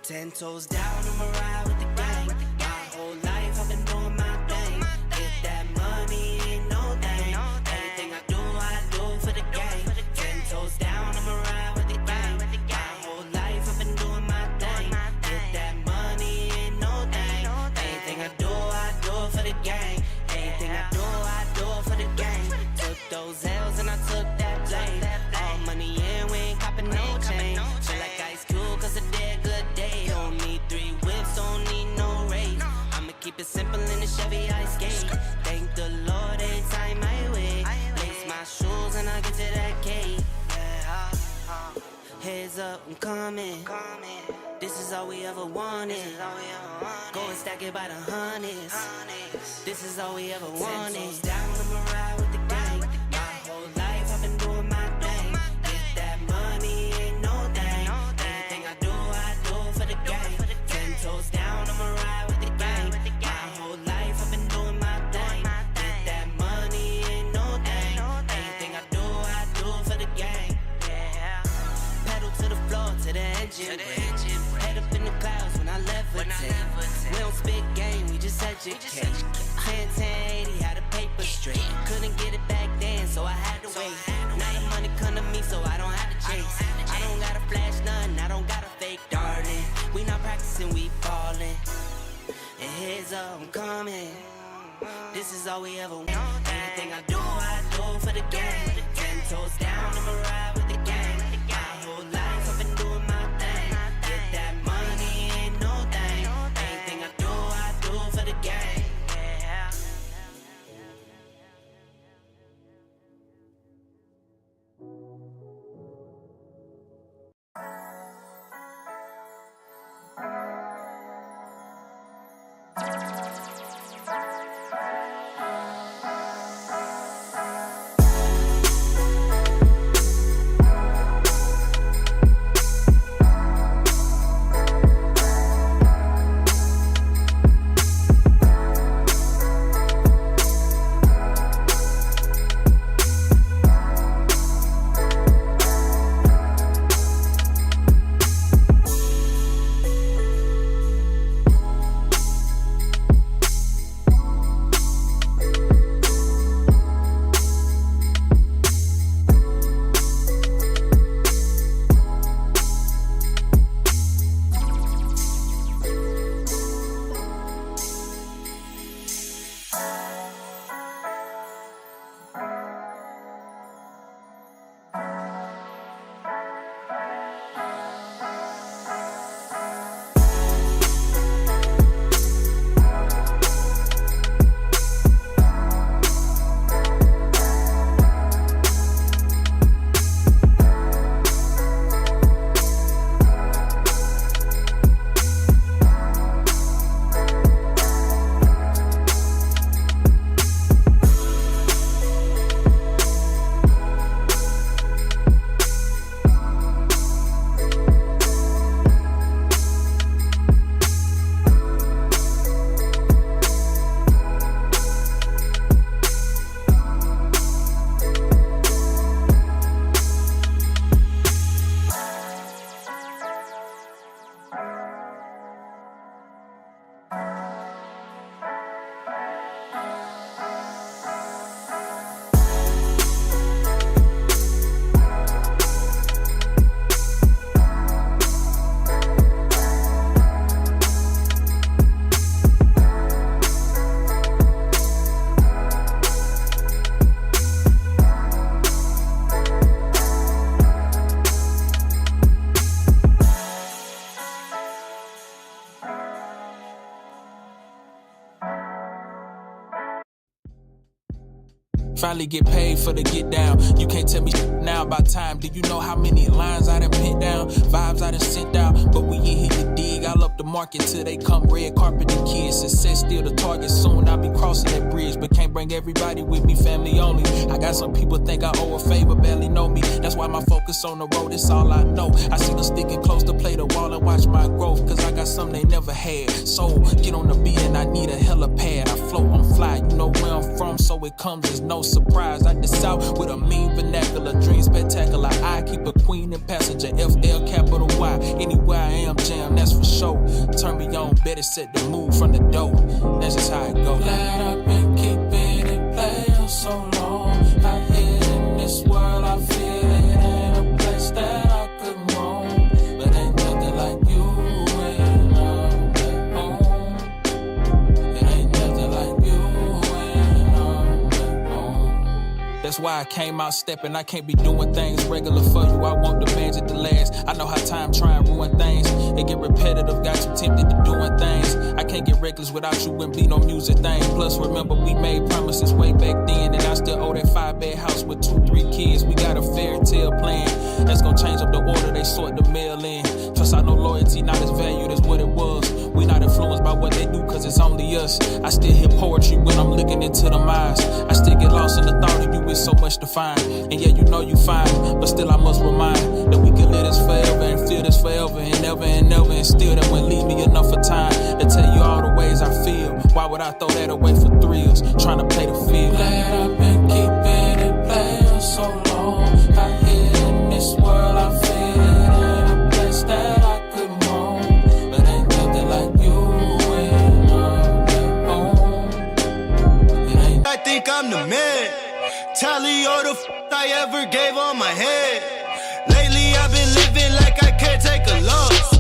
10 toes down, I'ma ride with the gang. My whole life I've been doing my thing. Get that money, ain't no thing. Anything I do for the gang. 10 toes down, I'ma ride with the gang. My whole life I've been doing my thing. Get that money, ain't no thing. Anything I do for the gang. Anything I do for the gang. Took those L's and I took that blame. All money in, we ain't copping no chain. Feel like Ice Cube, cause a dead good day. Don't need 3 whips, don't need no race. I'ma keep it simple in the Chevy I skate. Thank the Lord every time I wait. Lace my shoes and I get to that cake. Heads up, I'm coming. This is all we ever wanted. Go and stack it by the hundreds. This is all we ever wanted. 10 toes down, I'ma ride with the gang. My whole life I've been doing my thing. Get that money, ain't no thing. Anything I do for the gang. 10 toes down, I'ma ride with the gang. My whole life I've been doing my thing. Get that money, ain't no thing. Anything I do for the gang. Pedal to the floor, to the engine. Head up in the clouds when I levitate. We don't spit game, we just educate. 10-10-80, how the paper straight. Couldn't get it back then, so I had to wait. Now the money come to me, so I don't have to chase. I don't gotta flash nothing, I don't gotta fake, darling. We not practicing, we ballin'. And heads up, I'm coming. This is all we ever want. Anything I do for the gang. 10 toes down, I'ma ride with the gang. My whole life I've been doing my thing. Get that money, ain't no thing. Anything I do for the gang. Finally get paid for the get down. You can't tell me now about time. Do you know how many lines I done put down? Vibes I done sent out, but we ain't hit the dig. I'll up the market till they come red carpet the kids. Success still the target. Soon I'll be crossing that bridge, but can't bring everybody with me. Family only. I got some people think I owe a favor, barely know me. That's why my focus on the road. It's all I know. I see them sticking close to play the wall and watch my growth, cause I got something they never had. So get on the beat and I need a helipad. I float, I'm fly. You know where I'm from, so it comes as no surprise. I just out with a mean vernacular, dream spectacular. I keep a queen and passenger, FL capital Y. Anywhere I am, jam, that's for sure. better set the mood from the door. That's just how it goes. Glad I've been keeping it playing so long. Out here in this world, I feel it ain't a place that I could roam. But ain't nothing like you when I'm at home. It ain't nothing like you when I'm at home. That's why I came out stepping. I can't be doing things regular for you. I want the bands at the last. I know how time try and ruin things. It get repetitive, got you tempted to doing things. I can't get reckless without you, wouldn't be no music thing. Plus, remember, we made promises way back then, and I still owe that 5-bed house with 2-3 kids. We got a fairy tale plan that's gonna change up the order they sort the mail in. Plus, I know loyalty not as valued as what it was. We not influenced by what they do, cause it's only us. I still hear poetry when I'm looking into them eyes. I still get lost in the thought of you with so much to find. And yeah, you know you fine, but still I must remind that we can live this forever and feel this forever and ever and ever, and still that wouldn't leave me enough of time to tell you all the ways I feel. Why would I throw that away for thrills, trying to play the field? Glad I've been keeping it playing so long. Out here in this world, I feel it ain't a place that I could roam. But ain't nothing like you when I'm at home. It ain't. I think I'm the man. Tally all the I ever gave on my head. Lately I've been living like I can't take a loss.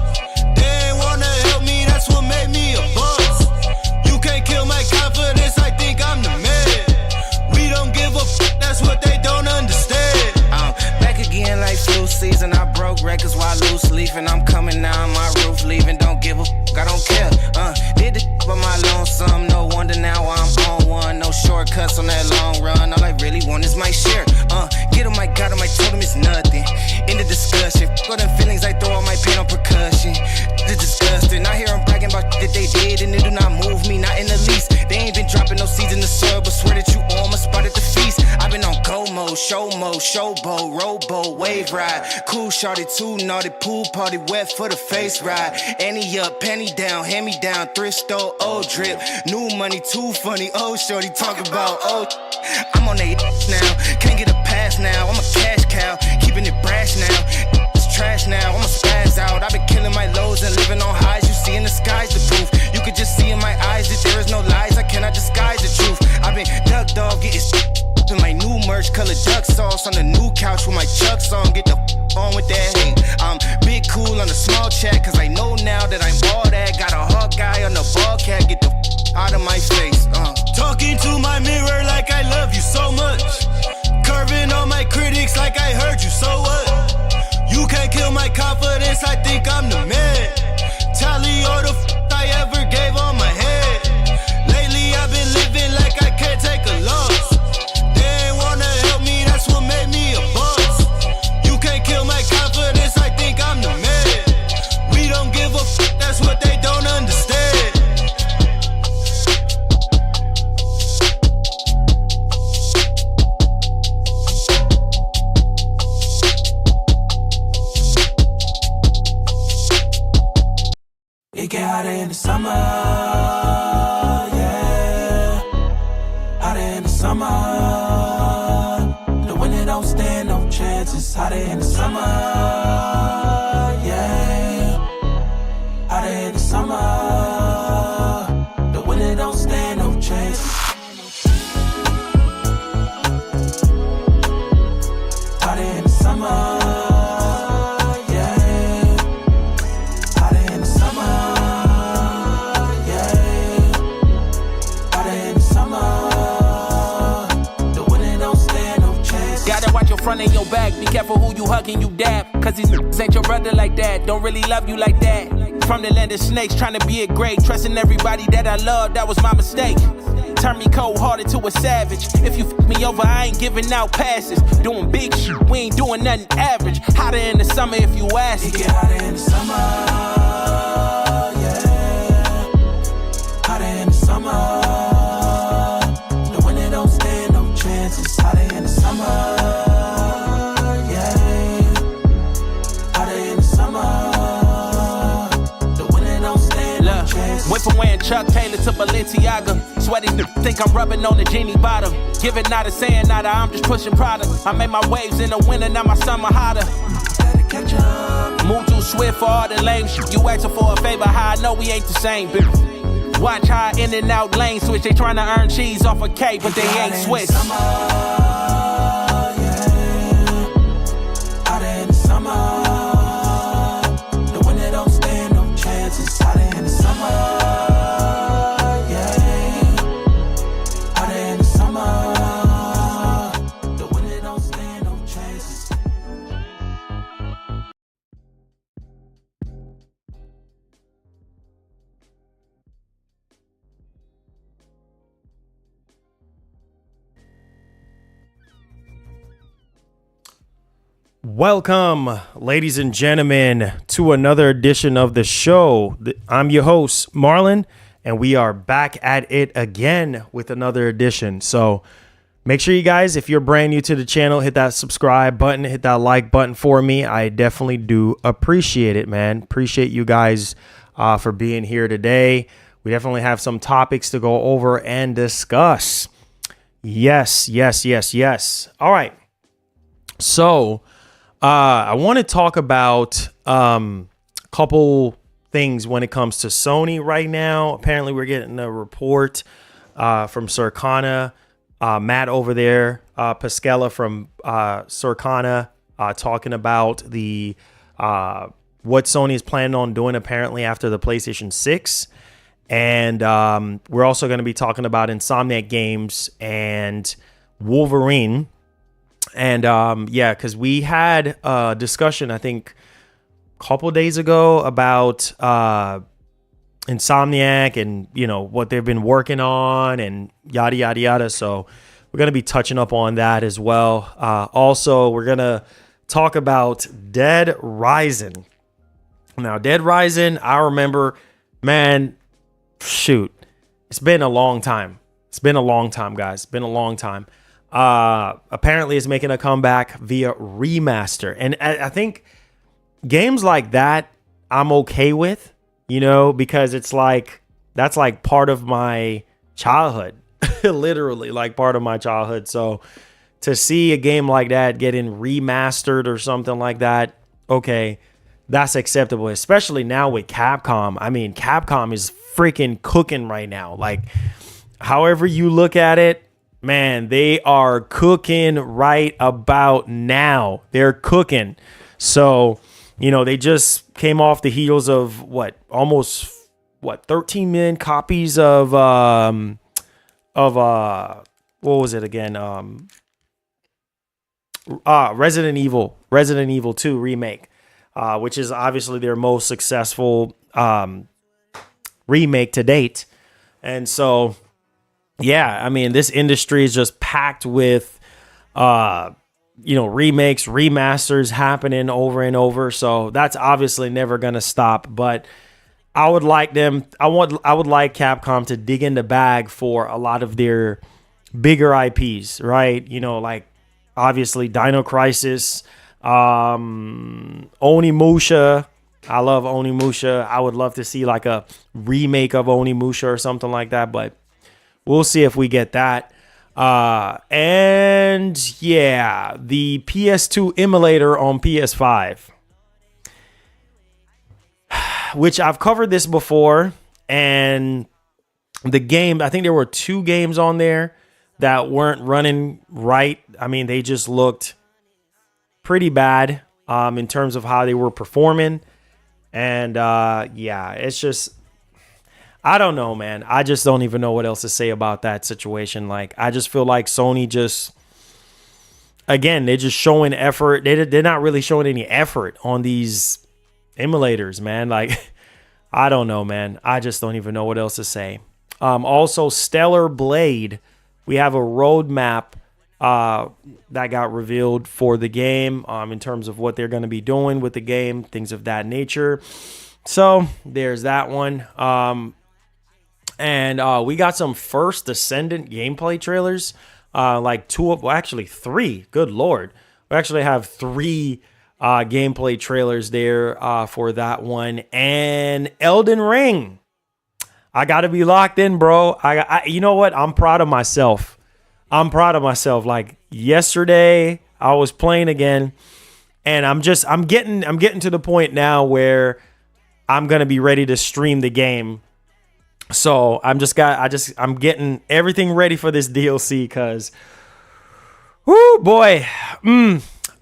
They ain't wanna help me, that's what made me a boss. You can't kill my confidence, I think I'm the man. We don't give a that's what they don't understand. I'm back again like flu season. I broke records while loose leafing. I'm coming down my roof, leaving. Don't give a I don't care. Did the by my lonesome. No wonder now I'm on one. No shortcuts on that long run. All I really want is my share. Get on my God, I told him it's nothing. In the discussion, all them feelings, I throw all my pain on percussion. It's disgusting. I hear them bragging about that they did, and it do not move me, not in the least. They ain't been dropping no seeds in the soil, but swear that you on my spot at the feast. I've been on go mode, showboat, rowboat, wave ride. Cool shorty, too naughty, pool party, wet for the face ride. Annie up, penny down, hand me down, thrift store, old drip. New money, too funny, old shorty, talk about old. I'm on they now, can't get a pass now. I'm a cash cow, keeping it brash now. It's trash now, I'm a spaz out. I've been killing my lows and living on highs. You see in the sky's the proof. You could just see in my eyes that there is no lies. I cannot disguise the truth. I've been ducked off, getting to my new merch, color duck sauce on the new couch with my Chucks on. Get the on with that hate. I'm big cool on the small chat, cause I know now that I'm bald at. Got a hawk guy on the ball cat, get the out of my face. Talking to my mirror like I love you so much. Curving on my critics like I heard you, so what? You can't kill my confidence, I think I'm the man. Tally all the I ever gave on my head. Lately I've been living like I can't take a loss. They ain't wanna help me, that's what made me a boss. You can't kill my confidence, I think I'm the man. We don't give a that's what they don't understand. It get hotter in the summer, yeah. Hotter in the summer. The winter don't stand no chances. Hotter in the summer, yeah. Hotter in the summer. The winter don't stand no chances. Hotter in the summer. Front of your back, be careful who you hugging, you dab. Cause these niggas ain't your brother like that. Don't really love you like that. From the land of snakes, trying to be a great. Trusting everybody that I love, that was my mistake. Turn me cold-hearted to a savage. If you fuck me over, I ain't giving out passes. Doing big shit, we ain't doing nothing average. Hotter in the summer if you ask it. It get hotter in the summer, yeah. Hotter in the summer. The winter don't stand no chances. Hotter in the summer. Went from wearing Chuck Taylor to Balenciaga. Sweaty think I'm rubbing on the genie bottom. Giving not a saying nada, I'm just pushing product. I made my waves in the winter, now my summer hotter. catch up. Move too swift for all the lame shit. You asking for a favor, how I know we ain't the same, bitch. Watch how in and out lane switch. They trying to earn cheese off a K, but they ain't switch. Welcome, ladies and gentlemen, to another edition of the show. I'm your host, Marlon, and we are back at it again with another edition. So make sure you guys, if you're brand new to the channel, hit that subscribe button, hit that like button for me. I definitely do appreciate it, man. Appreciate you guys for being here today. We definitely have some topics to go over and discuss. Yes. All right. So I want to talk about a couple things when it comes to Sony right now. Apparently, we're getting a report from Circana, Matt over there, Pascala from Circana, talking about the what Sony is planning on doing apparently after the PlayStation 6. And we're also going to be talking about Insomniac Games and Wolverine. And because we had a discussion, I think, a couple days ago about Insomniac and, you know, what they've been working on and yada, yada, yada. So we're going to be touching up on that as well. Also, we're going to talk about Dead Rising. Now, Dead Rising, I remember, man, shoot, it's been a long time. It's been a long time, guys. It's been a long time. Apparently it's making a comeback via remaster. And I think games like that I'm okay with, you know, because it's like, that's like part of my childhood, literally like part of my childhood. So to see a game like that getting remastered or something like that, okay, that's acceptable, especially now with Capcom. I mean, Capcom is freaking cooking right now. Like, however you look at it, man, they are cooking right about now. They're cooking. So, you know, they just came off the heels of almost 13 million copies of what was it again? Resident Evil 2 remake, which is obviously their most successful remake to date. And so, yeah, I mean, this industry is just packed with, remakes, remasters happening over and over. So that's obviously never going to stop. But I would like Capcom to dig in the bag for a lot of their bigger IPs, right? You know, like obviously Dino Crisis, Onimusha. I love Onimusha. I would love to see like a remake of Onimusha or something like that, but we'll see if we get that. And yeah, the PS2 Emulator on PS5, which I've covered this before. And the game, I think there were 2 games on there that weren't running right. I mean, they just looked pretty bad in terms of how they were performing. And it's just, I don't know, man. I just don't even know what else to say about that situation. Like, I just feel like Sony just, again, they're just showing effort. They're not really showing any effort on these emulators, man. Like, I don't know, man. I just don't even know what else to say. Also, Stellar Blade. We have a roadmap that got revealed for the game in terms of what they're going to be doing with the game, things of that nature. So, there's that one. And we got some first Descendant gameplay trailers, like 3. Good Lord. We actually have 3 gameplay trailers there for that one. And Elden Ring. I got to be locked in, bro. You know what? I'm proud of myself. Like yesterday, I was playing again. And I'm getting to the point now where I'm gonna be ready to stream the game. So I'm getting everything ready for this DLC because, whoo boy,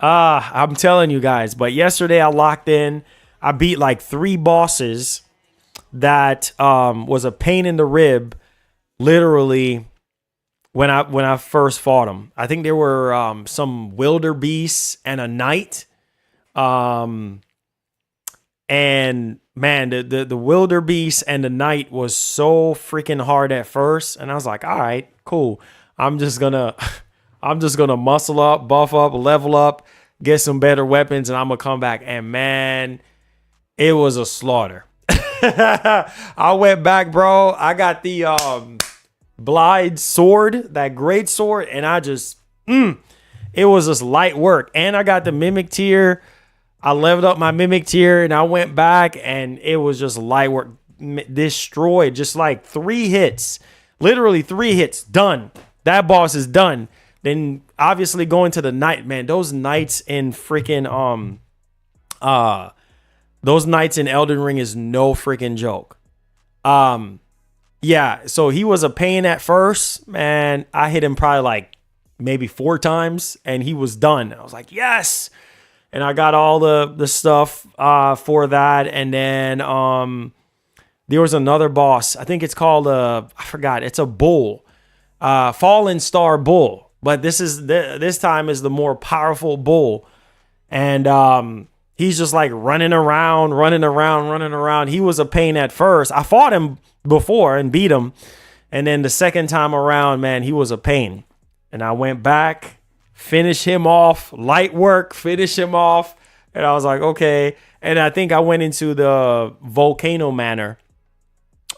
I'm telling you guys. But yesterday I locked in. I beat like 3 bosses that was a pain in the rib, literally. When I first fought them, I think there were some wildebeests and a knight. And man, the wildebeest and the knight was so freaking hard at first, and I was like, all right, cool. I'm just gonna muscle up, buff up, level up, get some better weapons, and I'm gonna come back. And man, it was a slaughter. I went back, bro. I got the Blide sword, that great sword, and I just it was just light work. And I got the mimic tier. I leveled up my mimic tier, and I went back, and it was just light work. Destroyed, just like 3 hits, literally 3 hits, done. That boss is done. Then obviously going to the knight, man. Those knights in freaking those knights in Elden Ring is no freaking joke. Yeah, so he was a pain at first, man. I hit him probably like maybe 4 times, and he was done. I was like, yes. And I got all the stuff for that. And then there was another boss. I think it's called I forgot. It's a bull, Fallen Star Bull. But this time is the more powerful bull, and he's just like running around. He was a pain at first. I fought him before and beat him, and then the second time around, man, he was a pain. And I went back, finished him off, light work, finish him off, and I was like, okay. And I think I went into the Volcano Manor,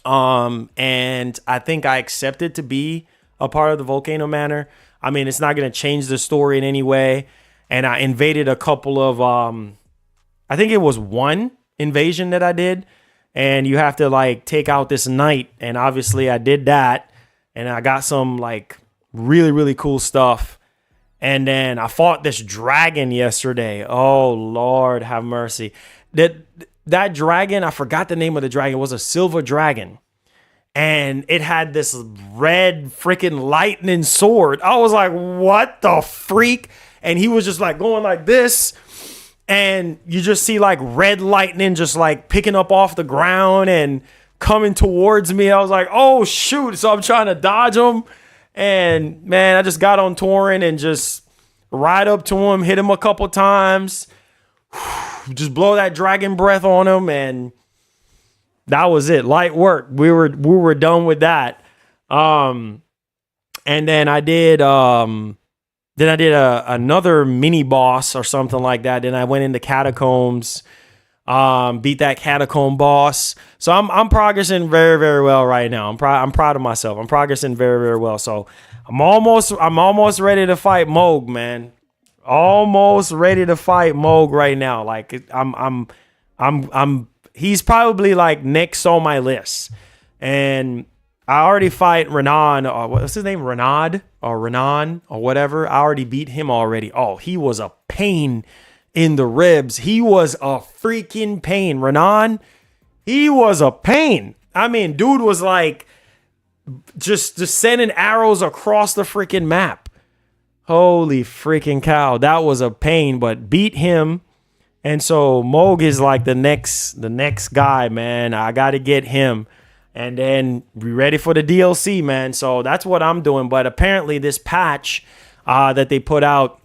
and I think I accepted to be a part of the Volcano Manor. I mean, it's not going to change the story in any way. And I invaded a couple of, I think it was 1 invasion that I did. And you have to like take out this knight. And obviously I did that. And I got some like really, really cool stuff. And then I fought this dragon yesterday. Oh, Lord, have mercy. That dragon, I forgot the name of the dragon. It was a silver dragon. And it had this red freaking lightning sword. I was like, what the freak? And he was just like going like this. And you just see like red lightning just like picking up off the ground and coming towards me. I was like, oh, shoot. So I'm trying to dodge him. And man, I just got on Torrent and just ride up to him, hit him a couple times, just blow that dragon breath on him. And that was it. Light work. We were done with that. And then I did another mini boss or something like that. Then I went into catacombs, beat that catacomb boss. So I'm progressing very, very well right now. I'm proud of myself. I'm progressing very, very well. So I'm almost ready to fight Moog, man. Almost ready to fight Moog right now. Like he's probably like next on my list. And I already fight Renan, or what's his name? Renan or whatever. I already beat him already. Oh, he was a pain in the ribs. He was a freaking pain. Renan, he was a pain. I mean, dude was like just sending arrows across the freaking map. Holy freaking cow. That was a pain, but beat him. And so Moog is like the next guy, man. I got to get him. And then be ready for the DLC, man. So that's what I'm doing. But apparently this patch that they put out,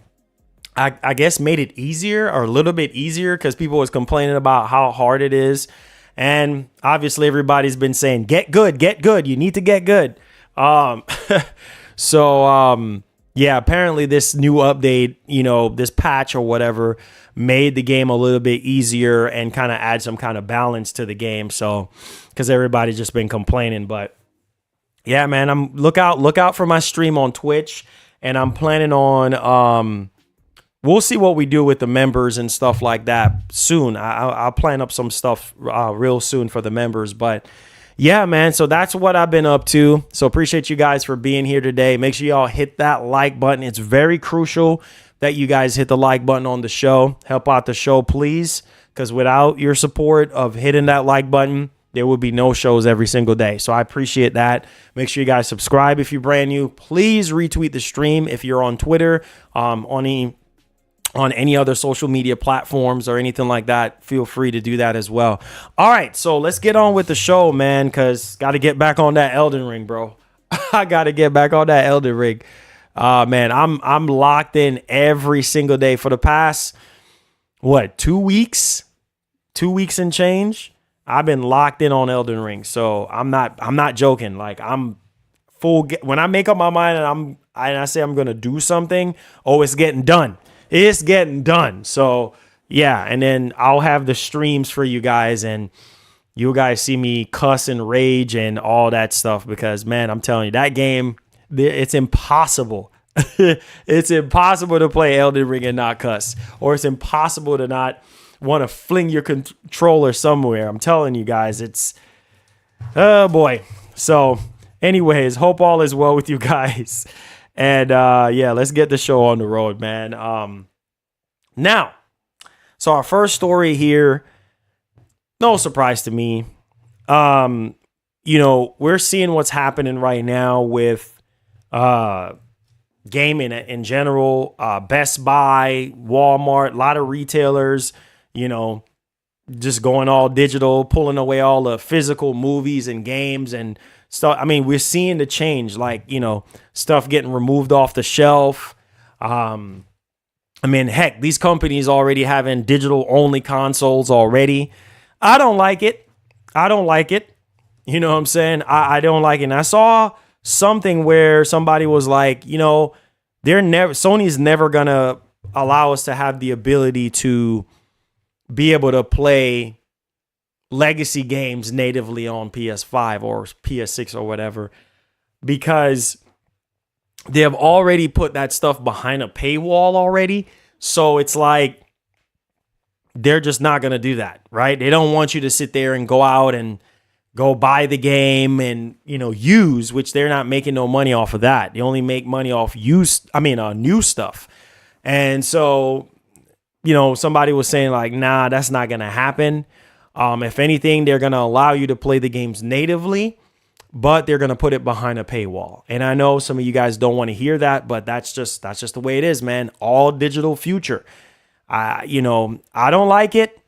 I guess made it easier, or a little bit easier, because people was complaining about how hard it is. And obviously everybody's been saying, get good. You need to get good. Yeah, apparently this new update, this patch or whatever, made the game a little bit easier and kind of add some kind of balance to the game. So, because everybody's just been complaining. But yeah, man, look out for my stream on Twitch, and I'm planning on we'll see what we do with the members and stuff like that soon. I'll plan up some stuff real soon for the members. But yeah, man, so that's what I've been up to. So appreciate you guys for being here today. Make sure y'all hit that like button. It's very crucial that you guys hit the like button on the show. Help out the show, please, because without your support of hitting that like button, there would be no shows every single day. So I appreciate that. Make sure you guys subscribe if you're brand new. Please retweet the stream if you're on Twitter, on any other social media platforms or anything like that. Feel free to do that as well. All right, so let's get on with the show, man, because got to get back on that Elden Ring, bro. I got to get back on that Elden Ring. Man, I'm locked in every single day for the past, 2 weeks? 2 weeks and change? I've been locked in on Elden Ring, so I'm not joking. Like, I'm full. When I make up my mind and I say I'm gonna do something, it's getting done. It's getting done. So yeah, and then I'll have the streams for you guys, and you guys see me cuss and rage and all that stuff because, man, I'm telling you, that game, it's impossible. It's impossible to play Elden Ring and not cuss, or it's impossible to not want to fling your controller somewhere. I'm telling you guys, it's oh boy. So anyways, hope all is well with you guys, and yeah, let's get the show on the road, man. Now, so our first story here, no surprise to me, we're seeing what's happening right now with gaming in general. Best Buy, Walmart, a lot of retailers, just going all digital, pulling away all the physical movies and games and stuff. I mean, we're seeing the change, like, stuff getting removed off the shelf. I mean, heck, these companies already having digital only consoles already. I don't like it. You know what I'm saying? I don't like it. And I saw something where somebody was like, Sony's never gonna allow us to have the ability to be able to play legacy games natively on PS5 or PS6 or whatever, because they have already put that stuff behind a paywall already. So it's like they're just not going to do that, right? They don't want you to sit there and go out and go buy the game and, use, which they're not making no money off of that. They only make money off new stuff. And so, somebody was saying like, nah, that's not going to happen. If anything, they're going to allow you to play the games natively, but they're going to put it behind a paywall. And I know some of you guys don't want to hear that, but that's just the way it is, man. All digital future. I don't like it,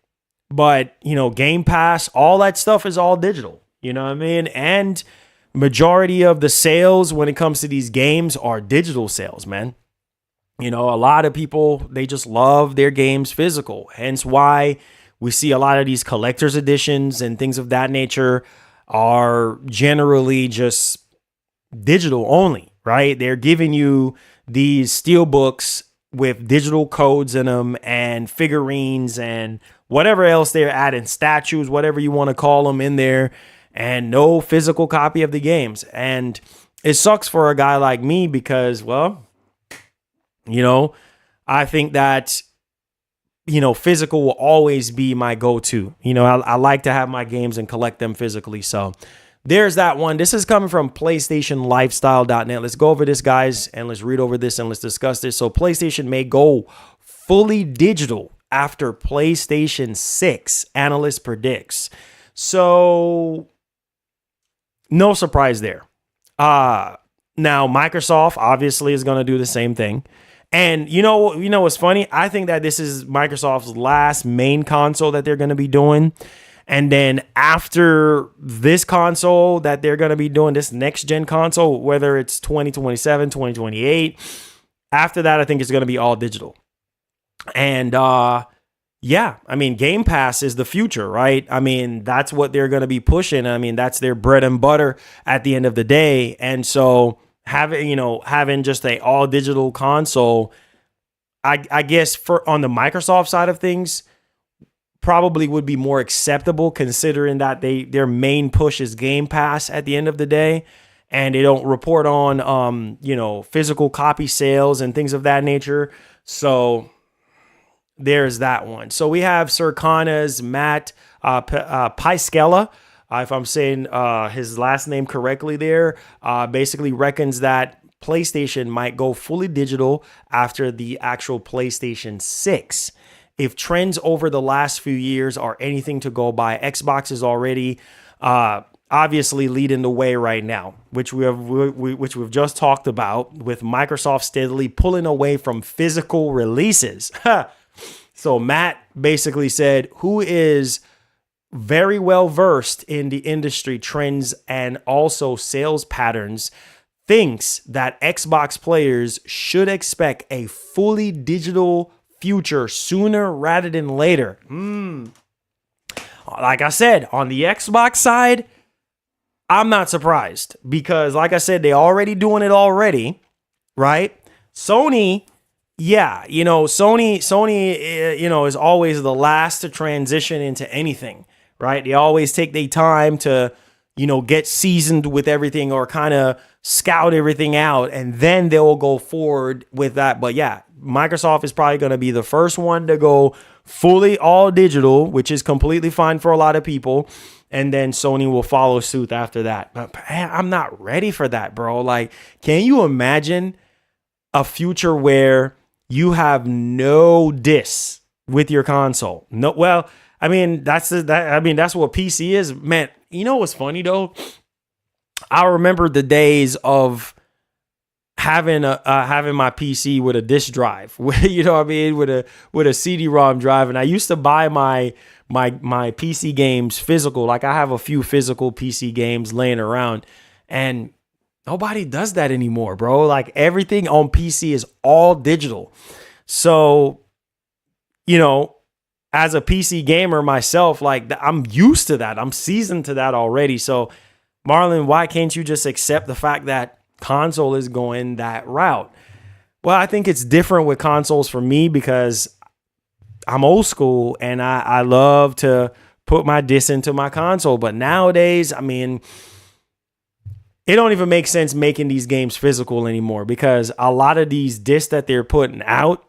but Game Pass, all that stuff is all digital. You know what I mean? And majority of the sales when it comes to these games are digital sales, man. A lot of people, they just love their games physical. Hence why we see a lot of these collector's editions and things of that nature are generally just digital only, right? They're giving you these steel books with digital codes in them and figurines and whatever else they're adding, statues, whatever you want to call them in there, and no physical copy of the games. And it sucks for a guy like me because, well, I think that, physical will always be my go-to. I like to have my games and collect them physically. So there's that one. This is coming from PlayStationLifestyle.net. Let's go over this, guys, and let's read over this and let's discuss this. So PlayStation may go fully digital after PlayStation 6, analyst predicts. So no surprise there. Now Microsoft obviously is going to do the same thing. And you know what's funny? I think that this is Microsoft's last main console that they're going to be doing. And then after this console that they're going to be doing, this next gen console, whether it's 2027, 2028, after that, I think it's going to be all digital. And yeah, I mean, Game Pass is the future, right? I mean, that's what they're going to be pushing. I mean, that's their bread and butter at the end of the day. And so having just a all digital console, I guess on the Microsoft side of things, probably would be more acceptable, considering that their main push is Game Pass at the end of the day, and they don't report on physical copy sales and things of that nature. So there's that one. So we have Circana's Matt Piscella, if I'm saying his last name correctly there, basically reckons that PlayStation might go fully digital after the actual PlayStation 6. If trends over the last few years are anything to go by, Xbox is already obviously leading the way right now, which we've just talked about, with Microsoft steadily pulling away from physical releases. So Matt basically said, who is very well versed in the industry trends and also sales patterns, thinks that Xbox players should expect a fully digital future sooner rather than later. Like I said, on the Xbox side, I'm not surprised because, like I said, they're already doing it already, right? Sony, yeah, Sony, is always the last to transition into anything, right? They always take their time to, get seasoned with everything or kind of scout everything out, and then they'll go forward with that. But yeah, Microsoft is probably going to be the first one to go fully all digital, which is completely fine for a lot of people. And then Sony will follow suit after that. But man, I'm not ready for that, bro. Like, can you imagine a future where you have no discs with your console? No, well, I mean, that's what PC is, man. You know what's funny though? I remember the days of having my PC with a disk drive, with a CD-ROM drive, and I used to buy my PC games physical. Like, I have a few physical PC games laying around, and nobody does that anymore, bro. Like, everything on PC is all digital. So, as a PC gamer myself, like, I'm used to that. I'm seasoned to that already. So, Marlon, why can't you just accept the fact that console is going that route? Well, I think it's different with consoles for me because I'm old school and I love to put my disc into my console. But nowadays, I mean, it don't even make sense making these games physical anymore because a lot of these discs that they're putting out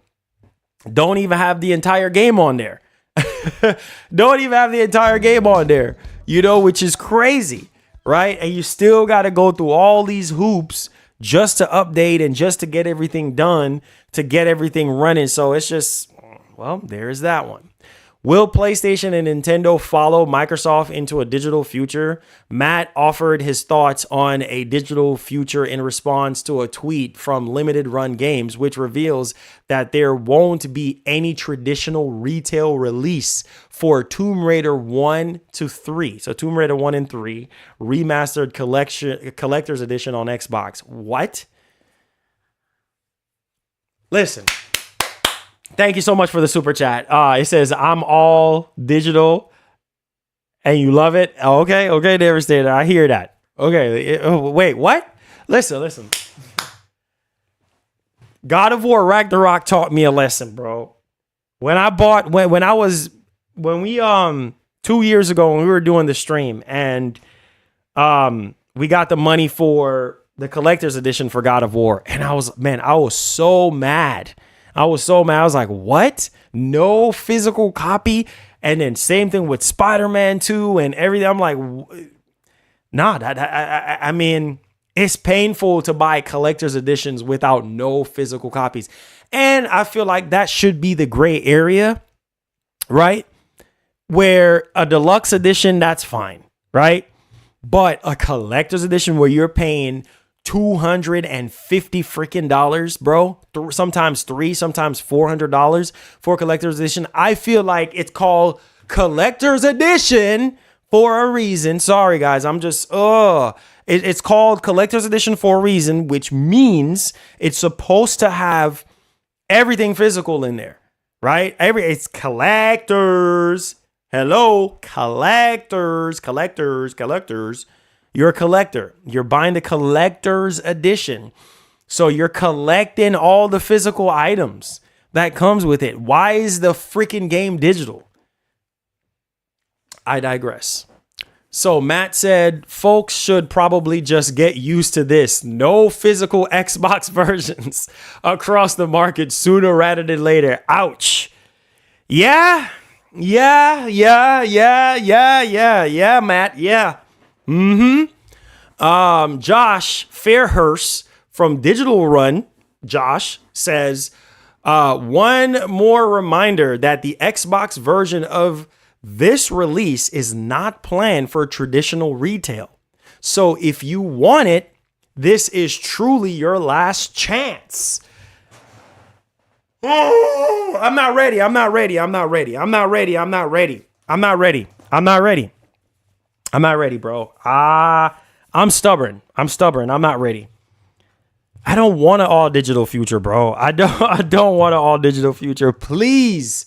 don't even have the entire game on there. Don't even have the entire game on there, which is crazy, right? And you still got to go through all these hoops just to update and just to get everything done, to get everything running. So it's just, well, there's that one. Will PlayStation and Nintendo follow Microsoft into a digital future? Matt offered his thoughts on a digital future in response to a tweet from Limited Run Games, which reveals that there won't be any traditional retail release for Tomb Raider 1 to 3. So Tomb Raider 1 and 3, remastered collector's edition on Xbox. What? Listen. Thank you so much for the super chat. It says, I'm all digital and you love it. Okay, Devastator. I hear that. Okay, wait, what? Listen. God of War Ragnarok taught me a lesson, bro. When 2 years ago when we were doing the stream and we got the money for the collector's edition for God of War, and I was so mad. I was like, what? No physical copy? And then same thing with Spider-Man 2 and everything. I'm like, nah, I mean, it's painful to buy collector's editions without no physical copies. And I feel like that should be the gray area, right? Where a deluxe edition, that's fine, right? But a collector's edition where you're paying $250 freaking dollars, bro. Sometimes $400 for a collector's edition. I feel like it's called collector's edition for a reason. Sorry, guys. I'm just, it's called collector's edition for a reason, which means it's supposed to have everything physical in there, right? It's collectors. Hello, collectors. You're a collector. You're buying the collector's edition. So you're collecting all the physical items that comes with it. Why is the freaking game digital? I digress. So Matt said, folks should probably just get used to this. No physical Xbox versions across the market sooner rather than later. Ouch. Yeah, Matt. Yeah. Josh Fairhurst from Digital Run, Josh says, one more reminder that the Xbox version of this release is not planned for traditional retail. So if you want it, this is truly your last chance. Oh, I'm not ready. I'm not ready, bro. I'm stubborn. I'm not ready. I don't want an all digital future, bro. I don't want an all digital future. Please.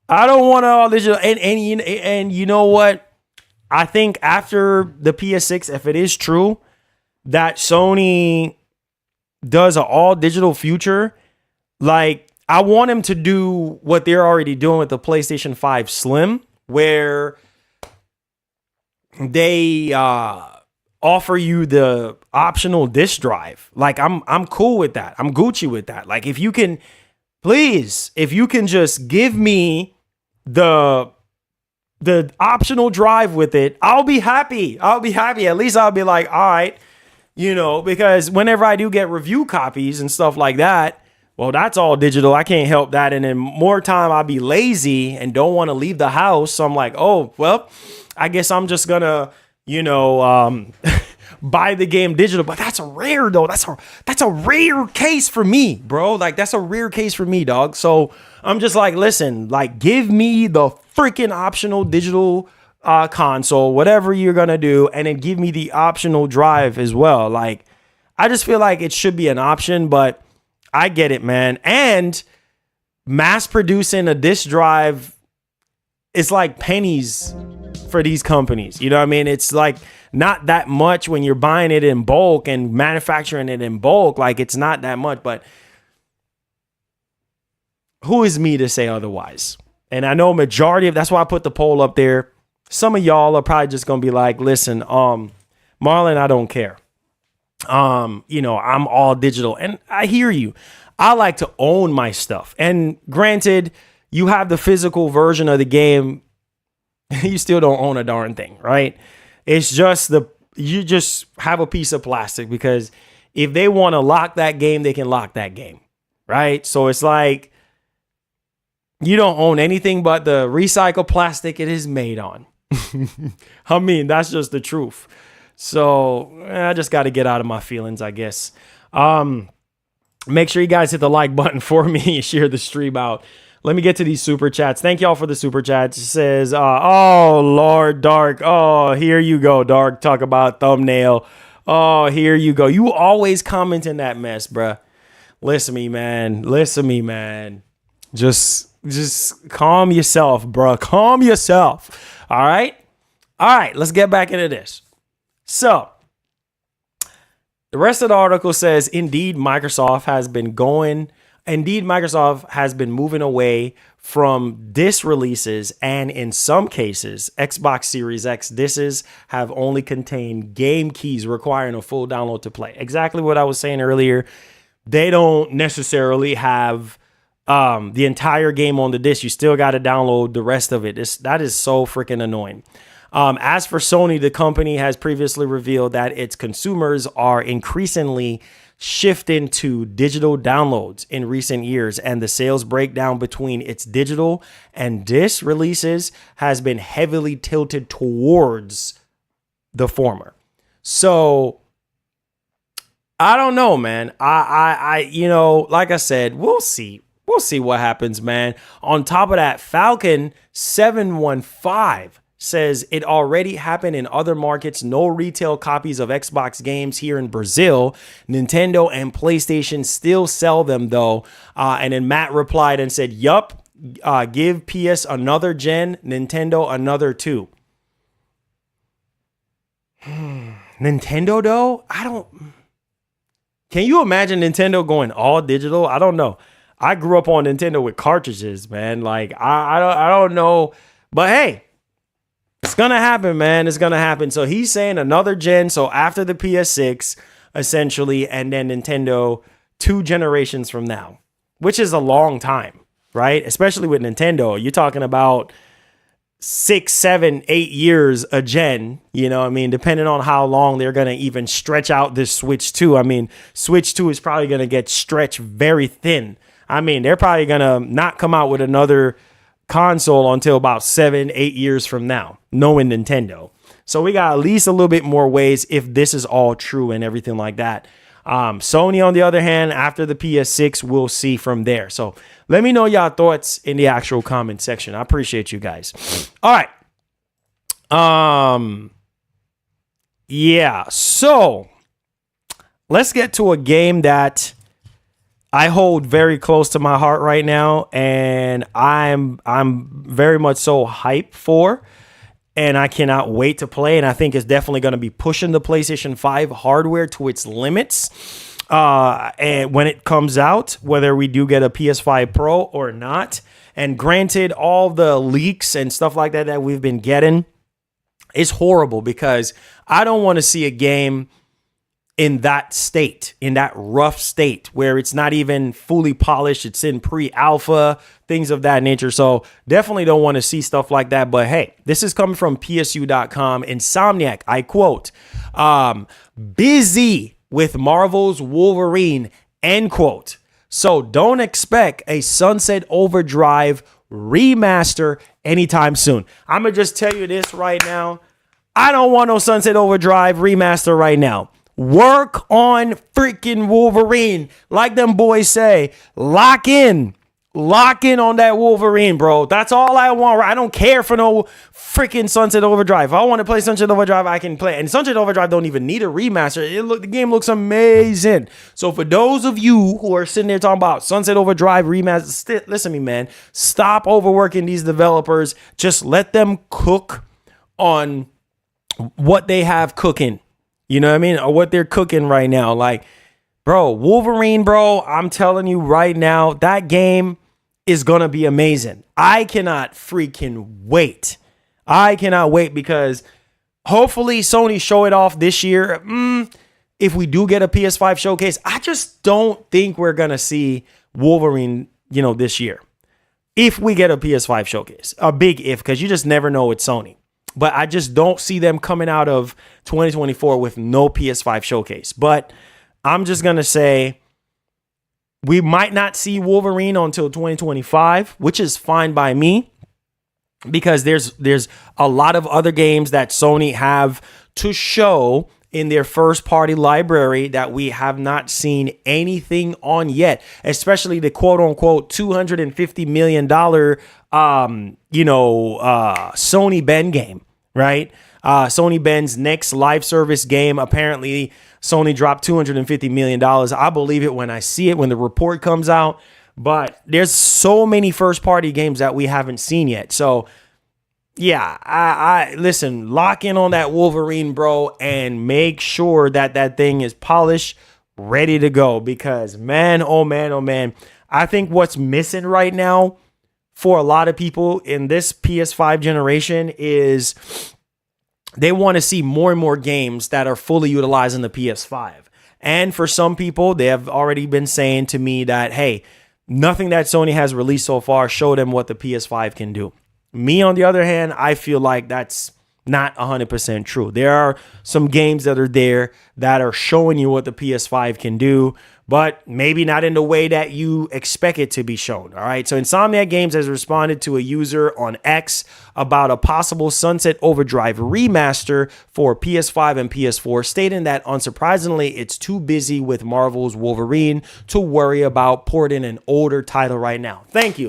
I don't want an all digital. And you know what? I think after the PS6, if it is true that Sony does an all digital future, like I want them to do what they're already doing with the PlayStation 5 Slim, where they offer you the optional disc drive. Like I'm cool with that. I'm Gucci with that. Like if you can just give me the optional drive with it, I'll be happy. At least I'll be like, all right, because whenever I do get review copies and stuff like that, well, that's all digital. I can't help that. And then more time I'll be lazy and don't want to leave the house. So I'm like, oh, well, I guess I'm just gonna, buy the game digital. But that's rare though. That's a rare case for me, bro. Like that's a rare case for me, dog. So I'm just like, listen, like give me the freaking optional digital console, whatever you're gonna do, and then give me the optional drive as well. Like I just feel like it should be an option, but I get it, man. And mass producing a disc drive is like pennies for these companies. You know what I mean? It's like not that much when you're buying it in bulk and manufacturing it in bulk. Like it's not that much, but who is me to say otherwise? And I know that's why I put the poll up there. Some of y'all are probably just going to be like, listen, Marlon, I don't care. I'm all digital, and I hear you. I like to own my stuff. And granted, you have the physical version of the game. You still don't own a darn thing, right? It's just you just have a piece of plastic, because if they want to lock that game, they can lock that game, right? So it's like you don't own anything but the recycled plastic it is made on. I mean, that's just the truth. So I just got to get out of my feelings, I guess. Make sure you guys hit the like button for me and share the stream out. Let me get to these super chats. Thank y'all for the super chats. It says, oh, Lord, Dark. Oh, here you go, Dark. Talk about thumbnail. Oh, here you go. You always comment in that mess, bruh. Listen to me, man. Just calm yourself, bruh. Calm yourself. All right? Let's get back into this. So, the rest of the article says, Indeed, Microsoft has been moving away from disc releases, and in some cases, Xbox Series X discs have only contained game keys requiring a full download to play. Exactly what I was saying earlier. They don't necessarily have the entire game on the disc. You still got to download the rest of it. That is so freaking annoying. As for Sony, the company has previously revealed that its consumers are increasingly shifting to digital downloads in recent years, and the sales breakdown between its digital and disc releases has been heavily tilted towards the former. So I don't know, man. I like I said, we'll see. We'll see what happens, man. On top of that, Falcon 715 says it already happened in other markets. No retail copies of Xbox games here in Brazil. Nintendo and PlayStation still sell them though. And then Matt replied and said, yup, give PS another gen, Nintendo another 2. Nintendo though? Can you imagine Nintendo going all digital? I don't know. I grew up on Nintendo with cartridges, man. Like I don't know, but hey, it's gonna happen, man. It's gonna happen. So he's saying another gen. So after the PS6, essentially, and then Nintendo 2 generations from now, which is a long time, right? Especially with Nintendo, you're talking about 6, 7, 8 years a gen, you know what I mean, depending on how long they're going to even stretch out this Switch 2. I mean, Switch 2 is probably going to get stretched very thin. I mean, they're probably going to not come out with another console until about 7, 8 years from now, knowing Nintendo. So we got at least a little bit more ways if this is all true and everything like that. Sony, on the other hand, after the PS6, we'll see from there. So let me know y'all thoughts in the actual comment section. I appreciate you guys. All right. Yeah. So let's get to a game that I hold very close to my heart right now, and I'm very much so hyped for, and I cannot wait to play. And I think it's definitely going to be pushing the PlayStation 5 hardware to its limits. And when it comes out, whether we do get a PS5 Pro or not. And granted, all the leaks and stuff like that we've been getting is horrible, because I don't want to see a game in that state, in that rough state where it's not even fully polished. It's in pre-alpha, things of that nature. So definitely don't want to see stuff like that. But hey, this is coming from PSU.com. Insomniac, I quote, busy with Marvel's Wolverine, end quote. So don't expect a Sunset Overdrive remaster anytime soon. I'm going to just tell you this right now. I don't want no Sunset Overdrive remaster right now. Work on freaking Wolverine. Like them boys say, lock in on that Wolverine, bro. That's all I want. I don't care for no freaking Sunset Overdrive. If I want to play Sunset Overdrive, I can play. And Sunset Overdrive don't even need a remaster. The game looks amazing. So for those of you who are sitting there talking about Sunset Overdrive remaster, listen to me, man. Stop overworking these developers. Just let them cook on what they have cooking. You know what I mean? Or what they're cooking right now. Like, bro, Wolverine, bro, I'm telling you right now, that game is going to be amazing. I cannot freaking wait. I cannot wait, because hopefully Sony show it off this year. If we do get a PS5 showcase, I just don't think we're going to see Wolverine, this year. If we get a PS5 showcase, a big if, because you just never know with Sony. But I just don't see them coming out of 2024 with no PS5 showcase. But I'm just going to say we might not see Wolverine until 2025, which is fine by me, because there's a lot of other games that Sony have to show in their first party library that we have not seen anything on yet, especially the quote unquote $250 million, Sony Ben game, right? Sony Ben's next live service game. Apparently Sony dropped $250 million. I believe it when I see it, when the report comes out, but there's so many first party games that we haven't seen yet. So yeah, I listen, lock in on that Wolverine, bro, and make sure that thing is polished, ready to go, because man, oh man, I think what's missing right now for a lot of people in this PS5 generation is they want to see more and more games that are fully utilizing the PS5. And for some people, they have already been saying to me that, hey, nothing that Sony has released so far showed them what the PS5 can do. Me, on the other hand, I feel like that's not 100% true. There are some games that are there that are showing you what the PS5 can do, but maybe not in the way that you expect it to be shown. All right. So Insomniac Games has responded to a user on X about a possible Sunset Overdrive remaster for PS5 and PS4, stating that unsurprisingly, it's too busy with Marvel's Wolverine to worry about porting an older title right now. Thank you.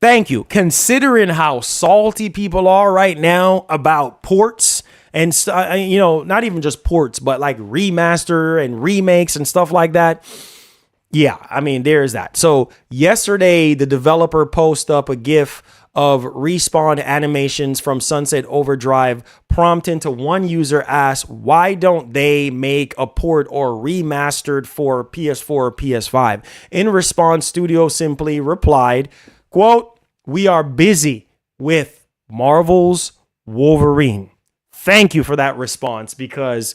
Thank you. Considering how salty people are right now about ports and, not even just ports, but like remaster and remakes and stuff like that. Yeah, I mean, there's that. So yesterday, the developer posted up a GIF of respawn animations from Sunset Overdrive, prompting to one user ask, why don't they make a port or remastered for PS4 or PS5? In response, Studio simply replied, quote, "We are busy with Marvel's Wolverine." Thank you for that response, because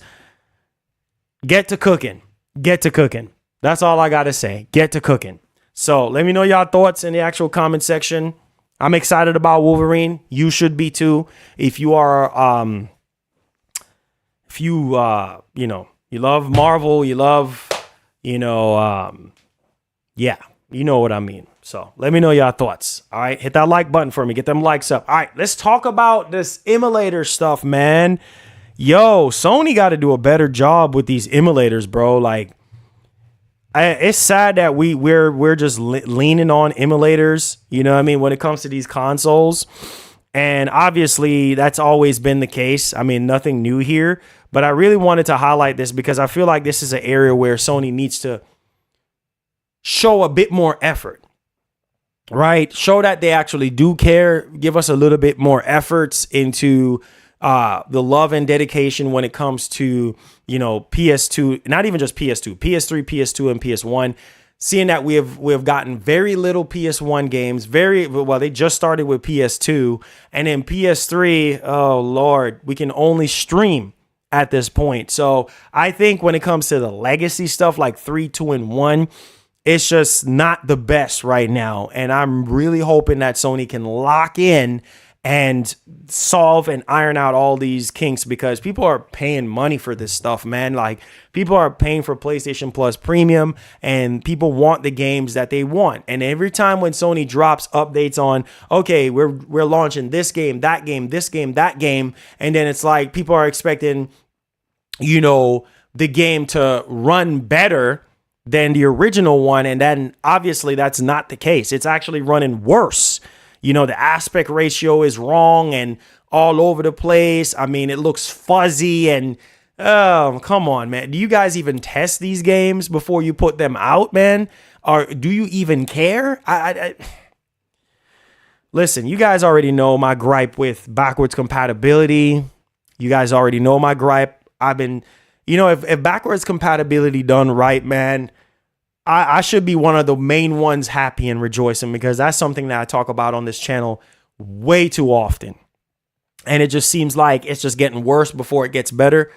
get to cooking. That's all I got to say. Get to cooking. So let me know y'all thoughts in the actual comment section. I'm excited about Wolverine. You should be too. If you are, you know, you love Marvel, you love, yeah, you know what I mean. So let me know your thoughts. All right, hit that like button for me. Get them likes up. All right, let's talk about this emulator stuff, man. Yo, Sony got to do a better job with these emulators, bro. Like, it's sad that we're just leaning on emulators, you know what I mean, when it comes to these consoles. And obviously that's always been the case. I mean, nothing new here, but I really wanted to highlight this because I feel like this is an area where Sony needs to show a bit more effort, right? Show that they actually do care. Give us a little bit more efforts into the love and dedication when it comes to, PS2, not even just PS2, PS3, PS2, and PS1. Seeing that we have gotten very little PS1 games, they just started with PS2, and then PS3, oh Lord, we can only stream at this point. So I think when it comes to the legacy stuff like 3, 2, and 1, it's just not the best right now. And I'm really hoping that Sony can lock in and solve and iron out all these kinks, because people are paying money for this stuff, man. Like, people are paying for PlayStation Plus Premium, and people want the games that they want. And every time when Sony drops updates on, okay, we're launching this game, that game, this game, that game, and then it's like people are expecting, the game to run better than the original one, and then obviously that's not the case. It's actually running worse. The aspect ratio is wrong and all over the place. I mean, it looks fuzzy and, oh, come on, man. Do you guys even test these games before you put them out, man? Or do you even care? Listen, you guys already know my gripe with backwards compatibility. You guys already know my gripe. I've been, if backwards compatibility done right, man, I should be one of the main ones happy and rejoicing, because that's something that I talk about on this channel way too often. And it just seems like it's just getting worse before it gets better.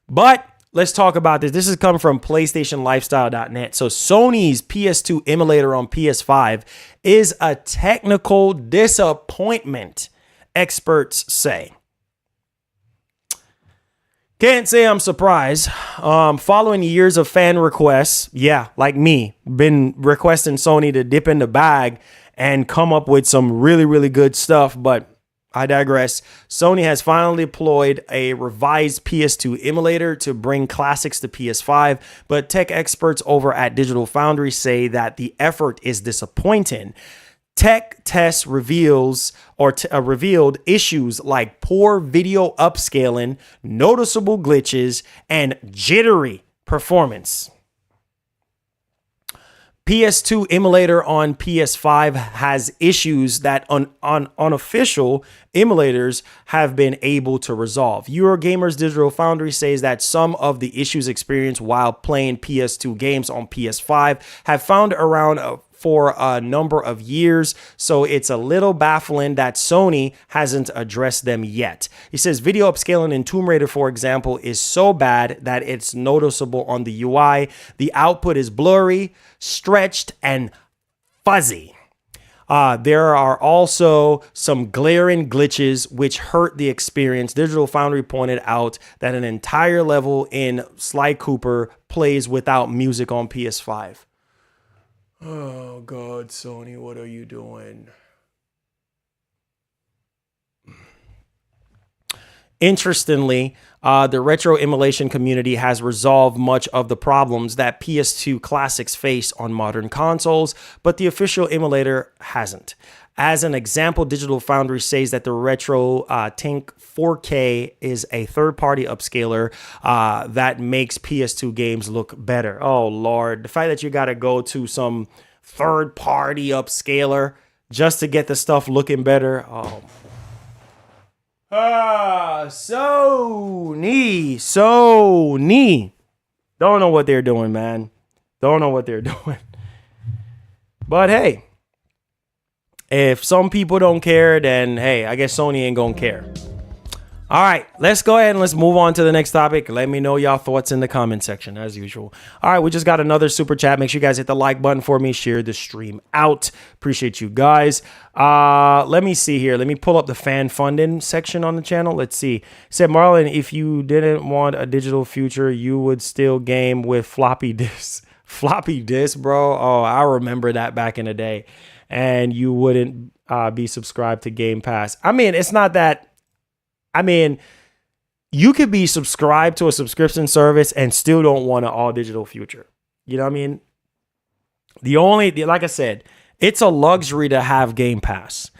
But let's talk about this. This is coming from PlayStationLifestyle.net. So Sony's PS2 emulator on PS5 is a technical disappointment, experts say. Can't say I'm surprised. Following years of fan requests, like me, been requesting Sony to dip in the bag and come up with some really, really good stuff. But I digress. Sony has finally deployed a revised PS2 emulator to bring classics to PS5. But tech experts over at Digital Foundry say that the effort is disappointing. Tech tests revealed issues like poor video upscaling, noticeable glitches, and jittery performance. PS2 emulator on PS5 has issues that unofficial emulators have been able to resolve. Eurogamer's Digital Foundry says that some of the issues experienced while playing PS2 games on PS5 have found around for a number of years, so it's a little baffling that Sony hasn't addressed them yet. He says video upscaling in Tomb Raider, for example, is so bad that it's noticeable on the UI. The output is blurry, stretched, and fuzzy. There are also some glaring glitches which hurt the experience. Digital Foundry pointed out that an entire level in Sly Cooper plays without music on PS5. Oh, God, Sony, what are you doing? Interestingly, the retro emulation community has resolved much of the problems that PS2 classics face on modern consoles, but the official emulator hasn't. As an example, Digital Foundry says that the Retro Tink 4K is a third-party upscaler that makes PS2 games look better. Oh, Lord. The fact that you got to go to some third-party upscaler just to get the stuff looking better. Oh, Sony. Don't know what they're doing, man. Don't know what they're doing. But hey, if some people don't care, then hey, I guess Sony ain't gonna care. All right, let's go ahead and let's move on to the next topic. Let me know y'all thoughts in the comment section as usual. All right, we just got another super chat. Make sure you guys hit the like button for me. Share the stream out. Appreciate you guys. Let me see here. Let me pull up the fan funding section on the channel. Let's see. It said, Marlon, if you didn't want a digital future, you would still game with floppy disks. Floppy disk, bro. Oh, I remember that back in the day. And you wouldn't be subscribed to Game Pass. I mean, it's not that. I mean, you could be subscribed to a subscription service and still don't want an all digital future. You know what I mean? Like I said, it's a luxury to have Game Pass,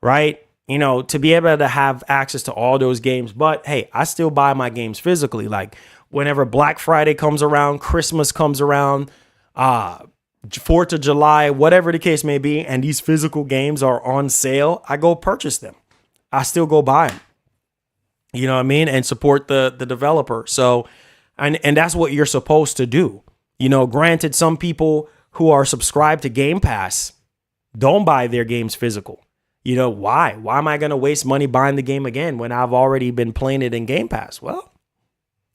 right? You know, to be able to have access to all those games. But hey, I still buy my games physically. Like whenever Black Friday comes around, Christmas comes around, 4th of July, whatever the case may be, and these physical games are on sale, I go purchase them. I still go buy them. You know what I mean? And support the developer. So, and that's what you're supposed to do. You know, granted, some people who are subscribed to Game Pass don't buy their games physical. You know, why? Why am I going to waste money buying the game again when I've already been playing it in Game Pass? Well,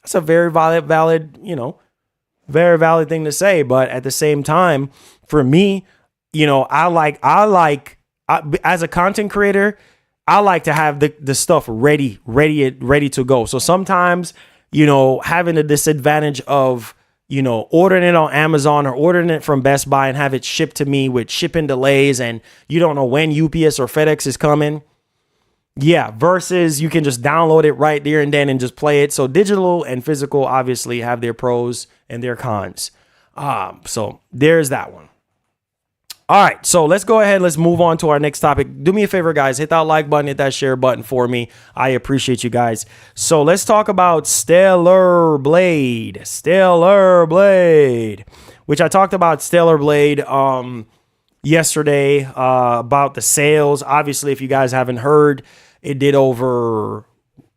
that's a very valid, you know, very valid thing to say. But at the same time, for me, you know, as a content creator, I like to have the stuff ready to go. So sometimes, you know, having the disadvantage of, you know, ordering it on Amazon or ordering it from Best Buy and have it shipped to me with shipping delays and you don't know when UPS or FedEx is coming. Yeah, versus you can just download it right there and then and just play it. So digital and physical obviously have their pros and their cons. So there's that one. All right, so let's go ahead. Let's move on to our next topic. Do me a favor, guys. Hit that like button, hit that share button for me. I appreciate you guys. So let's talk about Stellar Blade. Stellar Blade, which I talked about Stellar Blade yesterday about the sales. Obviously, if you guys haven't heard, it did over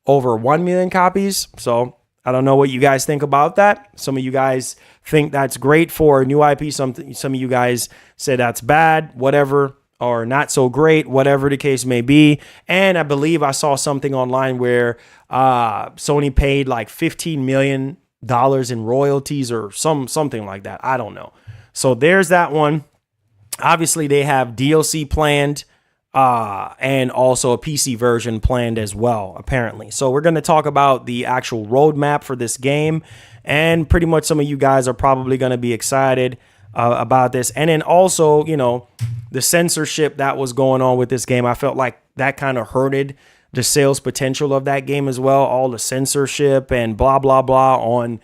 1 million copies. So I don't know what you guys think about that. Some of you guys think that's great for a new IP. Some of you guys say that's bad, whatever, or not so great, whatever the case may be. And I believe I saw something online where Sony paid like $15 million in royalties or something like that. I don't know. So there's that one. Obviously, they have DLC planned and also a PC version planned as well, apparently. So we're going to talk about the actual roadmap for this game. And pretty much some of you guys are probably going to be excited about this. And then also, you know, the censorship that was going on with this game. I felt like that kind of hurted the sales potential of that game as well. All the censorship and blah, blah, blah on,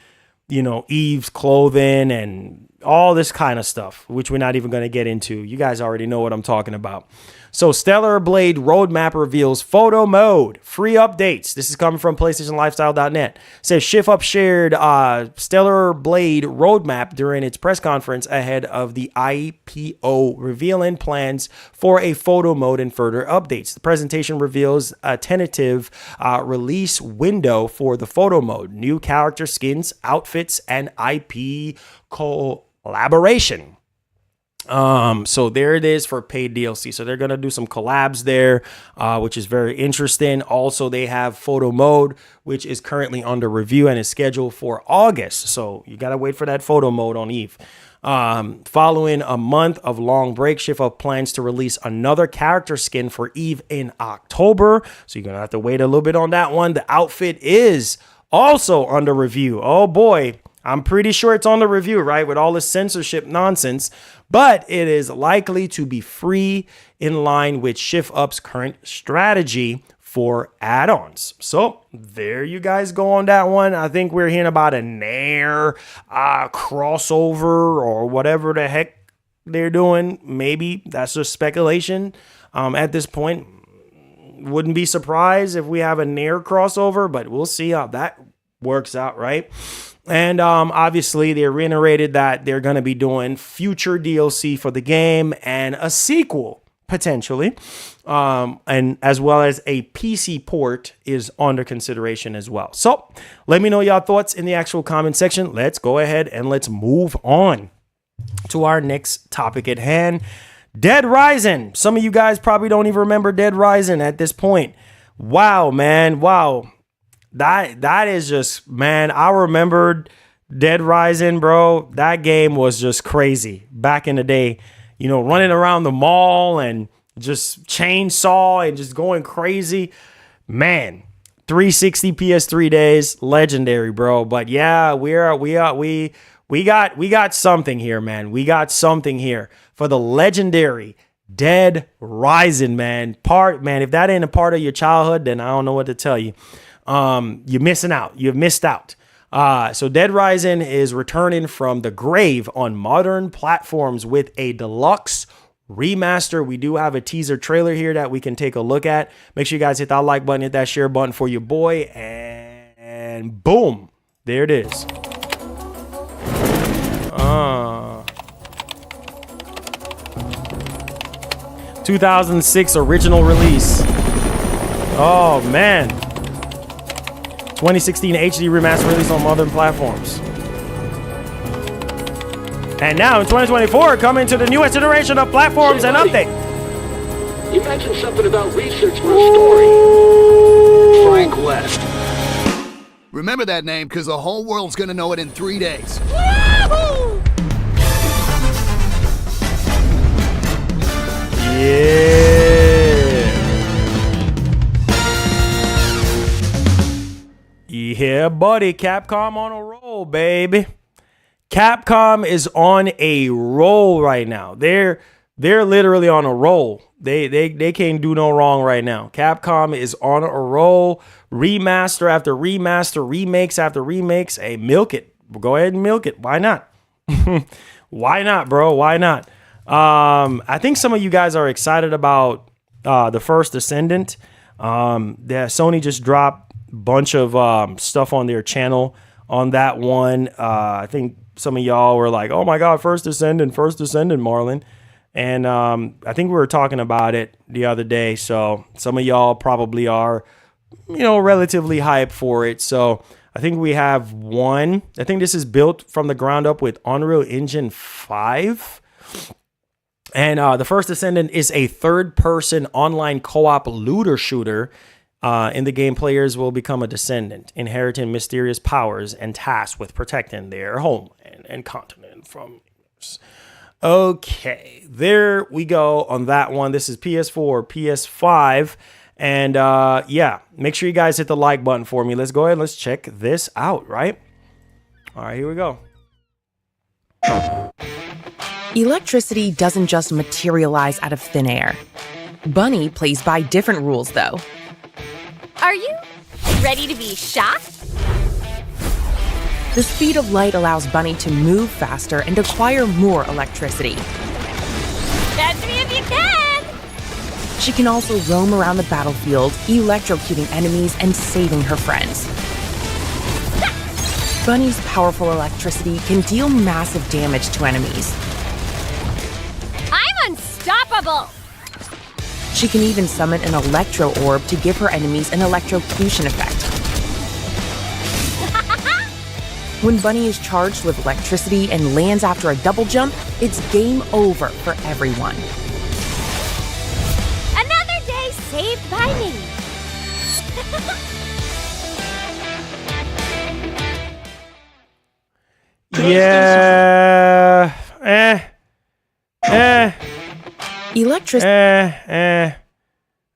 you know, Eve's clothing and all this kind of stuff, which we're not even going to get into. You guys already know what I'm talking about. So Stellar Blade roadmap reveals photo mode, free updates. This is coming from PlayStationLifestyle.net. Says Shift Up shared Stellar Blade roadmap during its press conference ahead of the IPO, revealing plans for a photo mode and further updates. The presentation reveals a tentative release window for the photo mode, new character skins, outfits, and IP collaboration. So there it is for paid DLC. So they're going to do some collabs there, which is very interesting. Also, they have photo mode, which is currently under review and is scheduled for August. So you got to wait for that photo mode on Eve. Following a month of long break, Shift Up plans to release another character skin for Eve in October. So you're going to have to wait a little bit on that one. The outfit is also under review. Oh boy. I'm pretty sure it's on the review, right? With all this censorship nonsense, but it is likely to be free in line with Shift Up's current strategy for add-ons. So there you guys go on that one. I think we're hearing about a Nair crossover or whatever the heck they're doing. Maybe that's just speculation at this point. Wouldn't be surprised if we have a Nair crossover, but we'll see how that works out, right? And obviously, they reiterated that they're going to be doing future DLC for the game and a sequel, potentially. And as well as a PC port is under consideration as well. So let me know your thoughts in the actual comment section. Let's go ahead and let's move on to our next topic at hand. Dead Rising. Some of you guys probably don't even remember Dead Rising at this point. Wow, man. Wow. That is just, man, I remembered Dead Rising, bro. That game was just crazy back in the day. You know, running around the mall and just chainsaw and just going crazy. Man, 360 PS3 days, legendary, bro. But yeah, we got something here, man. We got something here for the legendary Dead Rising, man. If that ain't a part of your childhood, then I don't know what to tell you. You're missing out. You've missed out. So Dead Rising is returning from the grave on modern platforms with a deluxe remaster. We do have a teaser trailer here that we can take a look at. Make sure you guys hit that like button, hit that share button for your boy, and boom, there it is. 2006 original release. Oh man. 2016 HD remaster release on modern platforms. And now in 2024, coming to the newest iteration of platforms and update. You mentioned something about research for a story. Frank West. Remember that name, because the whole world's gonna know it in 3 days. Yeah, buddy. Capcom on a roll, baby. Capcom is on a roll right now. They're literally on a roll. They can't do no wrong right now. Capcom is on a roll. Remaster after remaster, remakes after remakes. Hey, milk it. Go ahead and milk it. Why not? Why not, bro? Why not? I think some of you guys are excited about the first Descendant. Sony just dropped a bunch of stuff on their channel on that one. I think some of y'all were like, oh my God, first Descendant, Marlon. And I think we were talking about it the other day. So some of y'all probably are, relatively hyped for it. So I think we have one. I think this is built from the ground up with Unreal Engine 5. And the first Descendant is a third-person online co-op looter shooter. In the game, players will become a descendant, inheriting mysterious powers and tasked with protecting their homeland and continent from others. Okay, there we go on that one. This is PS4, PS5. And yeah, make sure you guys hit the like button for me. Let's go ahead and let's check this out, right? All right, here we go. Electricity doesn't just materialize out of thin air. Bunny plays by different rules, though. Are you ready to be shocked? The speed of light allows Bunny to move faster and acquire more electricity. Catch me if you can! She can also roam around the battlefield, electrocuting enemies and saving her friends. Bunny's powerful electricity can deal massive damage to enemies. I'm unstoppable! She can even summon an electro orb to give her enemies an electrocution effect. When Bunny is charged with electricity and lands after a double jump, it's game over for everyone. Another day saved by me. Yeah. Electricity.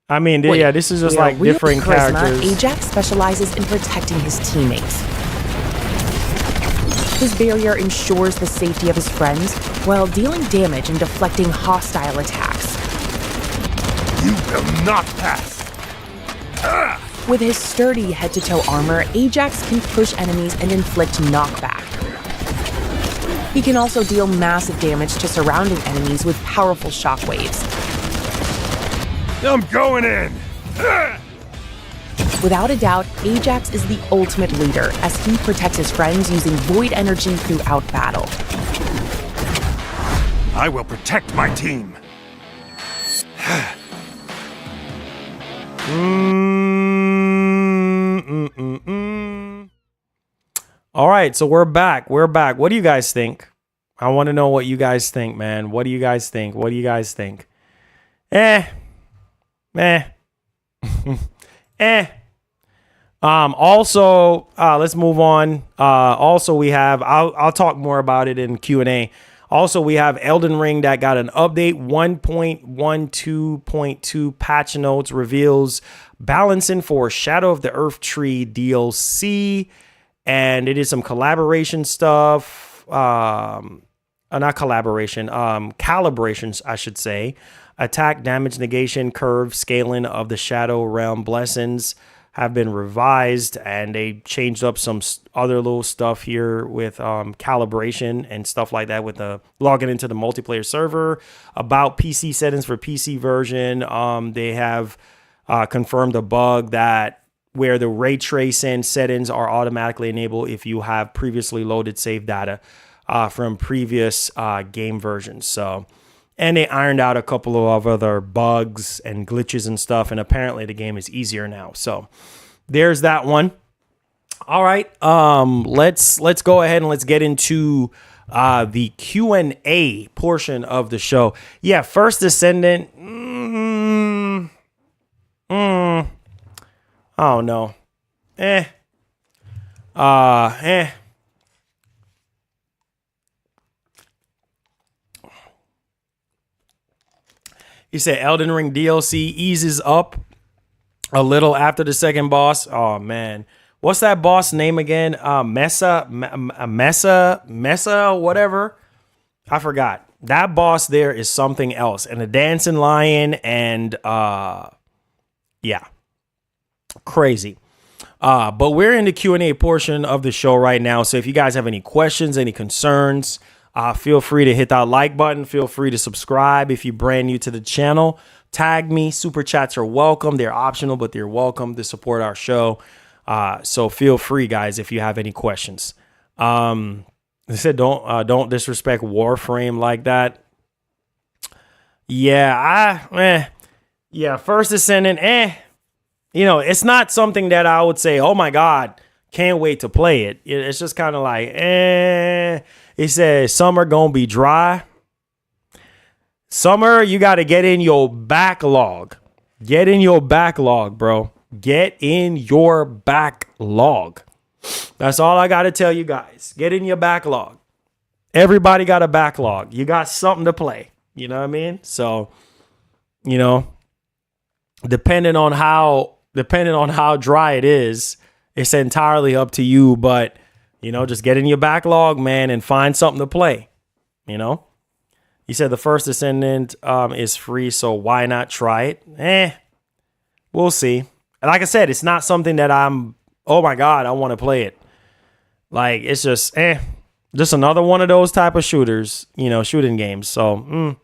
I mean, yeah, this is just like different characters. Ajax specializes in protecting his teammates. His barrier ensures the safety of his friends while dealing damage and deflecting hostile attacks. You will not pass. With his sturdy head-to-toe armor, Ajax can push enemies and inflict knockback. He can also deal massive damage to surrounding enemies with powerful shockwaves. I'm going in. Without a doubt, Ajax is the ultimate leader as he protects his friends using void energy throughout battle. I will protect my team. All right, so we're back. What do you guys think? I want to know what you guys think, man. What do you guys think? Also, let's move on. Also, we have, I'll talk more about it in Q&A. Also, we have Elden Ring that got an update. 1.12.2 patch notes reveals balancing for Shadow of the Earth Tree DLC. And it is some collaboration stuff. Not collaboration, calibrations, I should say. Attack, damage, negation, curve, scaling of the Shadow Realm blessings have been revised, and they changed up some other little stuff here with calibration and stuff like that with the logging into the multiplayer server. About PC settings for PC version, they have confirmed a bug that where the ray tracing settings are automatically enabled if you have previously loaded save data from previous game versions. So, and they ironed out a couple of other bugs and glitches and stuff. And apparently the game is easier now. So there's that one. All right. Let's go ahead and let's get into the Q&A portion of the show. Yeah. First Descendant. I don't know. You said Elden Ring DLC eases up a little after the second boss. Oh, man. What's that boss name again? Mesa, whatever. I forgot. That boss there is something else. And the dancing lion and, yeah. Crazy. But we're in the Q&A portion of the show right now. So if you guys have any questions, any concerns, feel free to hit that like button. Feel free to subscribe if you're brand new to the channel. Tag me. Super chats are welcome. They're optional, but they're welcome to support our show. So feel free, guys, if you have any questions. They said don't disrespect Warframe like that. Yeah, First Descendant, You know, it's not something that I would say, oh my God, can't wait to play it. It's just kind of like, It says summer gonna be dry. Summer, you got to get in your backlog. Get in your backlog, bro. Get in your backlog. That's all I got to tell you guys. Get in your backlog. Everybody got a backlog. You got something to play. You know what I mean? So, you know, depending on how dry it is, it's entirely up to you. But, you know, just get in your backlog, man, and find something to play. You know? He said the first Descendant is free, so why not try it? We'll see. And like I said, it's not something that I'm, oh my God, I want to play it. Like, it's just another one of those type of shooters, you know, shooting games. So,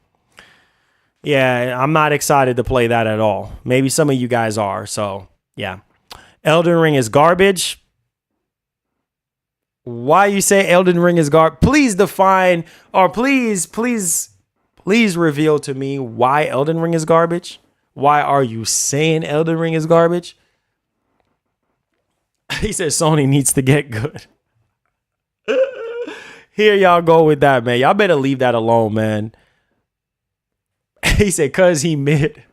yeah, I'm not excited to play that at all. Maybe some of you guys are. So, yeah. Elden Ring is garbage. Why you say Elden Ring is garbage? Please define, or please reveal to me why Elden Ring is garbage. Why are you saying Elden Ring is garbage? He said Sony needs to get good. Here y'all go with that, man. Y'all better leave that alone, man. He said, cause he mid.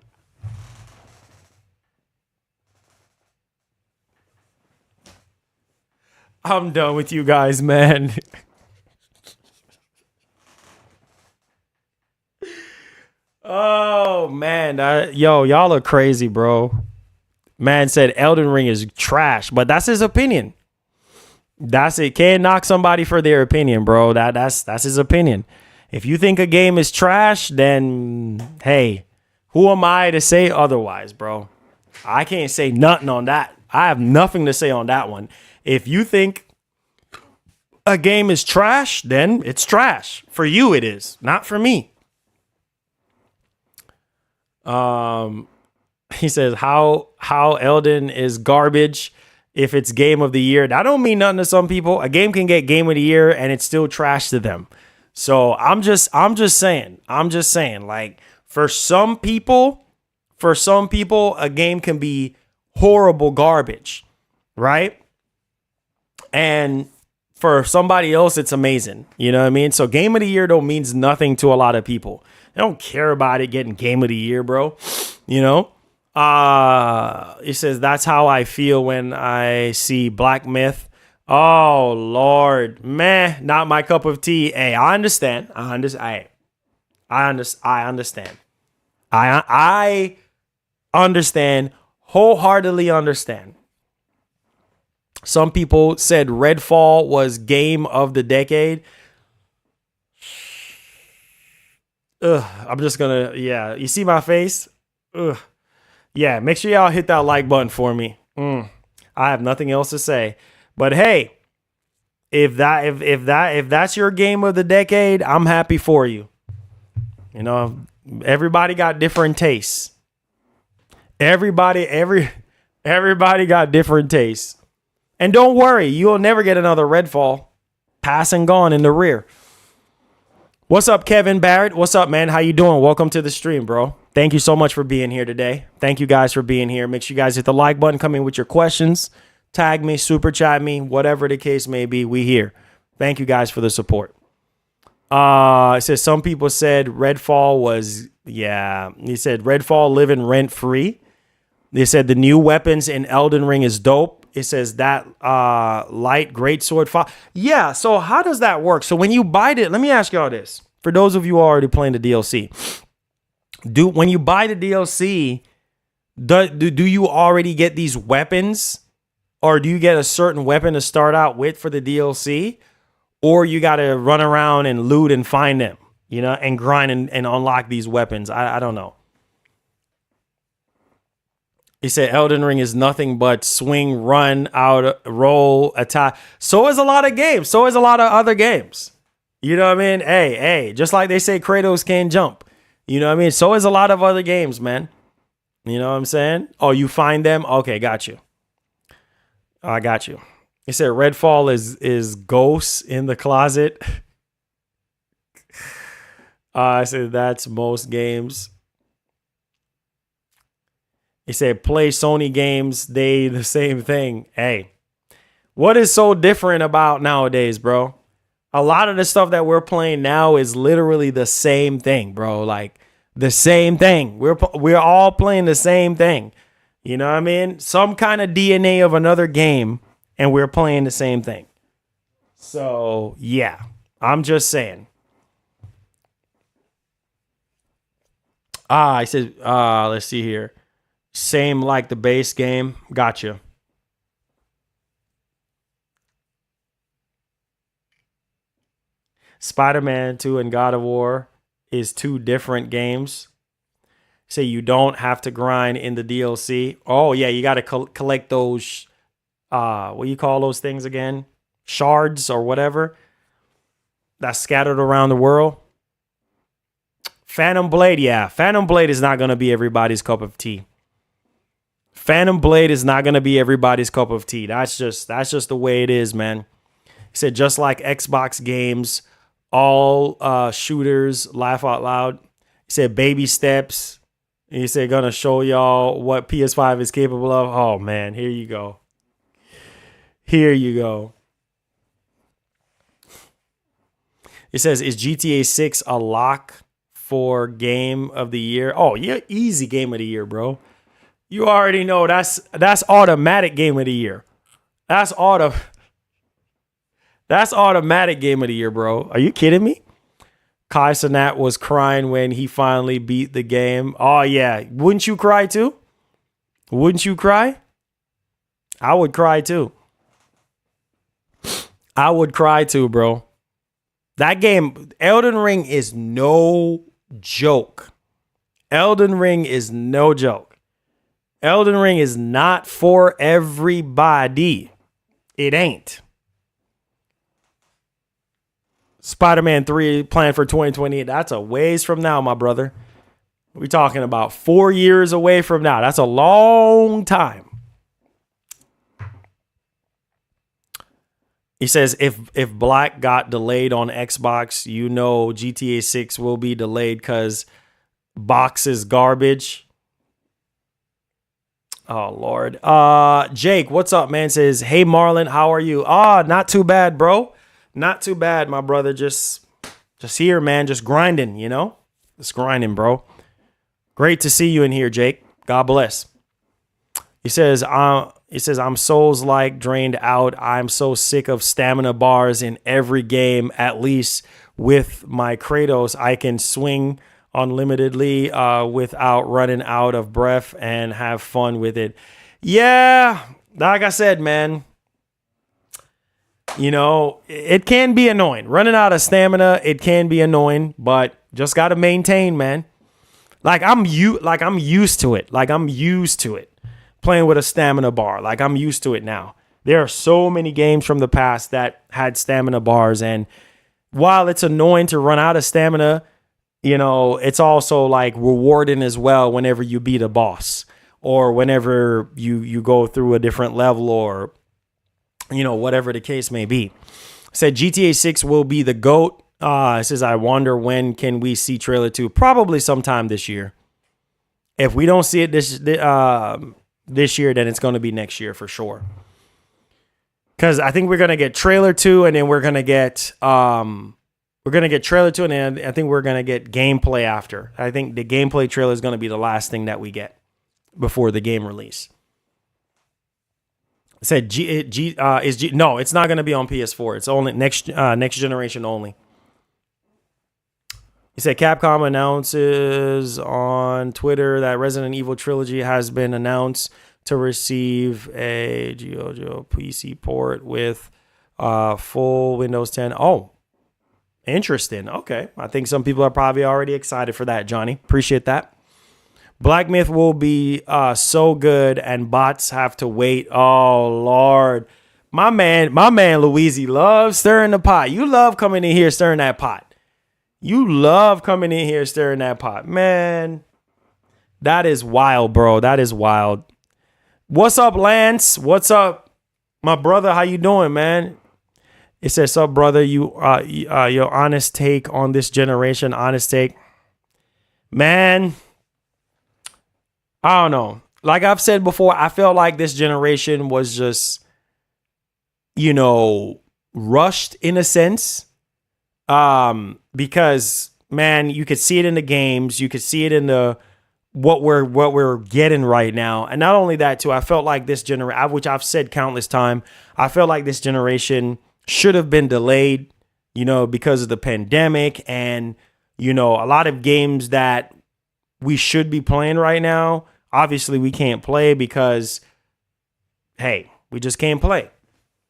I'm done with you guys, man. Oh, man. Y'all are crazy, bro. Man said Elden Ring is trash, but that's his opinion. That's it. Can't knock somebody for their opinion, bro. That's his opinion. If you think a game is trash, then, hey, who am I to say otherwise, bro? I can't say nothing on that. I have nothing to say on that one. If you think a game is trash, then it's trash. For you, it is. Not for me. He says, how Elden is garbage if it's game of the year. That don't mean nothing to some people. A game can get game of the year and it's still trash to them. So I'm just saying, like, for some people, a game can be horrible garbage, right? And for somebody else, it's amazing. You know what I mean? So game of the year don't means nothing to a lot of people. They don't care about it getting game of the year, bro. You know? He says, that's how I feel when I see Black Myth. Oh, Lord. Meh, not my cup of tea. Hey, I understand. I understand. I understand. Wholeheartedly understand. Some people said Redfall was game of the decade. Ugh, I'm just gonna, yeah. You see my face? Ugh. Yeah, make sure y'all hit that like button for me. I have nothing else to say. But hey, if that's your game of the decade, I'm happy for you. You know, everybody got different tastes. Everybody got different tastes. And don't worry, you'll never get another Redfall. Pass and gone in the rear. What's up, Kevin Barrett? What's up, man? How you doing? Welcome to the stream, bro. Thank you so much for being here today. Thank you guys for being here. Make sure you guys hit the like button, come in with your questions, tag me, super chat me, whatever the case may be, we here. Thank you guys for the support. It says some people said Redfall was, yeah. He said Redfall living rent free. They said the new weapons in Elden Ring is dope. It says that light greatsword fire. Yeah, so how does that work? So when you buy it, let me ask y'all this. For those of you already playing the DLC, when you buy the DLC, do you already get these weapons? Or do you get a certain weapon to start out with for the DLC? Or you got to run around and loot and find them, you know, and grind and unlock these weapons. I don't know. He said Elden Ring is nothing but swing, run, out, roll, attack. So is a lot of games. So is a lot of other games. You know what I mean? Hey, just like they say Kratos can't jump. You know what I mean? So is a lot of other games, man. You know what I'm saying? Oh, you find them? Okay, got you. I got you. He said Redfall is ghosts in the closet. I said that's most games. He said play Sony games, they the same thing. Hey, what is so different about nowadays, bro? A lot of the stuff that we're playing now is literally the same thing, bro. Like the same thing. We're all playing the same thing. You know what I mean? Some kind of DNA of another game, and we're playing the same thing. So, yeah, I'm just saying. I said, let's see here. Same like the base game. Gotcha. Spider-Man 2 and God of War is two different games. Say you don't have to grind in the DLC. Oh, yeah, you got to collect those, what do you call those things again? Shards or whatever. That's scattered around the world. Phantom Blade, yeah. Phantom Blade is not going to be everybody's cup of tea. Phantom Blade is not going to be everybody's cup of tea. That's just the way it is, man. He said just like Xbox games, all shooters, laugh out loud. He said baby steps. He said gonna show y'all what PS5 is capable of. Oh man, here you go. Here you go. It says, is GTA 6 a lock for game of the year? Oh yeah, easy game of the year, bro. You already know that's automatic game of the year. That's automatic game of the year, bro. Are you kidding me? Kai Cenat was crying when he finally beat the game. Oh yeah, wouldn't you cry too? Wouldn't you cry? I would cry too. I would cry too, bro. That game, Elden Ring is no joke. Elden Ring is no joke. Elden Ring is not for everybody. It ain't. Spider-Man 3 planned for 2020. That's a ways from now, my brother. We're talking about 4 years away from now. That's a long time. He says if Black got delayed on Xbox, you know GTA 6 will be delayed because box is garbage. Oh, Lord. Jake, what's up, man? Says, hey, Marlon, how are you? Not too bad, bro. Not too bad, my brother. Just here, man. Just grinding, you know? Just grinding, bro. Great to see you in here, Jake. God bless. He says, I'm Souls-like, drained out. I'm so sick of stamina bars in every game. At least with my Kratos, I can swing unlimitedly without running out of breath and have fun with it. Yeah, like I said, man, you know, it can be annoying. Running out of stamina, it can be annoying, but just got to maintain, man. Like I'm used to it. Like I'm used to it. Playing with a stamina bar. Like I'm used to it now. There are so many games from the past that had stamina bars, and while it's annoying to run out of stamina, you know, it's also like rewarding as well whenever you beat a boss or whenever you go through a different level or, you know, whatever the case may be. Said GTA 6 will be the GOAT. It says, I wonder when can we see trailer 2? Probably sometime this year. If we don't see it this year, then it's going to be next year for sure. Because I think we're going to get trailer 2 and then we're going to get trailer 2 and then I think we're going to get gameplay after. I think the gameplay trailer is going to be the last thing that we get before the game release. It said no, it's not going to be on PS4. It's only next generation only. He said Capcom announces on Twitter that Resident Evil Trilogy has been announced to receive a GeoJo PC port with full Windows 10. Oh, interesting. Okay. I think some people are probably already excited for that, Johnny. Appreciate that. Black Myth will be so good and bots have to wait. Oh, Lord. My man Louisi loves stirring the pot. You love coming in here stirring that pot. You love coming in here stirring that pot. Man, that is wild, bro. That is wild. What's up, Lance? What's up, my brother? How you doing, man? It says, "Sup, brother? Your honest take on this generation. Honest take, man. I don't know. Like I've said before, I felt like this generation was just, you know, rushed in a sense. Because man, you could see it in the games, you could see it in the what we're getting right now. And not only that too, I felt like this generation, which I've said countless times, I felt like this generation should have been delayed, you know, because of the pandemic and, you know, a lot of games that we should be playing right now, obviously we can't play because, hey, we just can't play,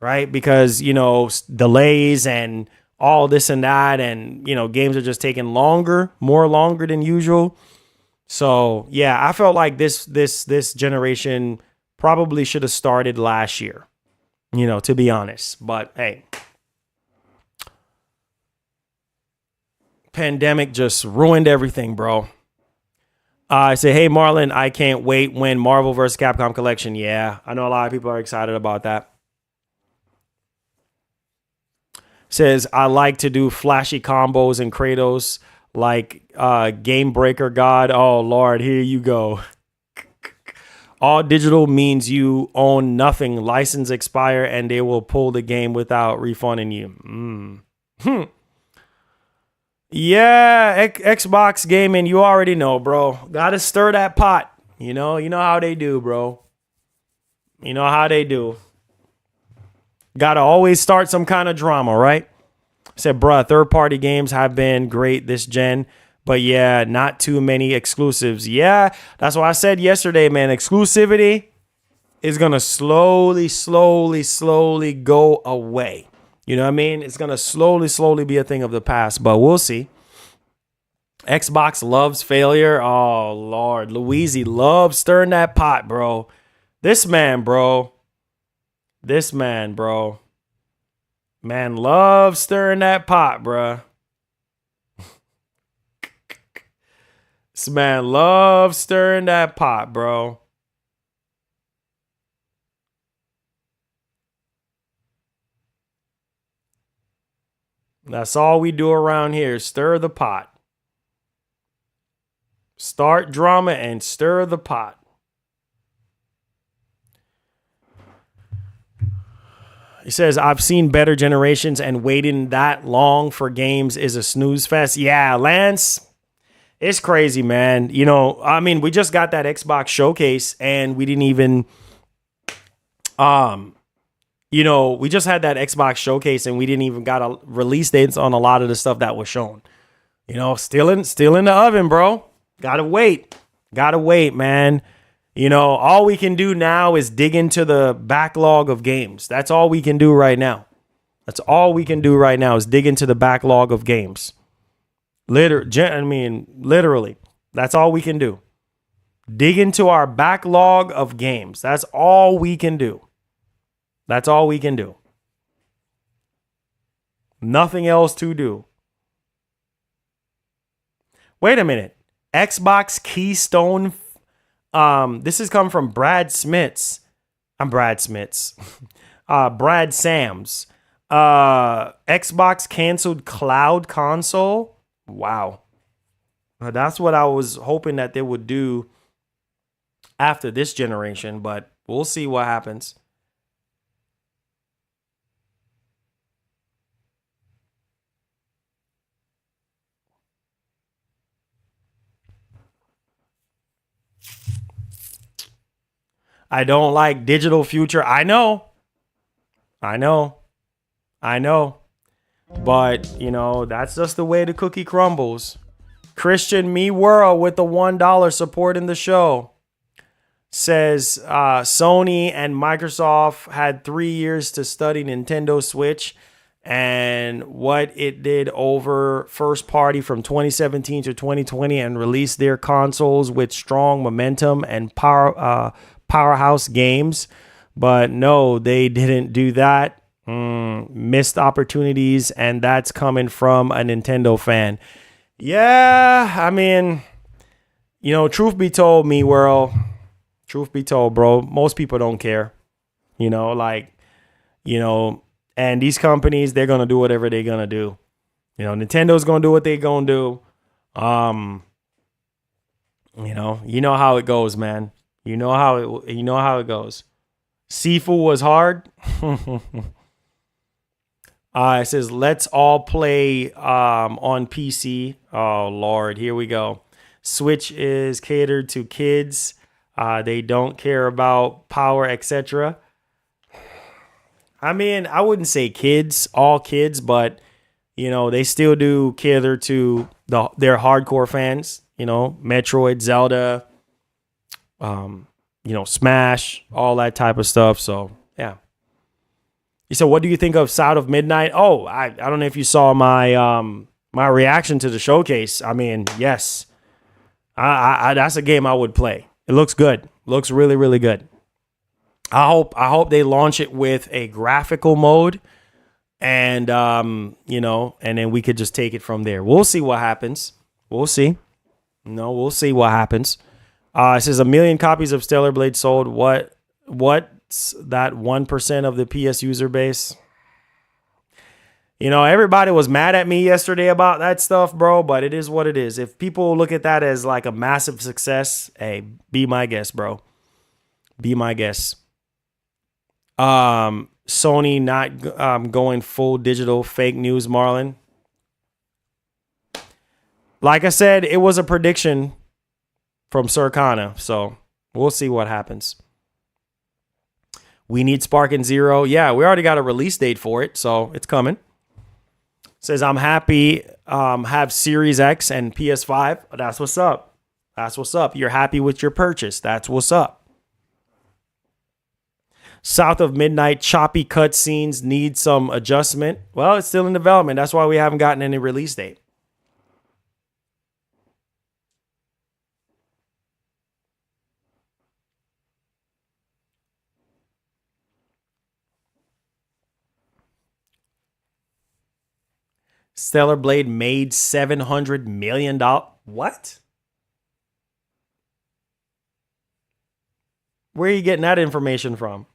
right? Because, you know, delays and all this and that, and you know, games are just taking longer than usual. So yeah, I felt like this generation probably should have started last year, you know, to be honest. But hey, pandemic just ruined everything, bro. I say, hey Marlon, I can't wait when Marvel vs. Capcom Collection. Yeah, I know a lot of people are excited about that. Says, I like to do flashy combos in Kratos like Game Breaker God. Oh, Lord, here you go. All digital means you own nothing. License expire and they will pull the game without refunding you. Yeah, Xbox gaming, you already know, bro. Gotta stir that pot. You know how they do, bro. You know how they do. Gotta always start some kind of drama, right? Said, bruh, third-party games have been great this gen, but yeah, not too many exclusives. Yeah, that's why I said yesterday, man, exclusivity is gonna slowly go away. You know what I mean? It's gonna slowly be a thing of the past, but we'll see. Xbox loves failure. Oh, Lord. Louisi loves stirring that pot, bro. This man, bro. Man loves stirring that pot, bruh. This man loves stirring that pot, bro. That's all we do around here. Stir the pot. Start drama and stir the pot. He says, I've seen better generations and waiting that long for games is a snooze fest. Yeah, Lance, It's crazy, man. You know, I mean, we just got that Xbox showcase and we didn't even we just had that Xbox showcase and we didn't even got a release dates on a lot of the stuff that was shown. You know, still in the oven, bro. Gotta wait, man. You know, all we can do now is dig into the backlog of games. That's all we can do right now. That's all we can do right now is dig into the backlog of games. Literally, that's all we can do. Dig into our backlog of games. That's all we can do. That's all we can do. Nothing else to do. Wait a minute. Xbox Keystone. This has come from Brad Smits. Brad Sams. Xbox canceled cloud console. Wow. That's what I was hoping that they would do after this generation, but we'll see what happens. I don't like digital future. I know. But, you know, that's just the way the cookie crumbles. Christian Me World with the $1 supporting the show says Sony and Microsoft had 3 years to study Nintendo Switch and what it did over first party from 2017 to 2020 and released their consoles with strong momentum and powerhouse games. But no, they didn't do that. Missed opportunities, and that's coming from a Nintendo fan. Yeah, I mean, you know, truth be told, truth be told, bro, most people don't care. You know, like, you know, and these companies, they're gonna do whatever they're gonna do. You know, Nintendo's gonna do what they're gonna do. You know how it goes, man. You know how it goes. Sifu was hard. It says, let's all play on PC. Oh, Lord. Here we go. Switch is catered to kids. They don't care about power, etc. I mean, I wouldn't say kids, all kids, but, you know, they still do cater to their hardcore fans. You know, Metroid, Zelda, you know, Smash, all that type of stuff. So, yeah. So what do you think of South of Midnight? Oh, I don't know if you saw my my reaction to the showcase. I mean, yes. I that's a game I would play. It looks good. Looks really, really good. I hope they launch it with a graphical mode and you know, and then we could just take it from there. We'll see what happens. We'll see. No, we'll see what happens. It says 1 million copies of Stellar Blade sold. What's that 1% of the PS user base? You know, everybody was mad at me yesterday about that stuff, bro, but it is what it is. If people look at that as like a massive success, hey, be my guest, bro. Be my guest. Sony not going full digital, fake news, Marlon. Like I said, it was a prediction from Circana, so we'll see what happens. We need Sparking Zero. Yeah, we already got a release date for it, so it's coming. Says, I'm happy, have Series X and PS5. That's what's up. That's what's up. You're happy with your purchase. That's what's up. South of Midnight, choppy cutscenes need some adjustment. Well, it's still in development. That's why we haven't gotten any release date. Stellar Blade made $700 million. What? Where are you getting that information from?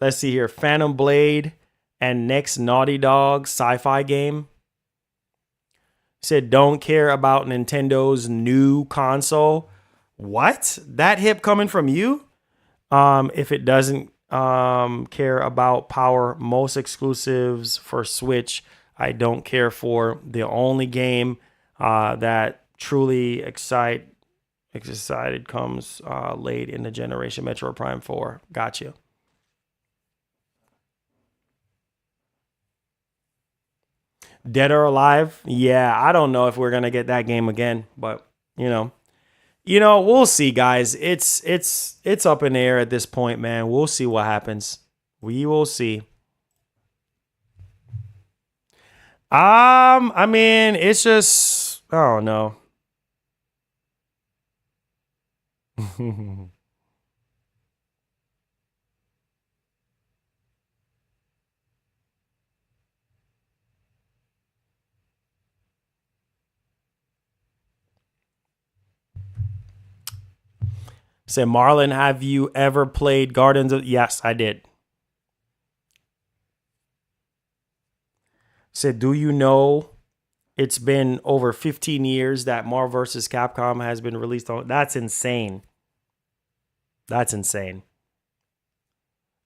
Let's see here. Phantom Blade and next Naughty Dog sci-fi game. Said don't care about Nintendo's new console. What? That hip coming from you? If it doesn't care about power, most exclusives for Switch I don't care for. The only game that truly excited comes late in the generation, Metroid Prime 4. Got you. Dead or Alive? Yeah, I don't know if we're gonna get that game again, but you know, we'll see, guys. It's up in the air at this point, man. We'll see what happens. We will see. I mean, it's just, I don't know. Say, Marlon, have you ever played Gardens of... Yes, I did. Said, do you know it's been over 15 years that Marvel vs. Capcom has been released on... That's insane. That's insane.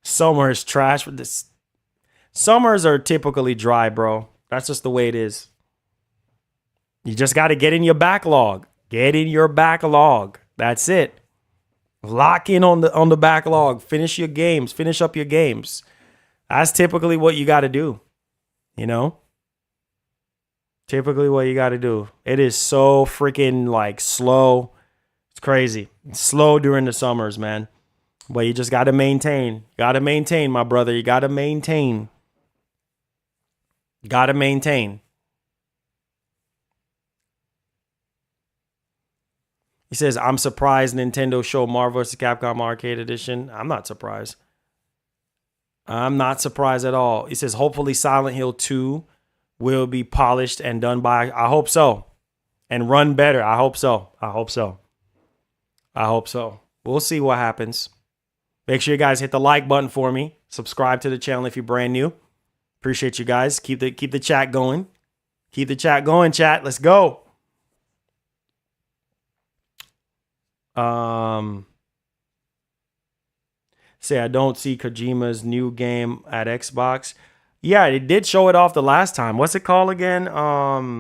Summer is trash with this. Summers are typically dry, bro. That's just the way it is. You just got to get in your backlog. Get in your backlog. That's it. Lock in on the backlog. Finish your games. Finish up your games. That's typically what you got to do. You know? Typically what you got to do. It is so freaking like slow. It's crazy. It's slow during the summers, man. But you just got to maintain. Got to maintain, my brother. You got to maintain. Got to maintain. He says, I'm surprised Nintendo showed Marvel vs. Capcom Arcade Edition. I'm not surprised. I'm not surprised at all. He says, hopefully Silent Hill 2 will be polished and done by... I hope so. And run better. I hope so. I hope so. I hope so. We'll see what happens. Make sure you guys hit the like button for me. Subscribe to the channel if you're brand new. Appreciate you guys. Keep the chat going. Keep the chat going, chat. Let's go. Say I don't see Kojima's new game at Xbox. Yeah, it did show it off the last time. What's it called again? I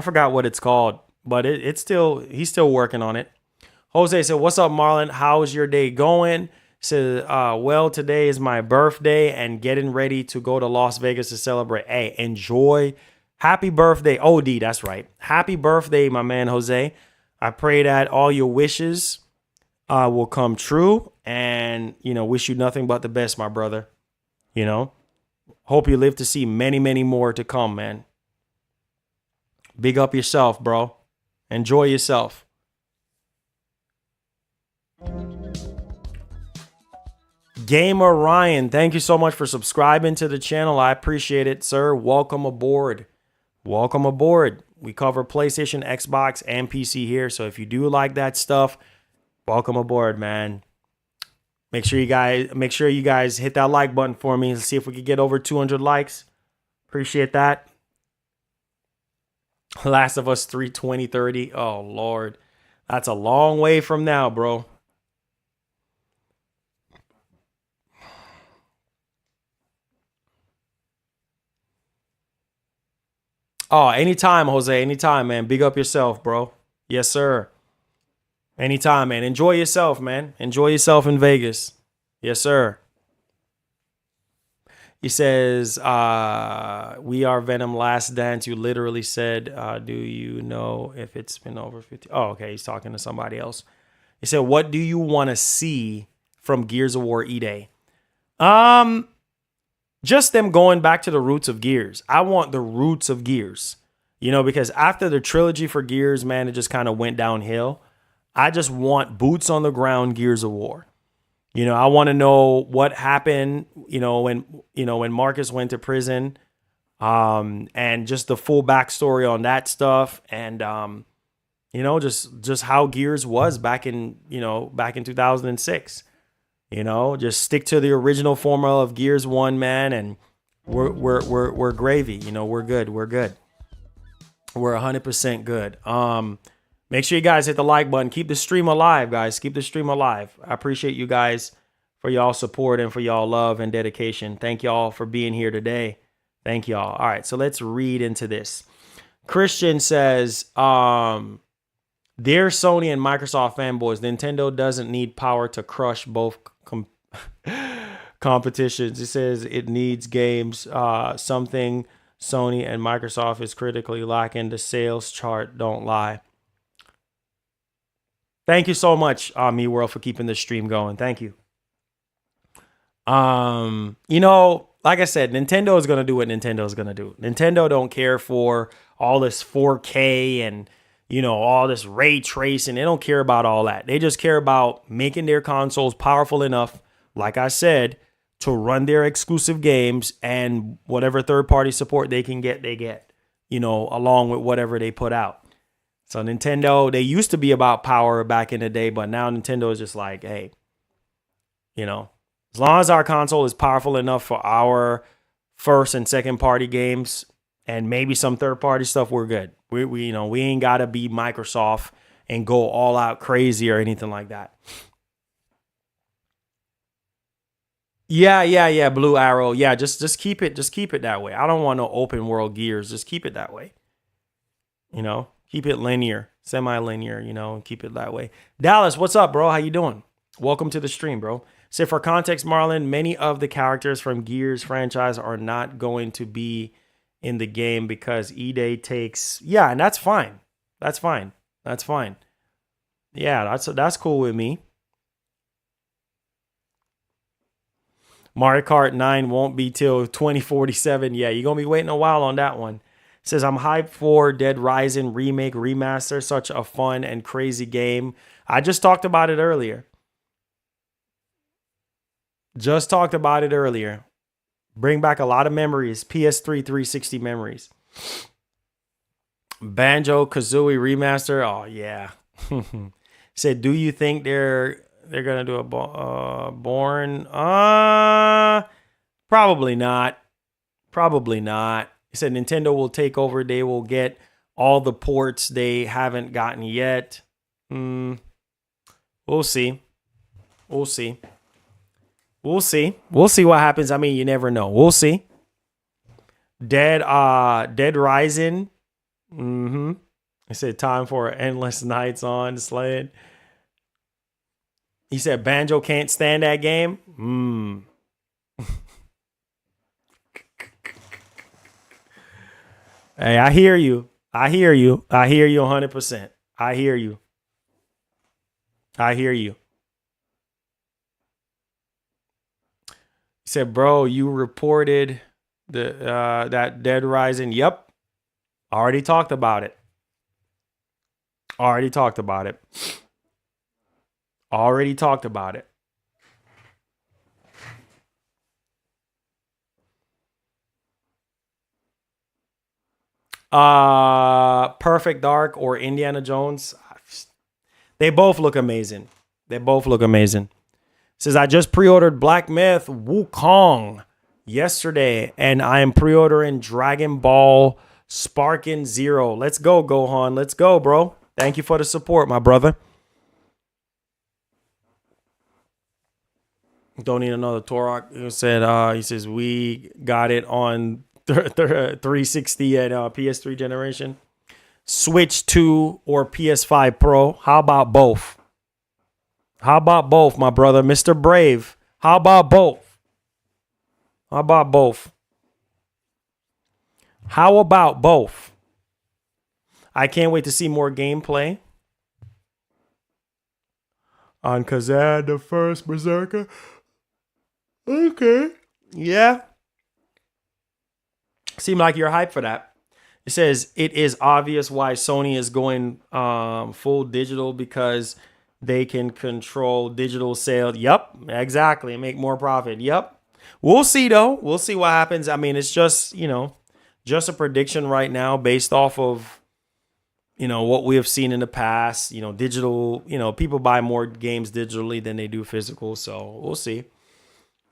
forgot what it's called, but he's still working on it. Jose said, "What's up, Marlon? How's your day going?" Said, well, today is my birthday and getting ready to go to Las Vegas to celebrate. Hey, enjoy. Happy birthday. OD, that's right. Happy birthday, my man, Jose. I pray that all your wishes will come true and, wish you nothing but the best, my brother. Hope you live to see many, many more to come, man. Big up yourself, bro. Enjoy yourself. Gamer Ryan, thank you so much for subscribing to the channel. I appreciate it, sir. Welcome aboard. Welcome aboard. We cover PlayStation, Xbox, and PC here. So if you do like that stuff, welcome aboard, man. Make sure you guys hit that like button for me. Let's see if we can get over 200 likes. Appreciate that. Last of Us 3, 2030. Oh, Lord. That's a long way from now, bro. Oh, anytime, Jose. Anytime, man. Big up yourself, bro. Yes, sir. Anytime, man. Enjoy yourself, man. Enjoy yourself in Vegas. Yes, sir. He says, we are Venom Last Dance. You literally said, do you know if it's been over 50? Oh, okay. He's talking to somebody else. He said, what do you want to see from Gears of War E-Day? Just them going back to the roots of Gears. I want the roots of Gears, because after the trilogy for Gears, man, it just kind of went downhill. I just want boots on the ground Gears of War. I want to know what happened, when Marcus went to prison, and just the full backstory on that stuff. And, just how Gears was back in 2006. Just stick to the original formula of Gears 1, man, and we're gravy. We're good. We're good. We're 100% good. Make sure you guys hit the like button. Keep the stream alive, guys. Keep the stream alive. I appreciate you guys for y'all support and for y'all love and dedication. Thank y'all for being here today. Thank y'all. All right, so let's read into this. Christian says, dear Sony and Microsoft fanboys, Nintendo doesn't need power to crush both competitions. It says it needs games. Something Sony and Microsoft is critically lacking. The sales chart don't lie. Thank you so much, Me World, for keeping this stream going. Thank you. You know, like I said, Nintendo is going to do what Nintendo is going to do. Nintendo don't care for all this 4K and, you know, all this ray tracing. They don't care about all that. They just care about making their consoles powerful enough, like I said, to run their exclusive games, and whatever third-party support they can get, they get, you know, along with whatever they put out. So Nintendo, they used to be about power back in the day, but now Nintendo is just like, hey, you know, as long as our console is powerful enough for our first and second party games and maybe some third party stuff, we're good. We you know, we ain't got to be Microsoft and go all out crazy or anything like that. Yeah, Blue Arrow. Yeah, just keep it that way. I don't want no open world Gears. Just keep it that way. You know, keep it linear, semi-linear, you know, and keep it that way. Dallas, what's up, bro? How you doing? Welcome to the stream, bro. So for context, Marlon, many of the characters from Gears franchise are not going to be in the game because E-Day takes, yeah, and that's fine. That's fine. Yeah, that's cool with me. Mario Kart 9 won't be till 2047. Yeah, you're going to be waiting a while on that one. It says, I'm hyped for Dead Rising remake, remaster. Such a fun and crazy game. I just talked about it earlier. Bring back a lot of memories. PS3 360 memories. Banjo-Kazooie remaster. Oh, yeah. Said, do you think they're going to do a Born? Probably not. He said Nintendo will take over. They will get all the ports they haven't gotten yet. We'll see. We'll see what happens. I mean, you never know. We'll see. Dead Rising. He said time for endless nights on Sled. He said Banjo can't stand that game. Hey, I hear you 100%. I hear you. He said, bro, you reported that Dead Rising. Yep. Already talked about it. Perfect Dark or Indiana Jones. They both look amazing. Says, I just pre-ordered Black Myth Wukong yesterday, and I am pre-ordering Dragon Ball Sparking Zero. Let's go, Gohan. Let's go, bro. Thank you for the support, my brother. Don't need another Torok. He says, we got it on 360 and PS3 generation. Switch 2 or PS5 Pro. How about both? My brother? Mr. Brave. How about both? I can't wait to see more gameplay on Kazad, the first Berserker. Okay. Yeah. Seem like you're hyped for that. It says it is obvious why Sony is going full digital because they can control digital sales. Yep, exactly. Make more profit. Yep. We'll see though. We'll see what happens. I mean, it's just, just a prediction right now based off of, what we have seen in the past. Digital, people buy more games digitally than they do physical. So we'll see.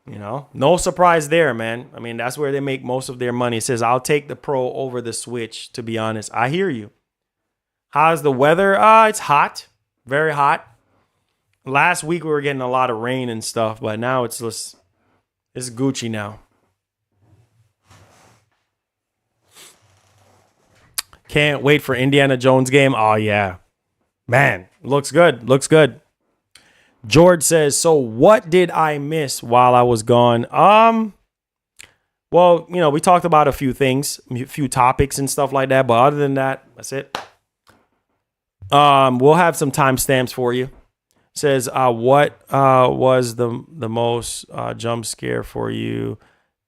No surprise there, man. I mean, that's where they make most of their money. It says, I'll take the Pro over the Switch, to be honest. I hear you. How's the weather? It's hot. Very hot. Last week we were getting a lot of rain and stuff, but now it's Gucci now. Can't wait for Indiana Jones game. Oh yeah, man, looks good. Looks good. George says, so what did I miss while I was gone? Well, you know, we talked about a few things, a few topics and stuff like that. But other than that, that's it. We'll have some timestamps for you. Says, what was the most jump scare for you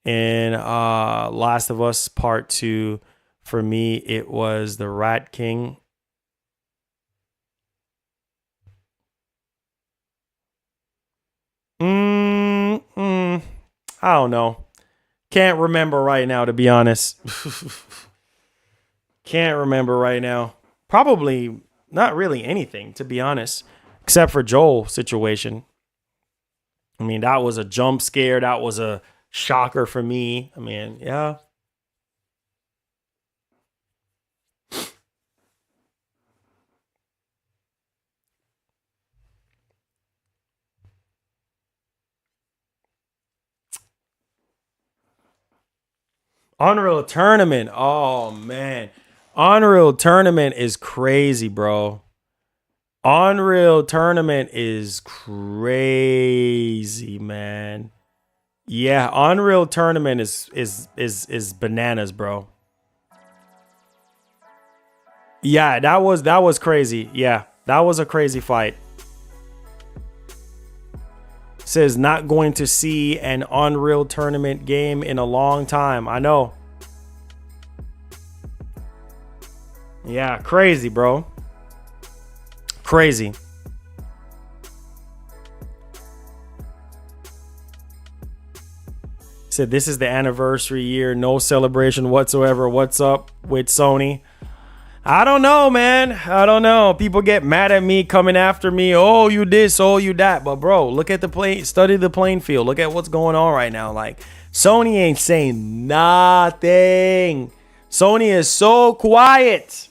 in Last of Us Part 2? For me, it was the Rat King. I don't know. Can't remember right now, to be honest. Can't remember right now. Probably not really anything, to be honest, except for Joel situation. I mean, that was a jump scare. That was a shocker for me. I mean, yeah. Unreal Tournament. Oh, man. Unreal Tournament is crazy, bro. Unreal Tournament is crazy, man. Yeah, Unreal Tournament is bananas, bro. Yeah, that was crazy. Yeah, that was a crazy fight. Says not going to see an Unreal Tournament game in a long time. I know. Yeah, crazy, bro. Crazy. Said this is the anniversary year, no celebration whatsoever. What's up with Sony? I don't know, man. I don't know. People get mad at me, coming after me. Oh, you this, oh, you that. But bro, look at the play, study the playing field. Look at what's going on right now. Like, Sony ain't saying nothing. Sony is so quiet.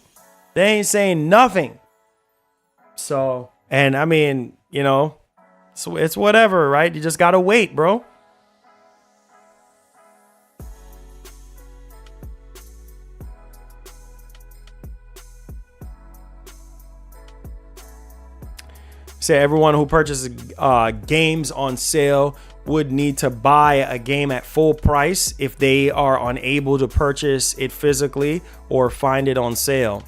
They ain't saying nothing. So, and I mean, you know, so it's whatever, right? You just gotta wait, bro. Say everyone who purchases games on sale would need to buy a game at full price if they are unable to purchase it physically or find it on sale.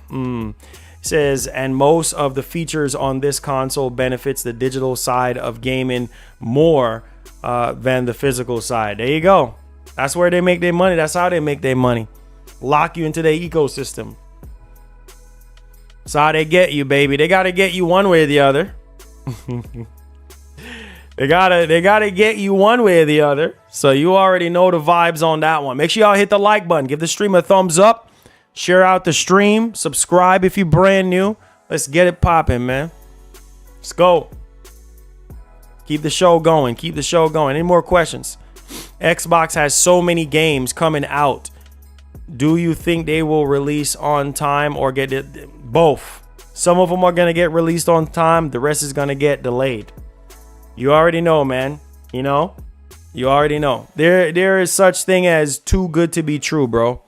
Says, and most of the features on this console benefits the digital side of gaming more than the physical side. There you go. That's where they make their money. That's how they make their money. Lock you into their ecosystem. That's how they get you, baby. They got to get you one way or the other. They gotta get you one way or the other. So you already know the vibes on that one. Make sure y'all hit the like button. Give the stream a thumbs up. Share out the stream. Subscribe if you're brand new. Let's get it popping, man. Let's go. Keep the show going. Keep the show going. Any more questions? Xbox has so many games coming out. Do you think they will release on time or get it? Both. Some of them are going to get released on time. The rest is going to get delayed. You already know, man. You know? You already know. There is such thing as too good to be true, bro.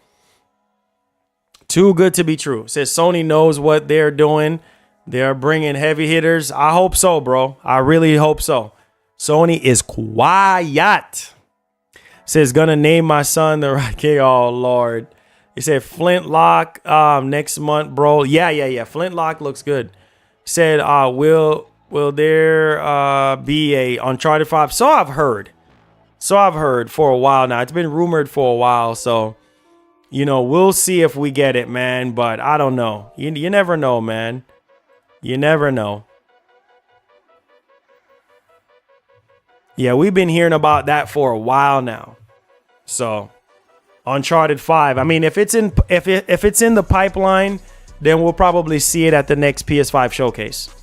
Too good to be true. Says Sony knows what they're doing. They're bringing heavy hitters. I hope so, bro. I really hope so. Sony is quiet. Says gonna name my son the right king. Oh, Lord. He said Flintlock next month, bro. Yeah. Flintlock looks good. Said, will there be a Uncharted 5? So I've heard for a while now. It's been rumored for a while. So, you know, we'll see if we get it, man. But I don't know. You never know, man. You never know. Yeah, we've been hearing about that for a while now. So Uncharted 5. I mean, if it's in the pipeline, then we'll probably see it at the next PS5 showcase.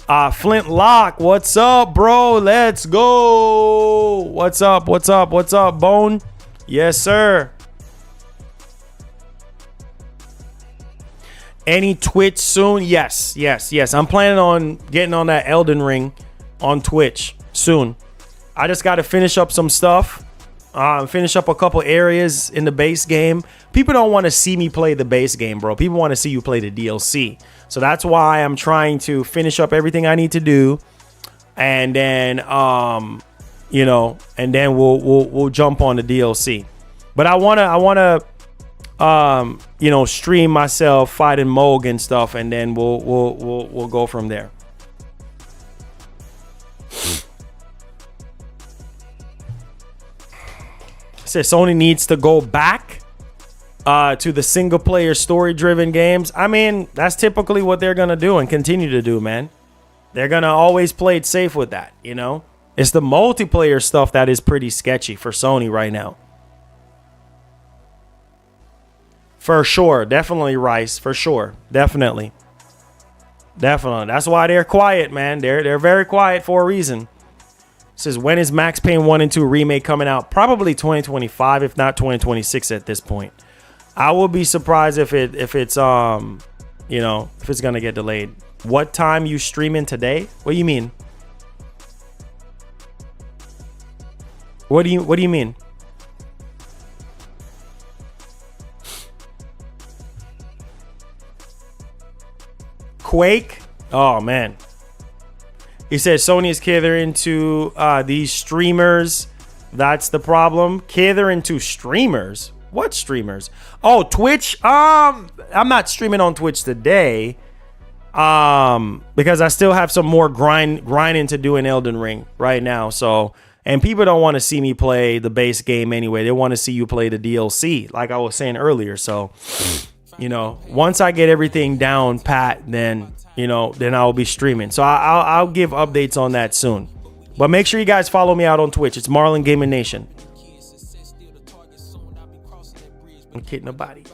Flintlock, what's up, bro? Let's go. What's up, Bone? Yes, sir. Any Twitch soon? Yes. I'm planning on getting on that Elden Ring on Twitch soon. I just got to finish up some stuff. finish up a couple areas in the base game. People don't want to see me play the base game, bro. People want to see you play the DLC. So that's why I'm trying to finish up everything I need to do, and then you know, and then we'll jump on the DLC. But I wanna you know, stream myself fighting Moog and stuff, and then we'll go from there. Says Sony needs to go back to the single player story driven games. I mean, that's typically what they're gonna do and continue to do, man. They're gonna always play it safe with that, you know. It's the multiplayer stuff that is pretty sketchy for Sony right now. For sure, definitely, Rice. For sure, definitely. That's why they're quiet, man. They're very quiet for a reason. It says, when is Max Payne 1 and 2 remake coming out? Probably 2025, if not 2026 at this point. I will be surprised if it's you know, if it's gonna get delayed. What time you streaming today? What do you mean? What do you mean? Quake? Oh man. He says Sony is catering to these streamers. That's the problem. Catering to streamers? What streamers? Oh, Twitch. I'm not streaming on Twitch today. Because I still have some more grinding to do in Elden Ring right now. So, and people don't want to see me play the base game anyway. They want to see you play the DLC, like I was saying earlier. So, you know, once I get everything down pat, then you know, then I'll be streaming. So I'll give updates on that soon. But make sure you guys follow me out on Twitch. It's Marlon Gaming Nation. I'm kidding nobody.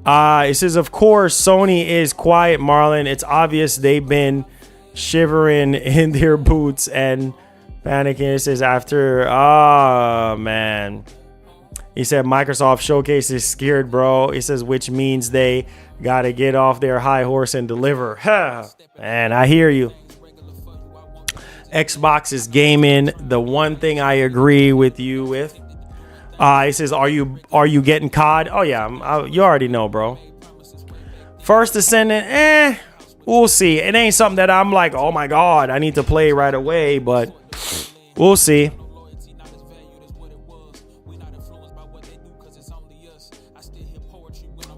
It says, of course, Sony is quiet, Marlon. It's obvious they've been shivering in their boots and panicking. It says after, man. He said Microsoft Showcase is scared, bro. He says, which means they got to get off their high horse and deliver. Man, I hear you. Xbox is gaming. The one thing I agree with you with. He says, are you getting COD? Oh yeah, you already know, bro. First Descendant, we'll see. It ain't something that I'm like, oh my god, I need to play right away, but we'll see.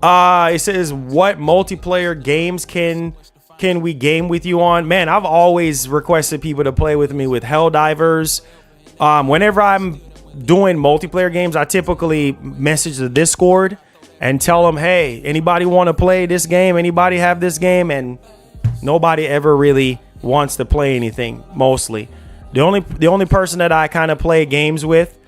It says, what multiplayer games can we game with you on? Man, I've always requested people to play with me with Helldivers. Whenever I'm doing multiplayer games, I typically message the Discord and tell them, hey, anybody want to play this game? Anybody have this game? And nobody ever really wants to play anything. Mostly the only person that I kind of play games with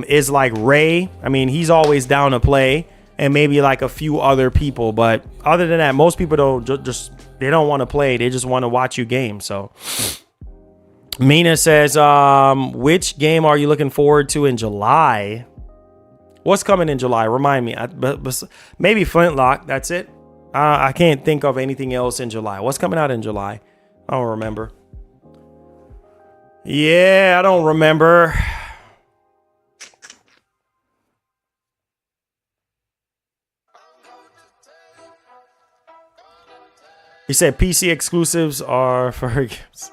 is like Ray. I mean, he's always down to play, and maybe like a few other people, but other than that, most people don't just they don't want to play. They just want to watch you game. So Mina says, which game are you looking forward to in July? What's coming in July? Remind me. Maybe Flintlock. That's it. I can't think of anything else in July. What's coming out in July? I don't remember. Yeah, I don't remember. He said PC exclusives are for her games.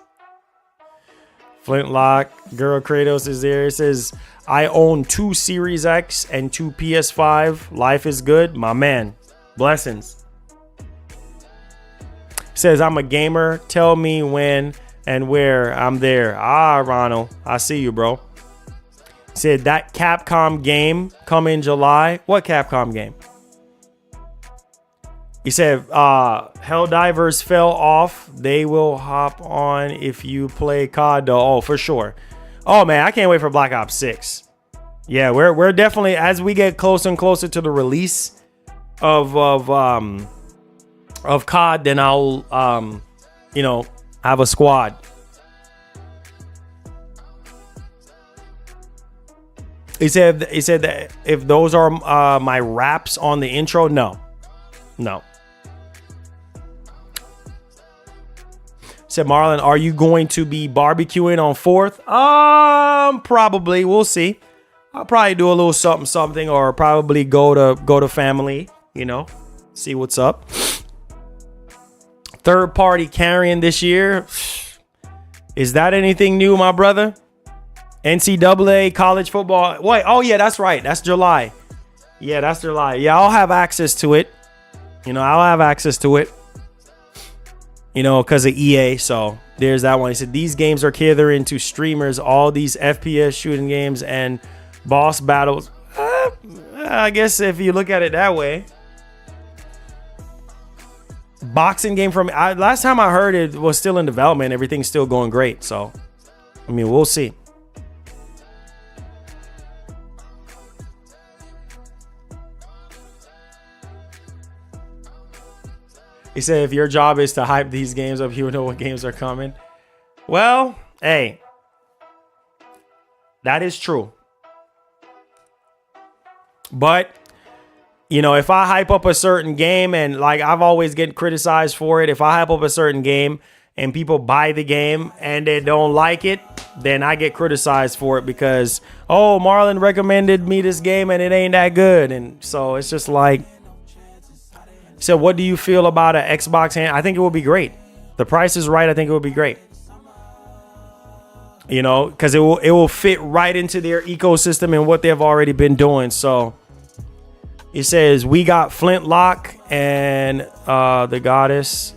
Flintlock, Girl Kratos is there. It says, I own 2 Series X and 2 PS5. Life is good. My man. Blessings. Says, I'm a gamer. Tell me when and where. I'm there. Ronald. I see you, bro. Said, that Capcom game come in July. What Capcom game? He said, Helldivers fell off. They will hop on if you play COD though. Oh, for sure. Oh man, I can't wait for Black Ops 6. Yeah, we're definitely, as we get closer and closer to the release of COD, then I'll you know, have a squad. He said that if those are my raps on the intro, no. Said Marlon, are you going to be barbecuing on 4th? Probably. We'll see. I'll probably do a little something, or probably go to family, you know, see what's up. Third party carrying this year. Is that anything new, my brother? NCAA college football. Wait, oh yeah, that's right. That's July. Yeah, that's July. Yeah, I'll have access to it. You know, I'll have access to it. You know, because of EA. So there's that one. He said these games are catering to streamers. All these FPS shooting games and boss battles. I guess if you look at it that way. Boxing game from last time I heard it was still in development. Everything's still going great. So, I mean, we'll see. He said, if your job is to hype these games up, you know what games are coming. Well, hey, that is true. But, you know, if I hype up a certain game, and like I've always getting criticized for it, if I hype up a certain game and people buy the game and they don't like it, then I get criticized for it because, oh, Marlon recommended me this game and it ain't that good. And so it's just like, so what do you feel about an Xbox hand? I think it would be great. The price is right. I think it would be great. You know, because it will fit right into their ecosystem and what they've already been doing. So it says we got Flintlock and the Goddess.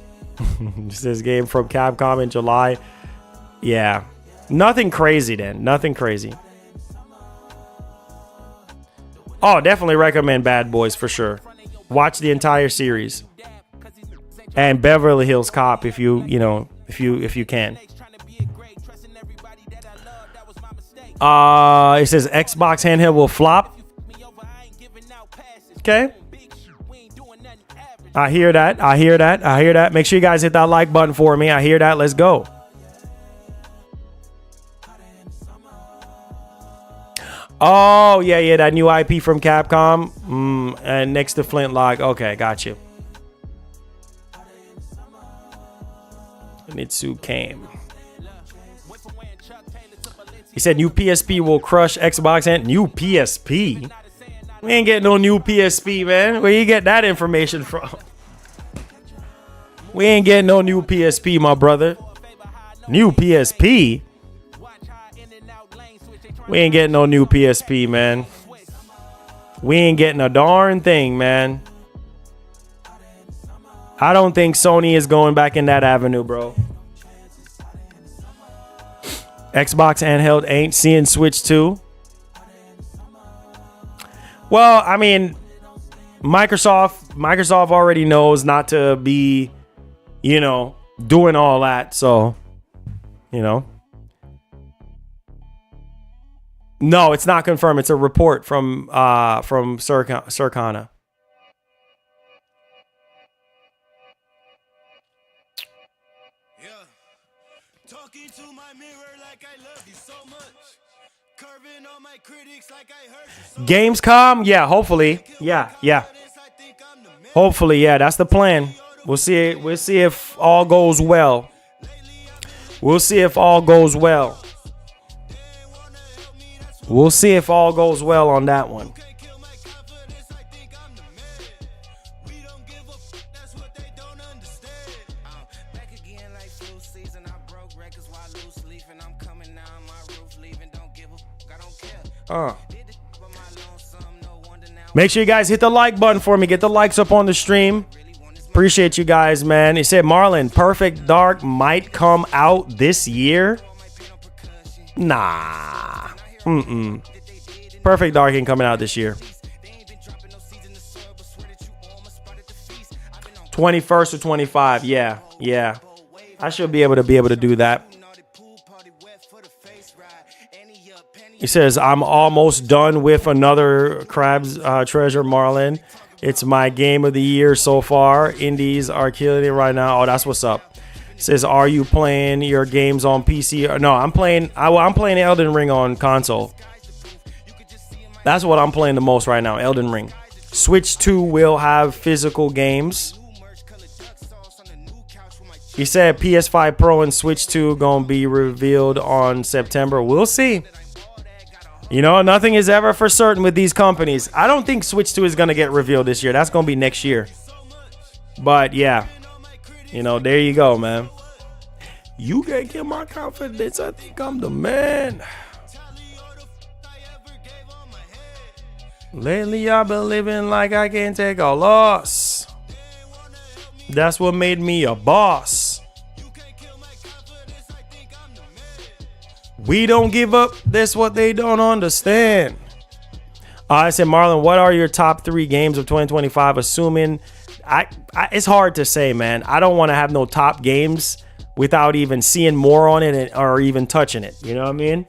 This game from Capcom in July. Yeah, nothing crazy then. Nothing crazy. Oh, definitely recommend Bad Boys for sure. Watch the entire series, and Beverly Hills Cop if you can. It says Xbox handheld will flop. Okay. I hear that. Make sure you guys hit that like button for me. I hear that. Let's go. Oh, yeah, that new IP from Capcom. And next to Flintlock. Okay, got you. Nitsu came. He said new PSP will crush Xbox and new PSP. We ain't getting no new PSP, man. Where you get that information from? We ain't getting no new PSP, my brother. New PSP? We ain't getting no new PSP, man. We ain't getting a darn thing, man. I don't think Sony is going back in that avenue, bro. Xbox handheld ain't seeing Switch 2. Well, I mean, Microsoft already knows not to be, you know, doing all that. So, you know. No, it's not confirmed. It's a report from Circana. Talking to my mirror like I love you so much. Curving on my critics like I heard you so Gamescom, yeah, hopefully. Yeah. Hopefully, yeah, that's the plan. We'll see if all goes well. We'll see if all goes well on that one. Make sure you guys hit the like button for me. Get the likes up on the stream. Appreciate you guys, man. He said, Marlon, Perfect Dark might come out this year. Nah. Perfect Dark ain't coming out this year. 21st or 25. Yeah. I should be able to do that. He says, I'm almost done with another Crab's Treasure, Marlon. It's my game of the year so far. Indies are killing it right now. Oh, that's what's up. Says, are you playing your games on PC? No, I'm playing Elden Ring on console. That's what I'm playing the most right now, Elden Ring. Switch 2 will have physical games. He said PS5 Pro and Switch 2 gonna be revealed on September. We'll see. You know, nothing is ever for certain with these companies. I don't think Switch 2 is gonna get revealed this year. That's gonna be next year. But yeah. You know, there you go, man. You can't get my confidence. I think I'm the man. Lately, I've been living like I can't take a loss. That's what made me a boss. We don't give up. That's what they don't understand. I said, Marlon, what are your top 3 games of 2025? Assuming... it's hard to say, man. I don't want to have no top games without even seeing more on it or even touching it. You know what I mean?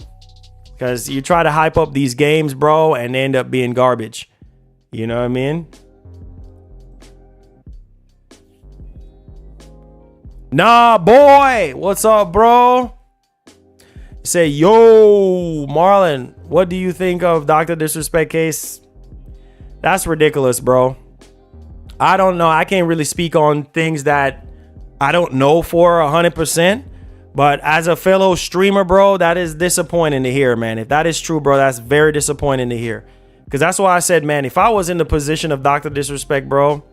Because you try to hype up these games, bro, and they end up being garbage. You know what I mean? Nah, boy. What's up, bro? Say, yo, Marlon, what do you think of Dr. Disrespect case? That's ridiculous, bro. I don't know. I can't really speak on things that I don't know for 100%. But as a fellow streamer, bro, that is disappointing to hear, man. If that is true, bro, that's very disappointing to hear. Because that's why I said, man, if I was in the position of Dr. Disrespect, bro,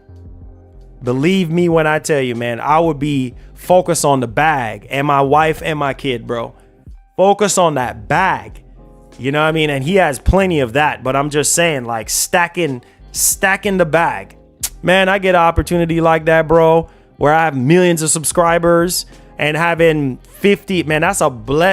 believe me when I tell you, man, I would be focused on the bag and my wife and my kid, bro. Focus on that bag. You know what I mean? And he has plenty of that. But I'm just saying, like, stacking the bag. Man, I get an opportunity like that, bro, where I have millions of subscribers and having 50, man, that's a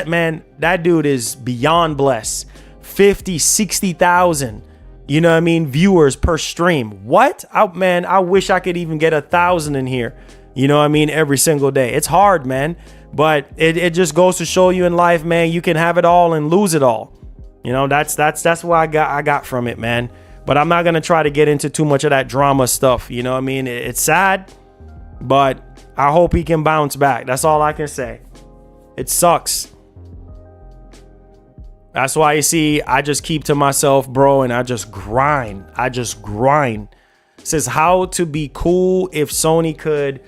man, that dude is beyond blessed. 50, 60,000, you know what I mean, viewers per stream. What? Man, I wish I could even get 1,000 in here, you know what I mean, every single day. It's hard, man, but it just goes to show you in life, man, you can have it all and lose it all. You know, that's what I got from it, man. But I'm not going to try to get into too much of that drama stuff. You know what I mean? It's sad, but I hope he can bounce back. That's all I can say. It sucks. That's why you see, I just keep to myself, bro, and I just grind. It says, how to be cool if Sony could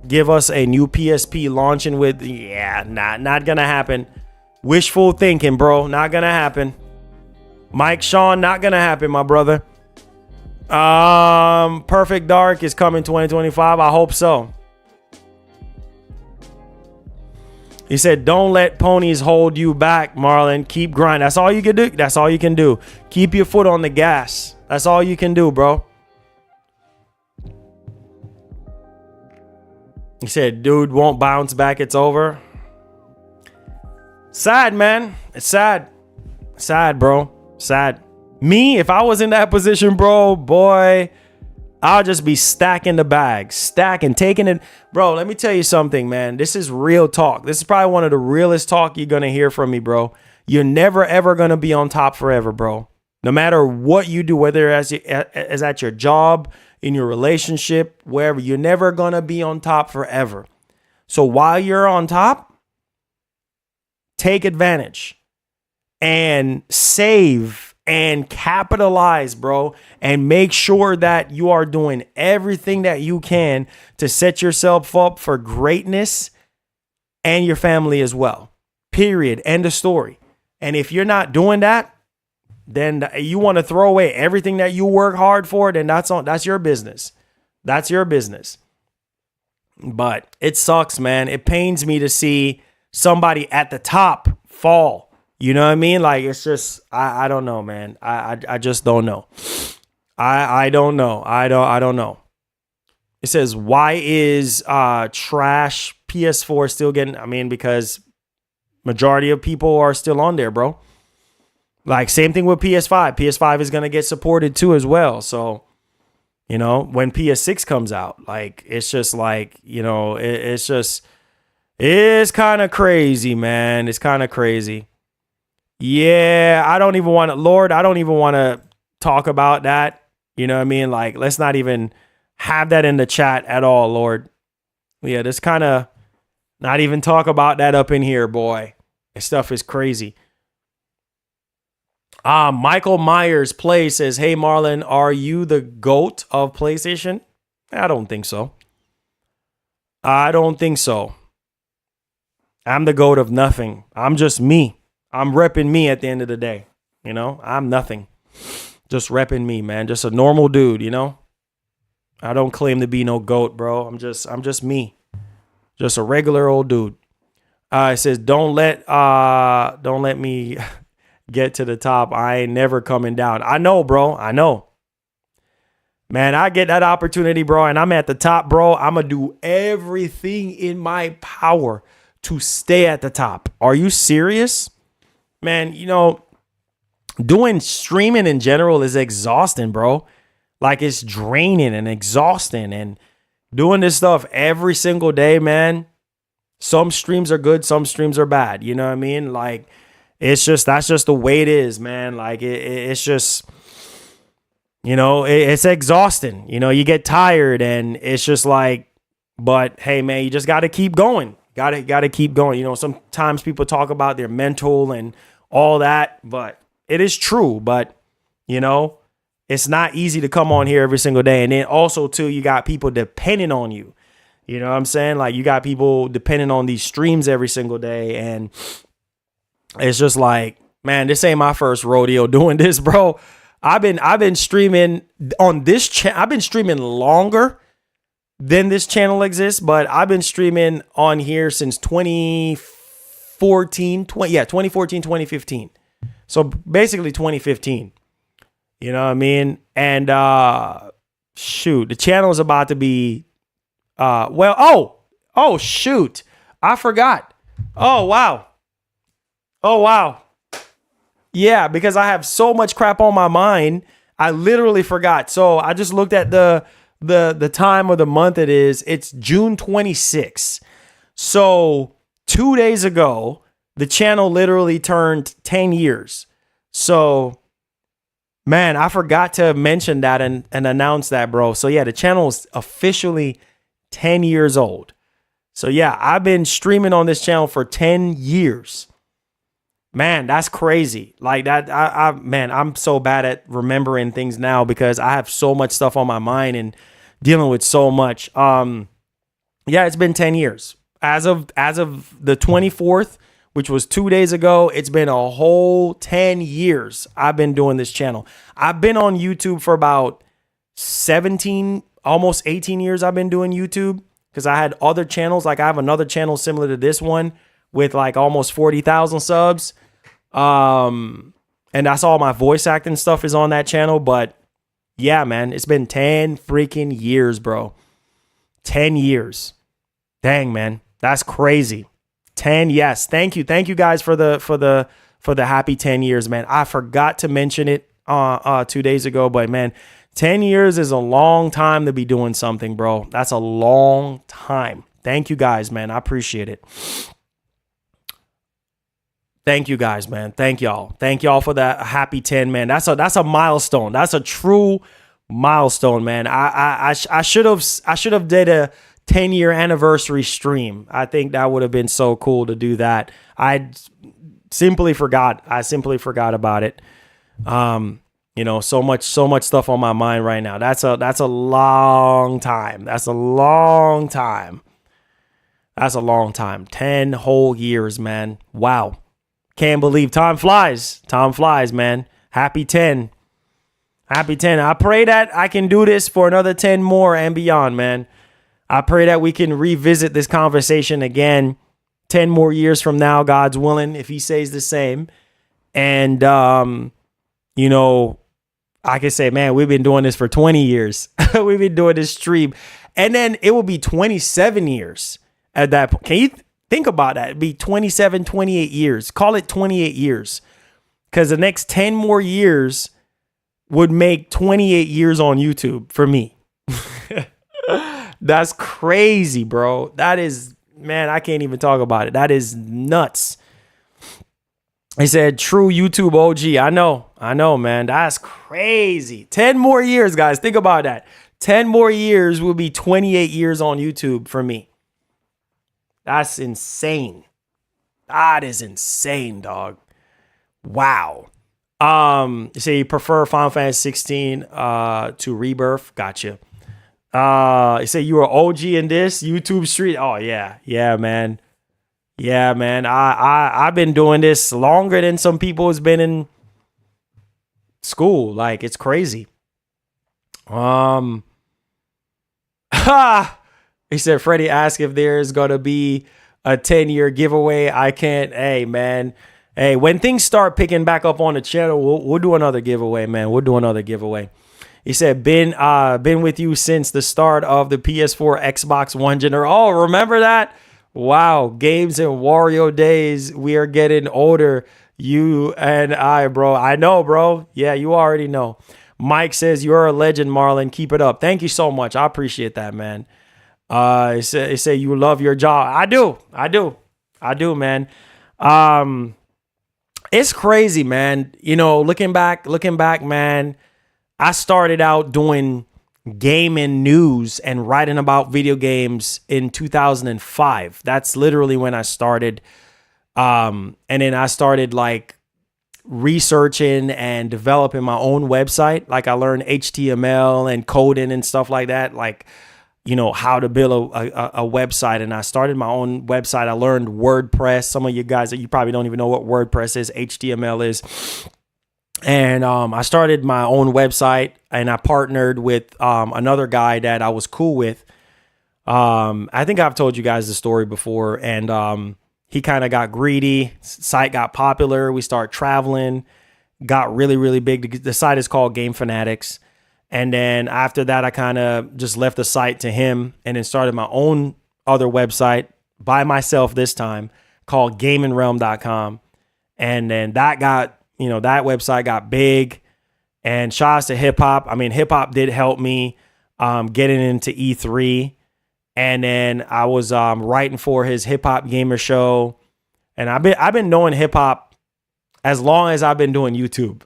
give us a new PSP launching with... Yeah, not going to happen. Wishful thinking, bro. Not going to happen. Mike Sean, not gonna happen, my brother. Perfect Dark is coming 2025. I hope so. He said, don't let ponies hold you back, Marlon. Keep grinding. That's all you can do. That's all you can do. Keep your foot on the gas. That's all you can do, bro. He said, dude won't bounce back. It's over. Sad, man. It's sad. Sad, bro. Sad. Me, if I was in that position, bro, boy, I'll just be stacking the bag, taking it. Bro, let me tell you something, man. This is real talk. This is probably one of the realest talk you're going to hear from me, bro. You're never, ever going to be on top forever, bro. No matter what you do, whether it's at your job, in your relationship, wherever, you're never going to be on top forever. So while you're on top, take advantage and save and capitalize, bro, and make sure that you are doing everything that you can to set yourself up for greatness and your family as well. Period. End of story. And if you're not doing that, then you want to throw away everything that you work hard for, then that's your business. That's your business. But it sucks, man. It pains me to see somebody at the top fall. You know what I mean? Like, it's just, I don't know, man. I just don't know. I don't know. I don't know. It says, why is trash PS4 still getting, I mean, because majority of people are still on there, bro. Like, same thing with PS5. PS5 is going to get supported too as well. So, you know, when PS6 comes out, like, it's just like, you know, it's It's kind of crazy, man. It's kind of crazy. Yeah, I don't even want to, Lord, I don't even want to talk about that. You know what I mean? Like, let's not even have that in the chat at all, Lord. Yeah, just kind of not even talk about that up in here, boy. This stuff is crazy. Michael Myers Play says, hey, Marlon, are you the GOAT of PlayStation? I don't think so. I don't think so. I'm the GOAT of nothing. I'm just me. I'm repping me at the end of the day. You know, I'm nothing. Just repping me, man. Just a normal dude, you know? I don't claim to be no GOAT, bro. I'm just me. Just a regular old dude. It says, don't let me get to the top. I ain't never coming down. I know, bro. I know. Man, I get that opportunity, bro, and I'm at the top, bro. I'm going to do everything in my power to stay at the top. Are you serious? Man, you know, doing streaming in general is exhausting, bro. Like, it's draining and exhausting, and doing this stuff every single day, man. Some streams are good, some streams are bad. You know what I mean? Like, that's just the way it is, man. Like, it's just, you know, it's exhausting. You know, you get tired, and it's just like, but hey, man, you just got to keep going. Got to keep going. You know, sometimes people talk about their mental and all that, but it is true. But, you know, it's not easy to come on here every single day. And then also, too, you got people depending on you. You know what I'm saying? Like, you got people depending on these streams every single day. And it's just like, man, this ain't my first rodeo doing this, bro. I've been streaming on this channel. I've been streaming longer than this channel exists, but I've been streaming on here since 2014, 2015. So basically 2015. You know what I mean? And shoot, the channel is about to be shoot. I forgot. Oh wow. Yeah, because I have so much crap on my mind, I literally forgot. So I just looked at the time of the month it is. It's June 26th. So 2 days ago, the channel literally turned 10 years. So, man, I forgot to mention that and announce that, bro. So yeah, the channel is officially 10 years old. So yeah, I've been streaming on this channel for 10 years. Man, that's crazy. Like that, I'm so bad at remembering things now because I have so much stuff on my mind and dealing with so much. Yeah, it's been 10 years. As of the 24th, which was 2 days ago, it's been a whole 10 years I've been doing this channel. I've been on YouTube for about 17, almost 18 years I've been doing YouTube because I had other channels. Like I have another channel similar to this one with like almost 40,000 subs. And that's all my voice acting stuff is on that channel. But yeah, man, it's been 10 freaking years, bro. 10 years. Dang, man. That's crazy. 10. Yes. Thank you. Thank you guys for the happy 10 years, man. I forgot to mention it 2 days ago, but man, 10 years is a long time to be doing something, bro. That's a long time. Thank you guys, man. I appreciate it. Thank you guys, man. Thank y'all. Thank y'all for that happy 10, man. That's a milestone. That's a true milestone, man. I should have did a 10-year anniversary stream. I think that would have been so cool to do that. I simply forgot. About it. You know, so much stuff on my mind right now. That's a long time. That's a long time. 10 whole years, man. Wow. Can't believe time flies. Time flies, man. Happy 10. Happy 10. I pray that I can do this for another 10 more and beyond, man. I pray that we can revisit this conversation again 10 more years from now, God's willing, if he says the same. And, you know, I can say, man, we've been doing this for 20 years. We've been doing this stream. And then it will be 27 years at that point. Can you think about that? It'd be 27, 28 years. Call it 28 years. Because the next 10 more years would make 28 years on YouTube for me. That's crazy, bro. That is man, I can't even talk about it. That is nuts. He said, true YouTube OG. I know, man. That's crazy. 10 more years, guys. Think about that. 10 more years will be 28 years on YouTube for me. That's insane. That is insane, dog. Wow. You say you prefer Final Fantasy 16 to Rebirth. Gotcha. You say you were OG in this YouTube street. Oh, yeah. Yeah, man. Yeah, man. I've been doing this longer than some people has been in school. Like, it's crazy. He said, Freddie asked if there's going to be a 10-year giveaway. I can't. Hey, man. Hey, when things start picking back up on the channel, we'll do another giveaway, man. We'll do another giveaway. He said, been with you since the start of the PS4, Xbox One generation. Oh, remember that? Wow. Games and Wario days. We are getting older. You and I, bro. I know, bro. Yeah, you already know. Mike says, you're a legend, Marlon. Keep it up. Thank you so much. I appreciate that, man. He said you love your job. I do, man. It's crazy, man. You know, looking back, man, I started out doing gaming news and writing about video games in 2005. That's literally when I started. And then I started like researching and developing my own website. Like I learned HTML and coding and stuff like that. Like, you know, how to build a website. And I started my own website. I learned WordPress. Some of you guys that you probably don't even know what WordPress is, HTML is. And I started my own website and I partnered with another guy that I was cool with. I think I've told you guys the story before. And he kind of got greedy. Site got popular. We started traveling, got really, really big. The site is called Game Fanatics. And then after that, I kind of just left the site to him and then started my own other website by myself this time called gamingrealm.com. And then that got, you know, that website got big and shouts to hip hop. I mean, hip hop did help me getting into E3. And then I was writing for his hip hop gamer show. And I've been knowing hip hop as long as I've been doing YouTube.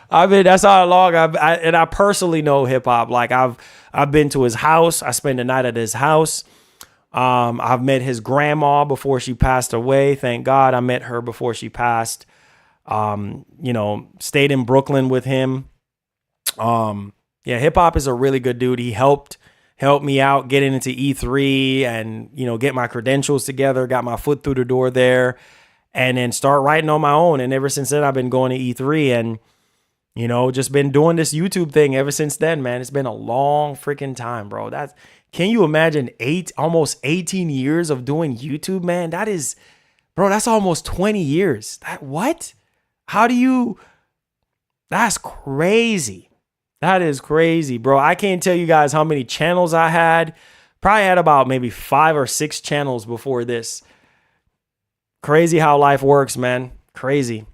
That's how long I personally know hip hop. Like I've been to his house. I spent the night at his house. I've met his grandma before she passed away. Thank God I met her before she passed. You know, stayed in Brooklyn with him. Yeah, hip hop is a really good dude. He helped me out getting into E3 and, you know, get my credentials together, got my foot through the door there and then start writing on my own. And ever since then, I've been going to E3 and, you know, just been doing this YouTube thing ever since then, man. It's been a long freaking time, bro. Can you imagine almost 18 years of doing YouTube, man? That's almost 20 years. What? That's crazy. That is crazy, bro. I can't tell you guys how many channels I had. Probably had about maybe 5 or 6 channels before this. Crazy how life works, man. Crazy.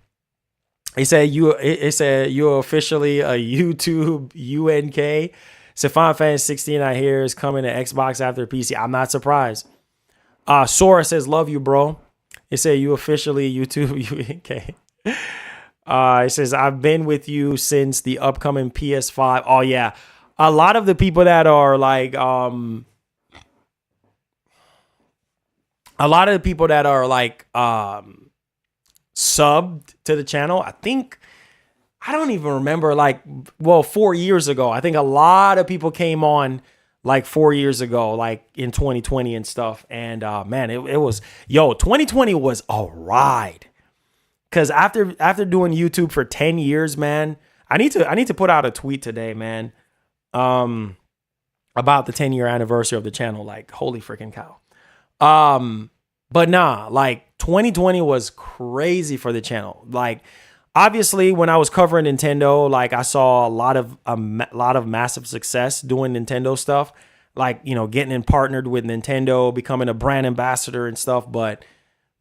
It said you're officially a YouTube UNK. So Final Fantasy 16 I hear is coming to Xbox after PC. I'm not surprised. Sora says, love you, bro. It said you officially YouTube UNK. It says, I've been with you since the upcoming PS5. Oh, yeah. A lot of the people that are like, subbed to the channel, I don't even remember 4 years ago. I think a lot of people came on like 4 years ago, like in 2020 and stuff. And man, it was, 2020 was a ride. Cause after doing YouTube for 10 years, man, I need to put out a tweet today, man, about the 10-year anniversary of the channel. Like, holy freaking cow. But nah, like 2020 was crazy for the channel. Like, obviously, when I was covering Nintendo, like I saw a lot of massive success doing Nintendo stuff, like, you know, getting partnered with Nintendo, becoming a brand ambassador and stuff. But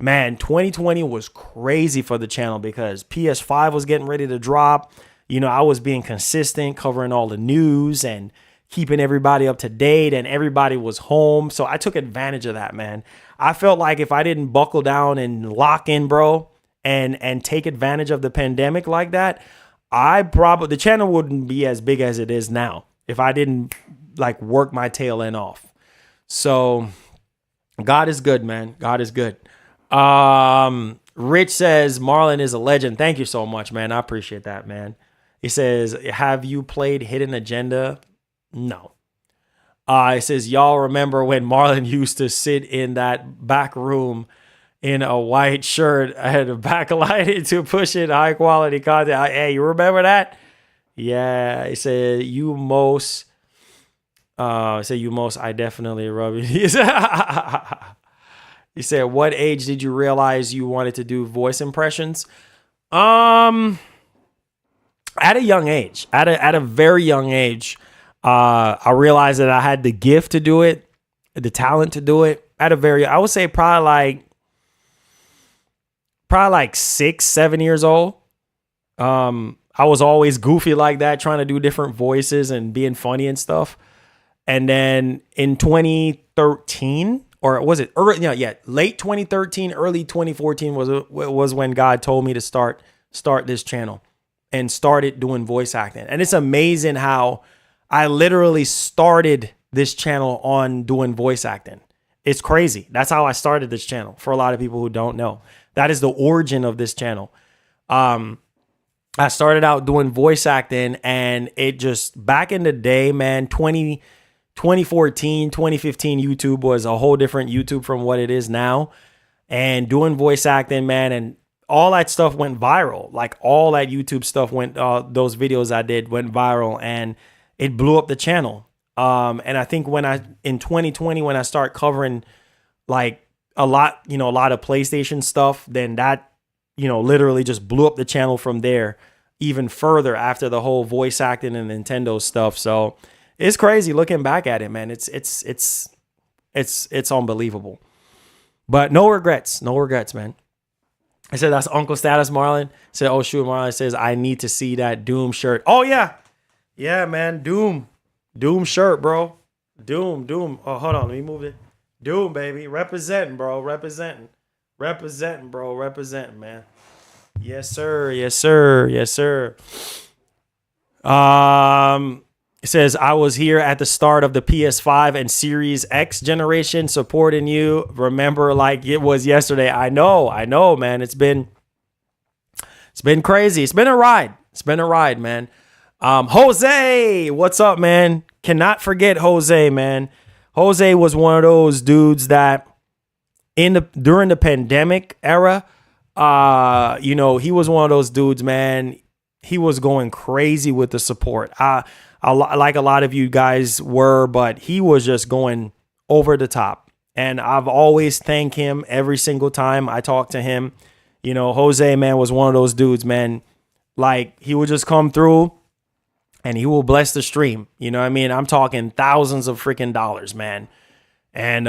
man, 2020 was crazy for the channel because PS5 was getting ready to drop. You know, I was being consistent, covering all the news and keeping everybody up to date, and everybody was home. So I took advantage of that, man. I felt like if I didn't buckle down and lock in, bro, and take advantage of the pandemic like that, the channel wouldn't be as big as it is now if I didn't like work my tail end off. So God is good, man. God is good. Rich says Marlon is a legend. Thank you so much, man. I appreciate that, man. He says, have you played Hidden Agenda? No. It says, y'all remember when Marlon used to sit in that back room in a white shirt? I had a backlighted to push it high quality content. Hey, you remember that? Yeah. He said, you most, I definitely rub it. He said, what age did you realize you wanted to do voice impressions? At a young age, at a very young age, I realized that I had the gift to do it, the talent to do it. I would say probably like 6, 7 years old. I was always goofy like that, trying to do different voices and being funny and stuff. And then in 2013, or was it early? Late 2013, early 2014 was when God told me to start this channel and started doing voice acting. And it's amazing how I literally started this channel on doing voice acting. It's crazy. That's how I started this channel. For a lot of people who don't know, that is the origin of this channel. I started out doing voice acting, and it just, back in the day, man, 2014, 2015 YouTube was a whole different YouTube from what it is now. And doing voice acting, man, and all that stuff went viral. Like all that YouTube stuff went, those videos I did went viral, and it blew up the channel. And I think in 2020, when I start covering like a lot of PlayStation stuff, then that, literally just blew up the channel from there even further after the whole voice acting and Nintendo stuff. So it's crazy looking back at it, man. It's unbelievable. But no regrets, man. I said, that's Uncle Status Marlon. Said, oh shoot, Marlon says, I need to see that Doom shirt. Oh yeah. Yeah, man. Doom shirt, bro. Doom. Oh, hold on. Let me move it. Doom, baby. Representing, bro. Representing, man. Yes, sir. It says, I was here at the start of the PS5 and Series X generation supporting you. Remember like it was yesterday. I know, man. It's been crazy. It's been a ride, man. Jose, what's up, man? Cannot forget Jose, man. Jose was one of those dudes that during the pandemic era, he was one of those dudes, man. He was going crazy with the support. Like a lot of you guys were, but he was just going over the top. And I've always thanked him every single time I talk to him. Jose, man, was one of those dudes, man. Like he would just come through and he will bless the stream. You know what I mean? I'm talking thousands of freaking dollars, man. And,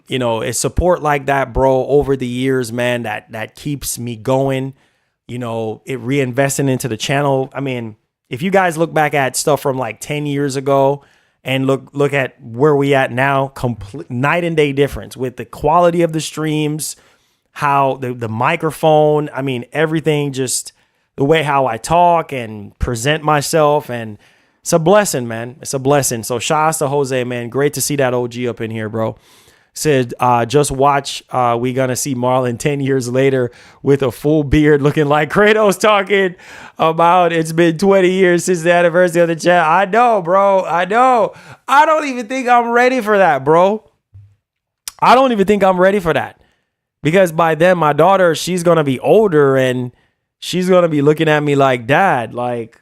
it's support like that, bro, over the years, man, that keeps me going, it reinvesting into the channel. I mean, if you guys look back at stuff from like 10 years ago and look at where we at now, complete night and day difference with the quality of the streams, how the microphone, I mean, everything, just the way how I talk and present myself. And it's a blessing, man. It's a blessing. So shout out to Jose, man. Great to see that OG up in here, bro. Said, just watch. We gonna see Marlon 10 years later with a full beard looking like Kratos, talking about it's been 20 years since the anniversary of the chat. I know, bro. I know. I don't even think I'm ready for that, bro. I don't even think I'm ready for that. Because by then my daughter, she's gonna be older and she's gonna be looking at me like, Dad, like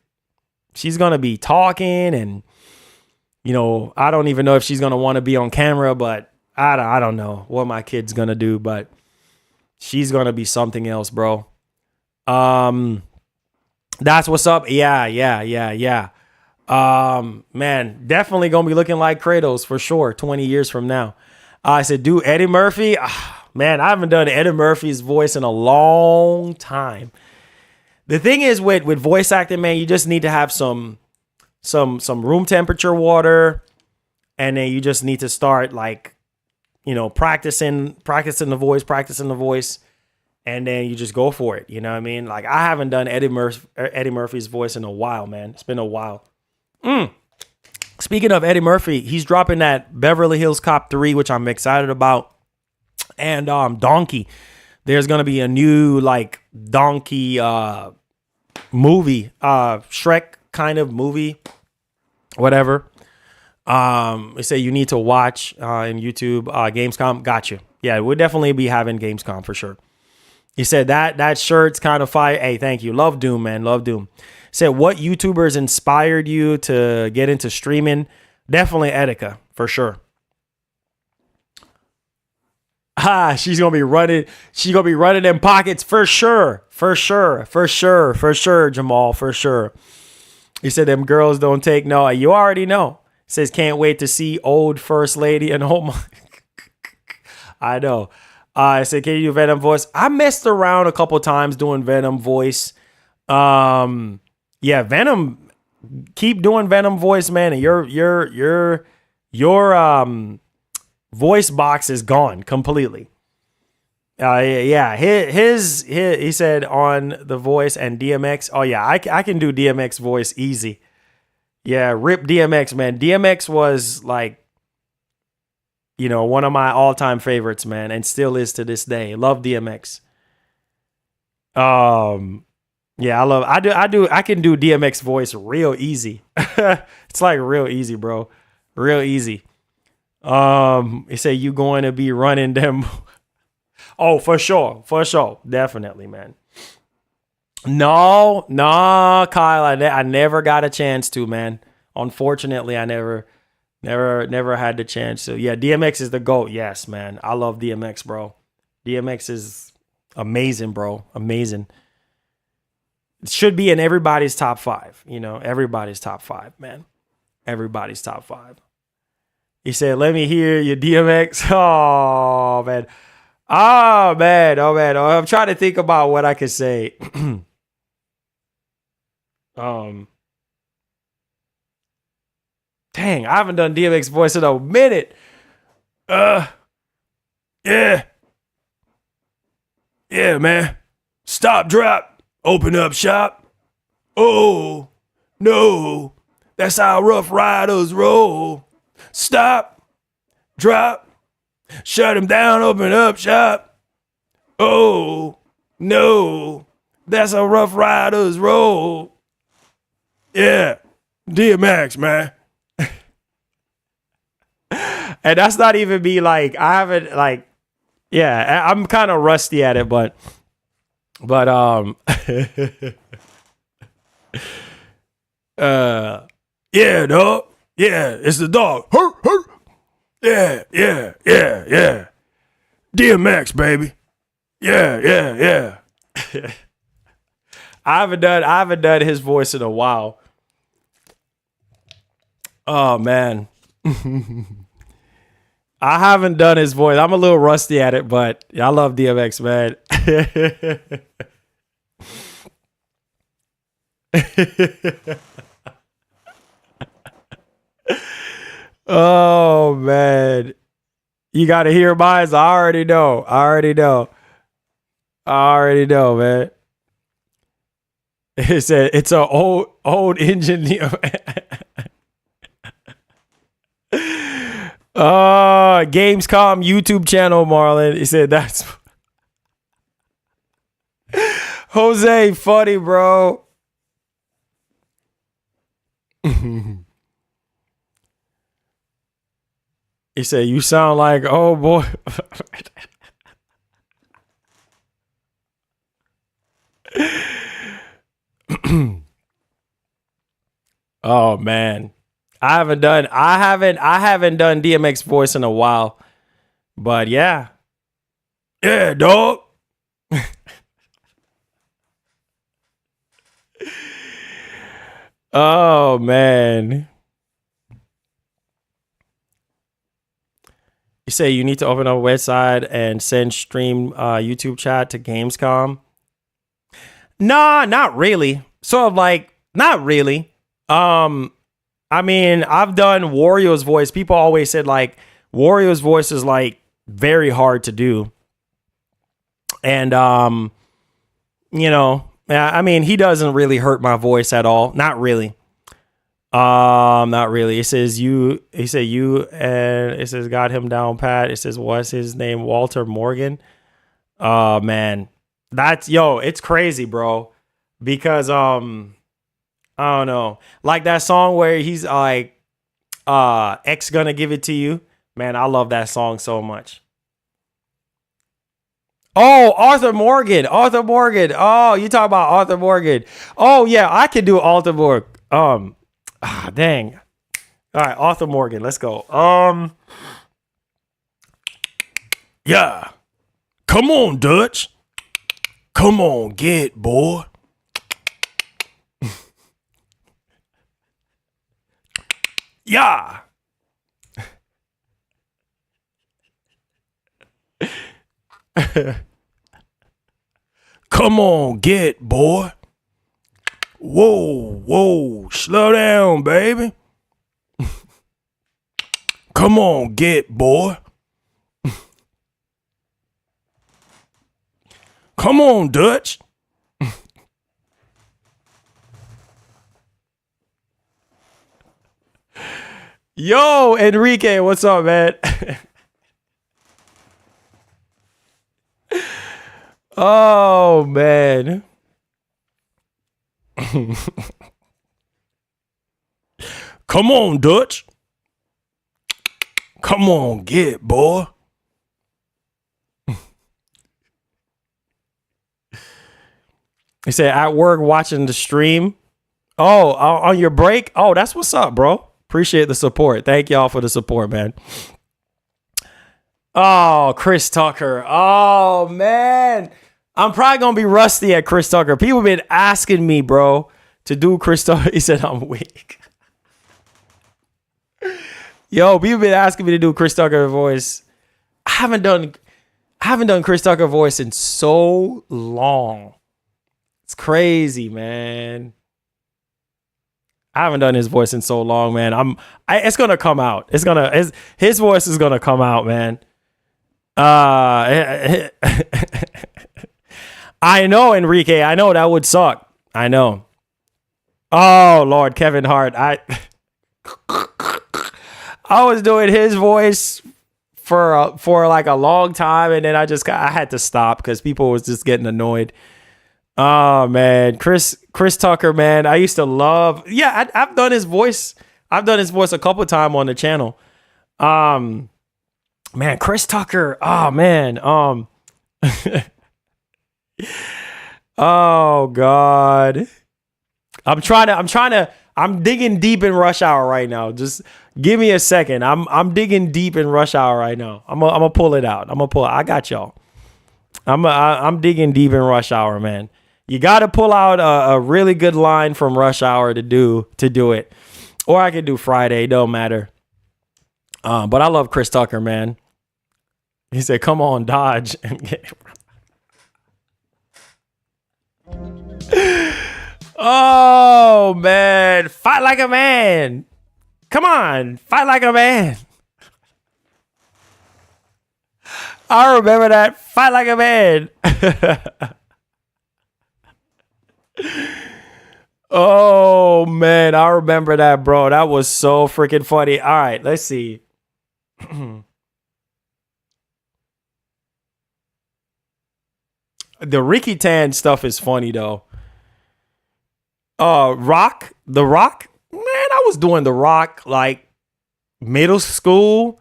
she's gonna be talking, and I don't even know if she's gonna want to be on camera, but I don't know what my kid's gonna do, but she's gonna be something else, bro. That's what's up. Yeah. Man, definitely gonna be looking like Kratos for sure 20 years from now. I said, do Eddie Murphy. Man, I haven't done Eddie Murphy's voice in a long time. The thing is with voice acting, man, you just need to have some room temperature water. and then you just need to start like, practicing the voice, and then you just go for it. You know what I mean? Like I haven't done Eddie Murphy's voice in a while, man. It's been a while. Speaking of Eddie Murphy, he's dropping that Beverly Hills Cop 3, which I'm excited about. And Donkey. There's going to be a new like Donkey movie, Shrek kind of movie, whatever. They say you need to watch in YouTube, Gamescom. Got you. Yeah, we'll definitely be having Gamescom for sure. He said that shirt's kind of fire. Hey, thank you. Love Doom, man. Love Doom. Said, what YouTubers inspired you to get into streaming? Definitely Etika, for sure. She's gonna be running. She's gonna be running in pockets for sure. For sure. Jamal, for sure. He said, them girls don't take no. You already know. Says, can't wait to see old First Lady. And oh my. I know. I said, can you do Venom voice? I messed around a couple times doing Venom voice. Yeah, Venom. Keep doing Venom voice, man. And your voice box is gone completely. Yeah, his he said on the voice and DMX. Oh yeah, I can do DMX voice easy. Yeah, rip DMX, man. DMX was like, one of my all-time favorites, man, and still is to this day. Love DMX. Yeah, I can do DMX voice real easy. It's like real easy, bro. Real easy. He said you going to be running them. Oh, for sure. Definitely, man. No, Kyle, I never got a chance to, man. Unfortunately, I never had the chance to. Yeah, DMX is the GOAT. Yes, man. I love DMX, bro. DMX is amazing, bro. Amazing. It should be in everybody's top 5. Everybody's top 5, man. Everybody's top 5. He said, let me hear your DMX. Oh, man. Oh, man. I'm trying to think about what I could say. Dang, I haven't done DMX voice in a minute. Yeah. Yeah, man. Stop, drop. Open up shop. Oh, no. That's how Rough Riders roll. Stop. Drop. Shut him down. Open up shop. Oh, no. That's how Rough Riders roll. Yeah. DMX, man. And that's not even me, like, I haven't, like, yeah, I'm kind of rusty at it, but yeah, dog. Yeah, it's the dog. Yeah. DMX, baby. Yeah. I haven't done his voice in a while. Oh man. I haven't done his voice. I'm a little rusty at it, but I love DMX, man. Oh man, you got to hear mine. I already know, man. It said it's an old engineer. Gamescom YouTube channel, Marlon. He said that's Jose, funny, bro. He said, you sound like, oh boy. Oh man. I haven't done DMX voice in a while. But yeah. Yeah, dog. Oh man. You say you need to open up a website and send stream YouTube chat to Gamescom. Nah, not really. Sort of like, not really. I mean, I've done Wario's voice. People always said like Wario's voice is like very hard to do. And you know, I mean, he doesn't really hurt my voice at all. Not really. Not really. It says you, he said you, and it says got him down pat. It says what's his name? Walter Morgan. Man. That's it's crazy, bro. Because I don't know. Like that song where he's like X gonna give it to you. Man, I love that song so much. Oh, Arthur Morgan. Arthur Morgan. Oh, you talk about Arthur Morgan. Oh, yeah, I can do Arthur Morgan. Dang. All right, Arthur Morgan. Let's go. Yeah. Come on, Dutch. Come on, get boy. Yeah. Come on, get boy. Whoa, slow down, baby. Come on, get boy. Come on, Dutch. Yo, Enrique, what's up, man? Oh, man. Come on, Dutch. Come on, get boy. He said at work watching the stream. Oh, on your break? Oh, that's what's up, bro. Appreciate the support. Thank y'all for the support, man. Oh, Chris Tucker. Oh, man. I'm probably going to be rusty at Chris Tucker. People been asking me, bro, to do Chris Tucker. He said I'm weak. Yo, people been asking me to do Chris Tucker voice. I haven't done Chris Tucker voice in so long. It's crazy, man. I haven't done his voice in so long, man. It's gonna come out. His voice is gonna come out, man. I know, Enrique. I know that would suck. I know. Oh Lord, Kevin Hart. I was doing his voice for like a long time, and then I had to stop because people was just getting annoyed. Oh man, Chris Tucker, man. I used to love. Yeah, I've done his voice. I've done his voice a couple of times on the channel. Man, Chris Tucker. Oh man. Oh God. I'm digging deep in Rush Hour right now. Just give me a second. I'm digging deep in Rush Hour right now. I'm gonna pull it out. I got y'all. I'm digging deep in Rush Hour, man. You got to pull out a really good line from Rush Hour to do it. Or I could do Friday. Don't matter. But I love Chris Tucker, man. He said, come on, dodge. Oh, man. Fight like a man. Come on. Fight like a man. I remember that. Fight like a man. Oh man, I remember that, bro. That was so freaking funny. All right, let's see. The Ricky Tan stuff is funny though. The Rock, man, I was doing The Rock like middle school.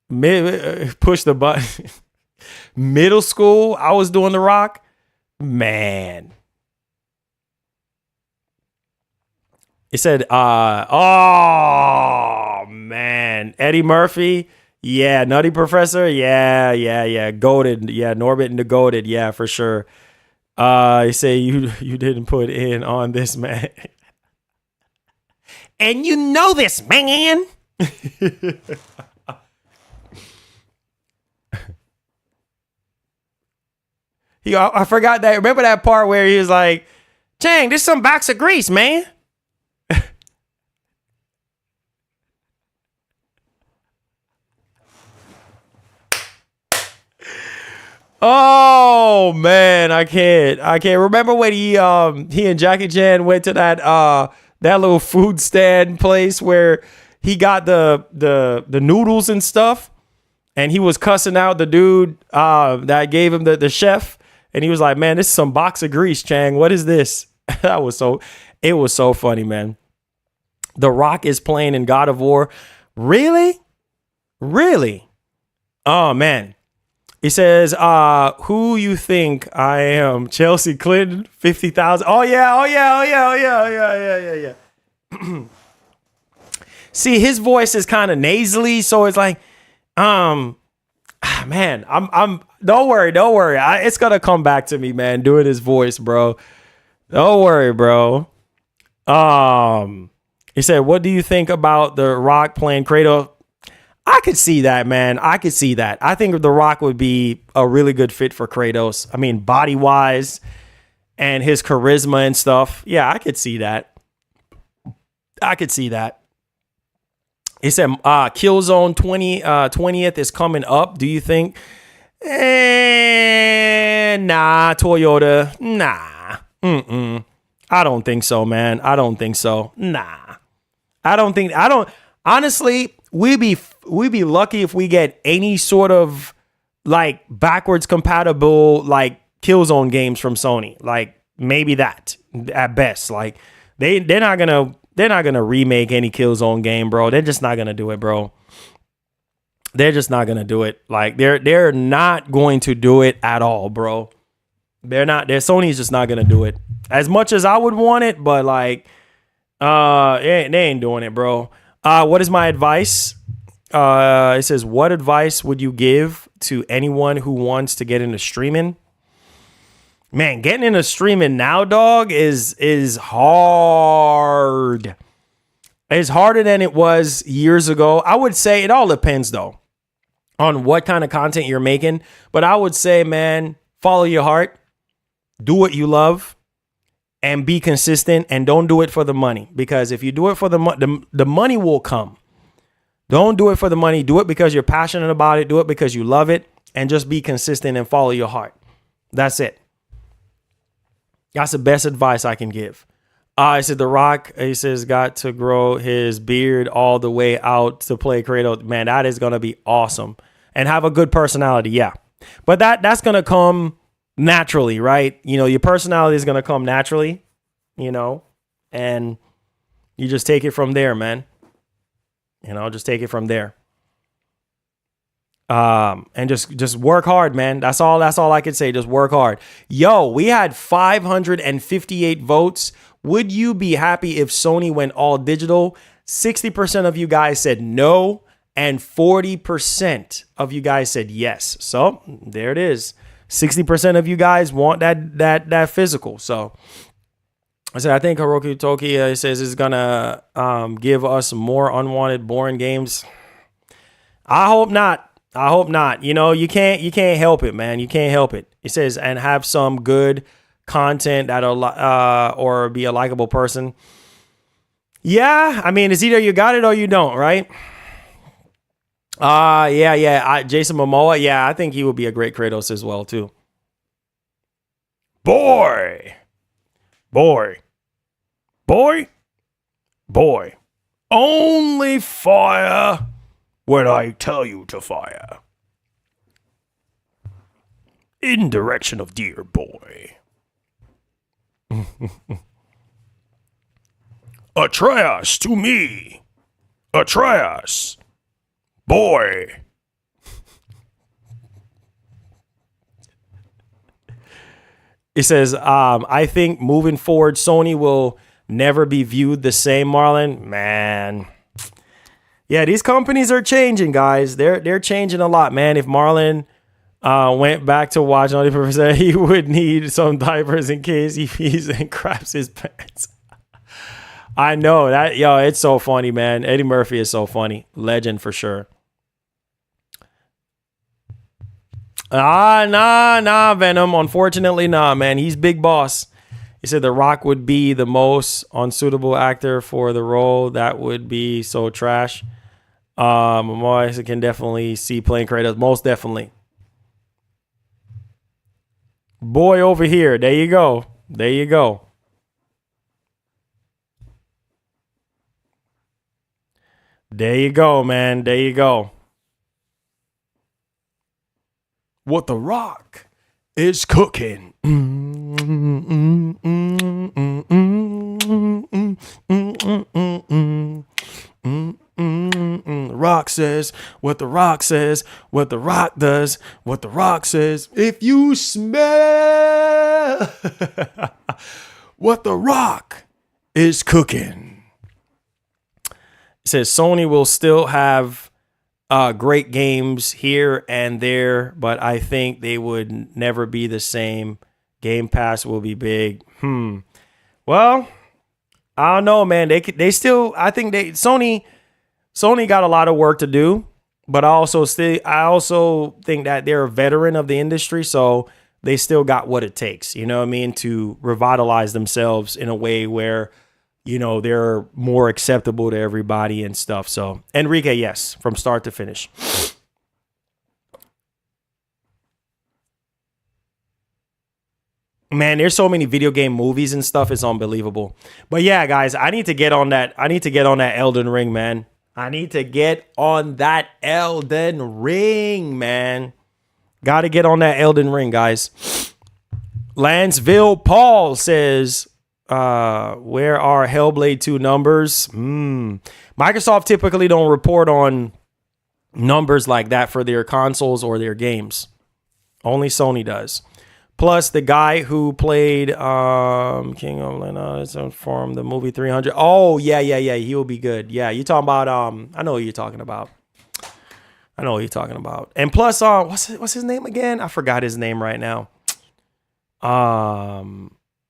Push the button. Middle school, I was doing The Rock. Man. It said, oh man, Eddie Murphy, yeah, Nutty Professor, yeah, goated, yeah, Norbit and the goated, yeah, for sure. He said you didn't put in on this, man, and you know this, man. I forgot that. Remember that part where he was like, "Chang, this some box of grease, man." Oh man, I can't. Remember when he and Jackie Chan went to that little food stand place where he got the noodles and stuff, and he was cussing out the dude that gave him the chef, and he was like, "Man, this is some box of grease, Chang. What is this?" It was so funny, man. The Rock is playing in God of War. Really? Oh man. He says, who you think I am? Chelsea Clinton, 50,000. Oh yeah. See, his voice is kind of nasally, so it's like, man, I'm don't worry. It's gonna come back to me, man, doing his voice, bro. Don't worry, bro. He said, what do you think about The Rock playing Kratos? I could see that, man. I could see that. I think The Rock would be a really good fit for Kratos. I mean, body-wise and his charisma and stuff. Yeah, I could see that. He said, Killzone 20th is coming up. Do you think? Nah, Toyota. Nah. I don't think so, man. I don't think so. Nah. Honestly, we'd be lucky if we get any sort of like backwards compatible like Killzone games from Sony. Like maybe that at best. Like they're not gonna remake any Killzone game, bro. They're just not gonna do it, bro. They're just not gonna do it. Like they're not going to do it at all, bro. Sony's just not gonna do it. As much as I would want it, but like they ain't doing it, bro. What is my advice? It says, what advice would you give to anyone who wants to get into streaming? Man, getting into streaming now, dog, is hard. It's harder than it was years ago. I would say it all depends, though, on what kind of content you're making. But I would say, man, follow your heart. Do what you love. And be consistent, and don't do it for the money, because if you do it for the money will come. Don't do it for the money. Do it because you're passionate about it. Do it because you love it, and just be consistent and follow your heart. That's it. That's the best advice I can give. I said The Rock, he says, got to grow his beard all the way out to play Kratos. Man, that is going to be awesome. And have a good personality, yeah. But that's going to come naturally, right? You know, your personality is going to come naturally, you know, and you just take it from there, man. You know, just take it from there. And just work hard, man. That's all I can say. Just work hard. Yo, we had 558 votes. Would you be happy if Sony went all digital? 60% of you guys said no, and 40% of you guys said yes. So there it is. 60% of you guys want that physical. So I said, I think Hiroki Toki says is gonna give us more unwanted, boring games. I hope not. You know, you can't help it, man. You can't help it. It says, and have some good content that'll or be a likable person. Yeah, I mean, it's either you got it or you don't, right? Jason Momoa. Yeah, I think he would be a great Kratos as well, too. Boy. Only fire when I tell you to fire. In direction of dear boy. Atreus to me. Atreus. Boy. It says, I think moving forward, Sony will never be viewed the same, Marlon. Man. Yeah, these companies are changing, guys. They're changing a lot, man. If Marlon went back to watch 90%, he would need some diapers in case he pees and craps his pants. I know that. Yo, it's so funny, man. Eddie Murphy is so funny. Legend for sure. Nah, Venom. Unfortunately, nah, man. He's big boss. He said The Rock would be the most unsuitable actor for the role. That would be so trash. Momoa can definitely see playing Kratos. Most definitely. Boy over here. There you go. There you go. There you go, man. There you go. What The Rock is cooking. Rock says what The Rock says, what The Rock does, what The Rock says. If you smell what The Rock is cooking. It says Sony will still have great games here and there, but I think they would never be the same. Game Pass will be big. Well, I don't know, man. They still, I think Sony got a lot of work to do, but I also think that they're a veteran of the industry, so they still got what it takes, you know what I mean, to revitalize themselves in a way where, you know, they're more acceptable to everybody and stuff. So Enrique, yes, from start to finish. Man, there's so many video game movies and stuff. It's unbelievable. But yeah, guys, I need to get on that. I need to get on that Elden Ring, man. I need to get on that Elden Ring, man. Got to get on that Elden Ring, guys. Lanceville Paul says, where are Hellblade 2 numbers? Microsoft typically don't report on numbers like that for their consoles or their games. Only Sony does. Plus, the guy who played King of Lena from the movie 300. Oh, yeah. He will be good. Yeah, you talking about, I know what you're talking about. And plus, what's his name again? I forgot his name right now.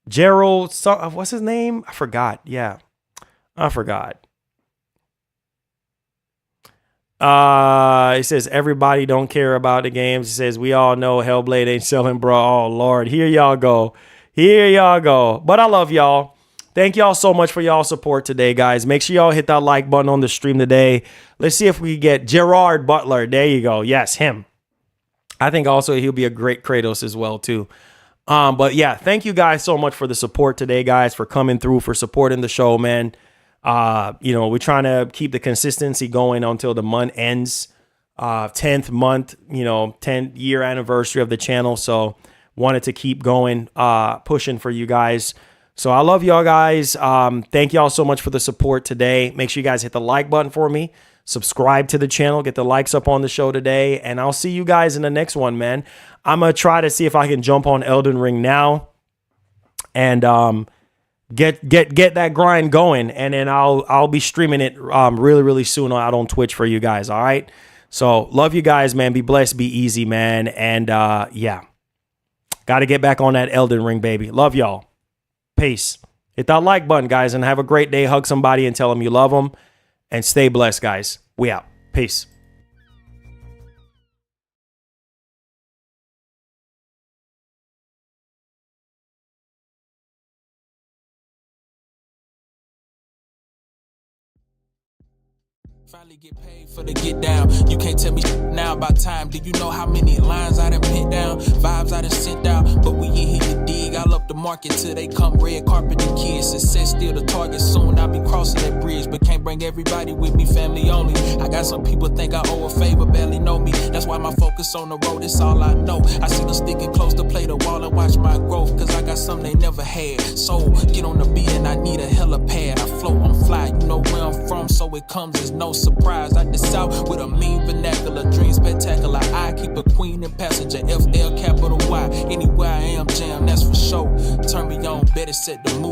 Gerald, what's his name? I forgot. Yeah, I forgot. It says everybody don't care about the games. It says we all know Hellblade ain't selling, bro. Oh Lord, here y'all go. But I love y'all. Thank y'all so much for y'all support today, guys. Make sure y'all hit that like button on the stream today. Let's see if we get Gerard Butler. There you go. Yes, him. I think also he'll be a great Kratos as well too. But yeah, thank you guys so much for the support today, guys, for coming through, for supporting the show, man. You know, we're trying to keep the consistency going until the month ends. 10th month, 10th year anniversary of the channel. So wanted to keep going, pushing for you guys. So I love y'all guys. Thank y'all so much for the support today. Make sure you guys hit the like button for me. Subscribe to the channel. Get the likes up on the show today. And I'll see you guys in the next one, man. I'm going to try to see if I can jump on Elden Ring now. And get that grind going. And then I'll be streaming it really, really soon out on Twitch for you guys. All right. So love you guys, man. Be blessed. Be easy, man. And yeah. Got to get back on that Elden Ring, baby. Love y'all. Peace. Hit that like button, guys, and have a great day. Hug somebody and tell them you love them. And stay blessed, guys. We out. Peace. Finally get paid for the get down. You can't tell me now about time. Do you know how many lines I done put down? Vibes I done sent out, but we ain't here to dig. I'll up the market till they come red carpet the kids. Success still the target soon. I'll be crossing that bridge, but can't bring everybody with me, family only. I got some people think I owe a favor, barely know me. That's why my focus on the road, it's all I know. I see them sticking close to play the wall and watch my growth, cause I got something they never had. So get on the beat and I need a helipad. I float, I'm fly, you know where I'm from, so it comes as no surprise. I the South with a mean vernacular, dream spectacular. I keep a queen and passenger, FL capital Y. Anywhere I am, jam, that's for sure. Turn me on, better set the mood.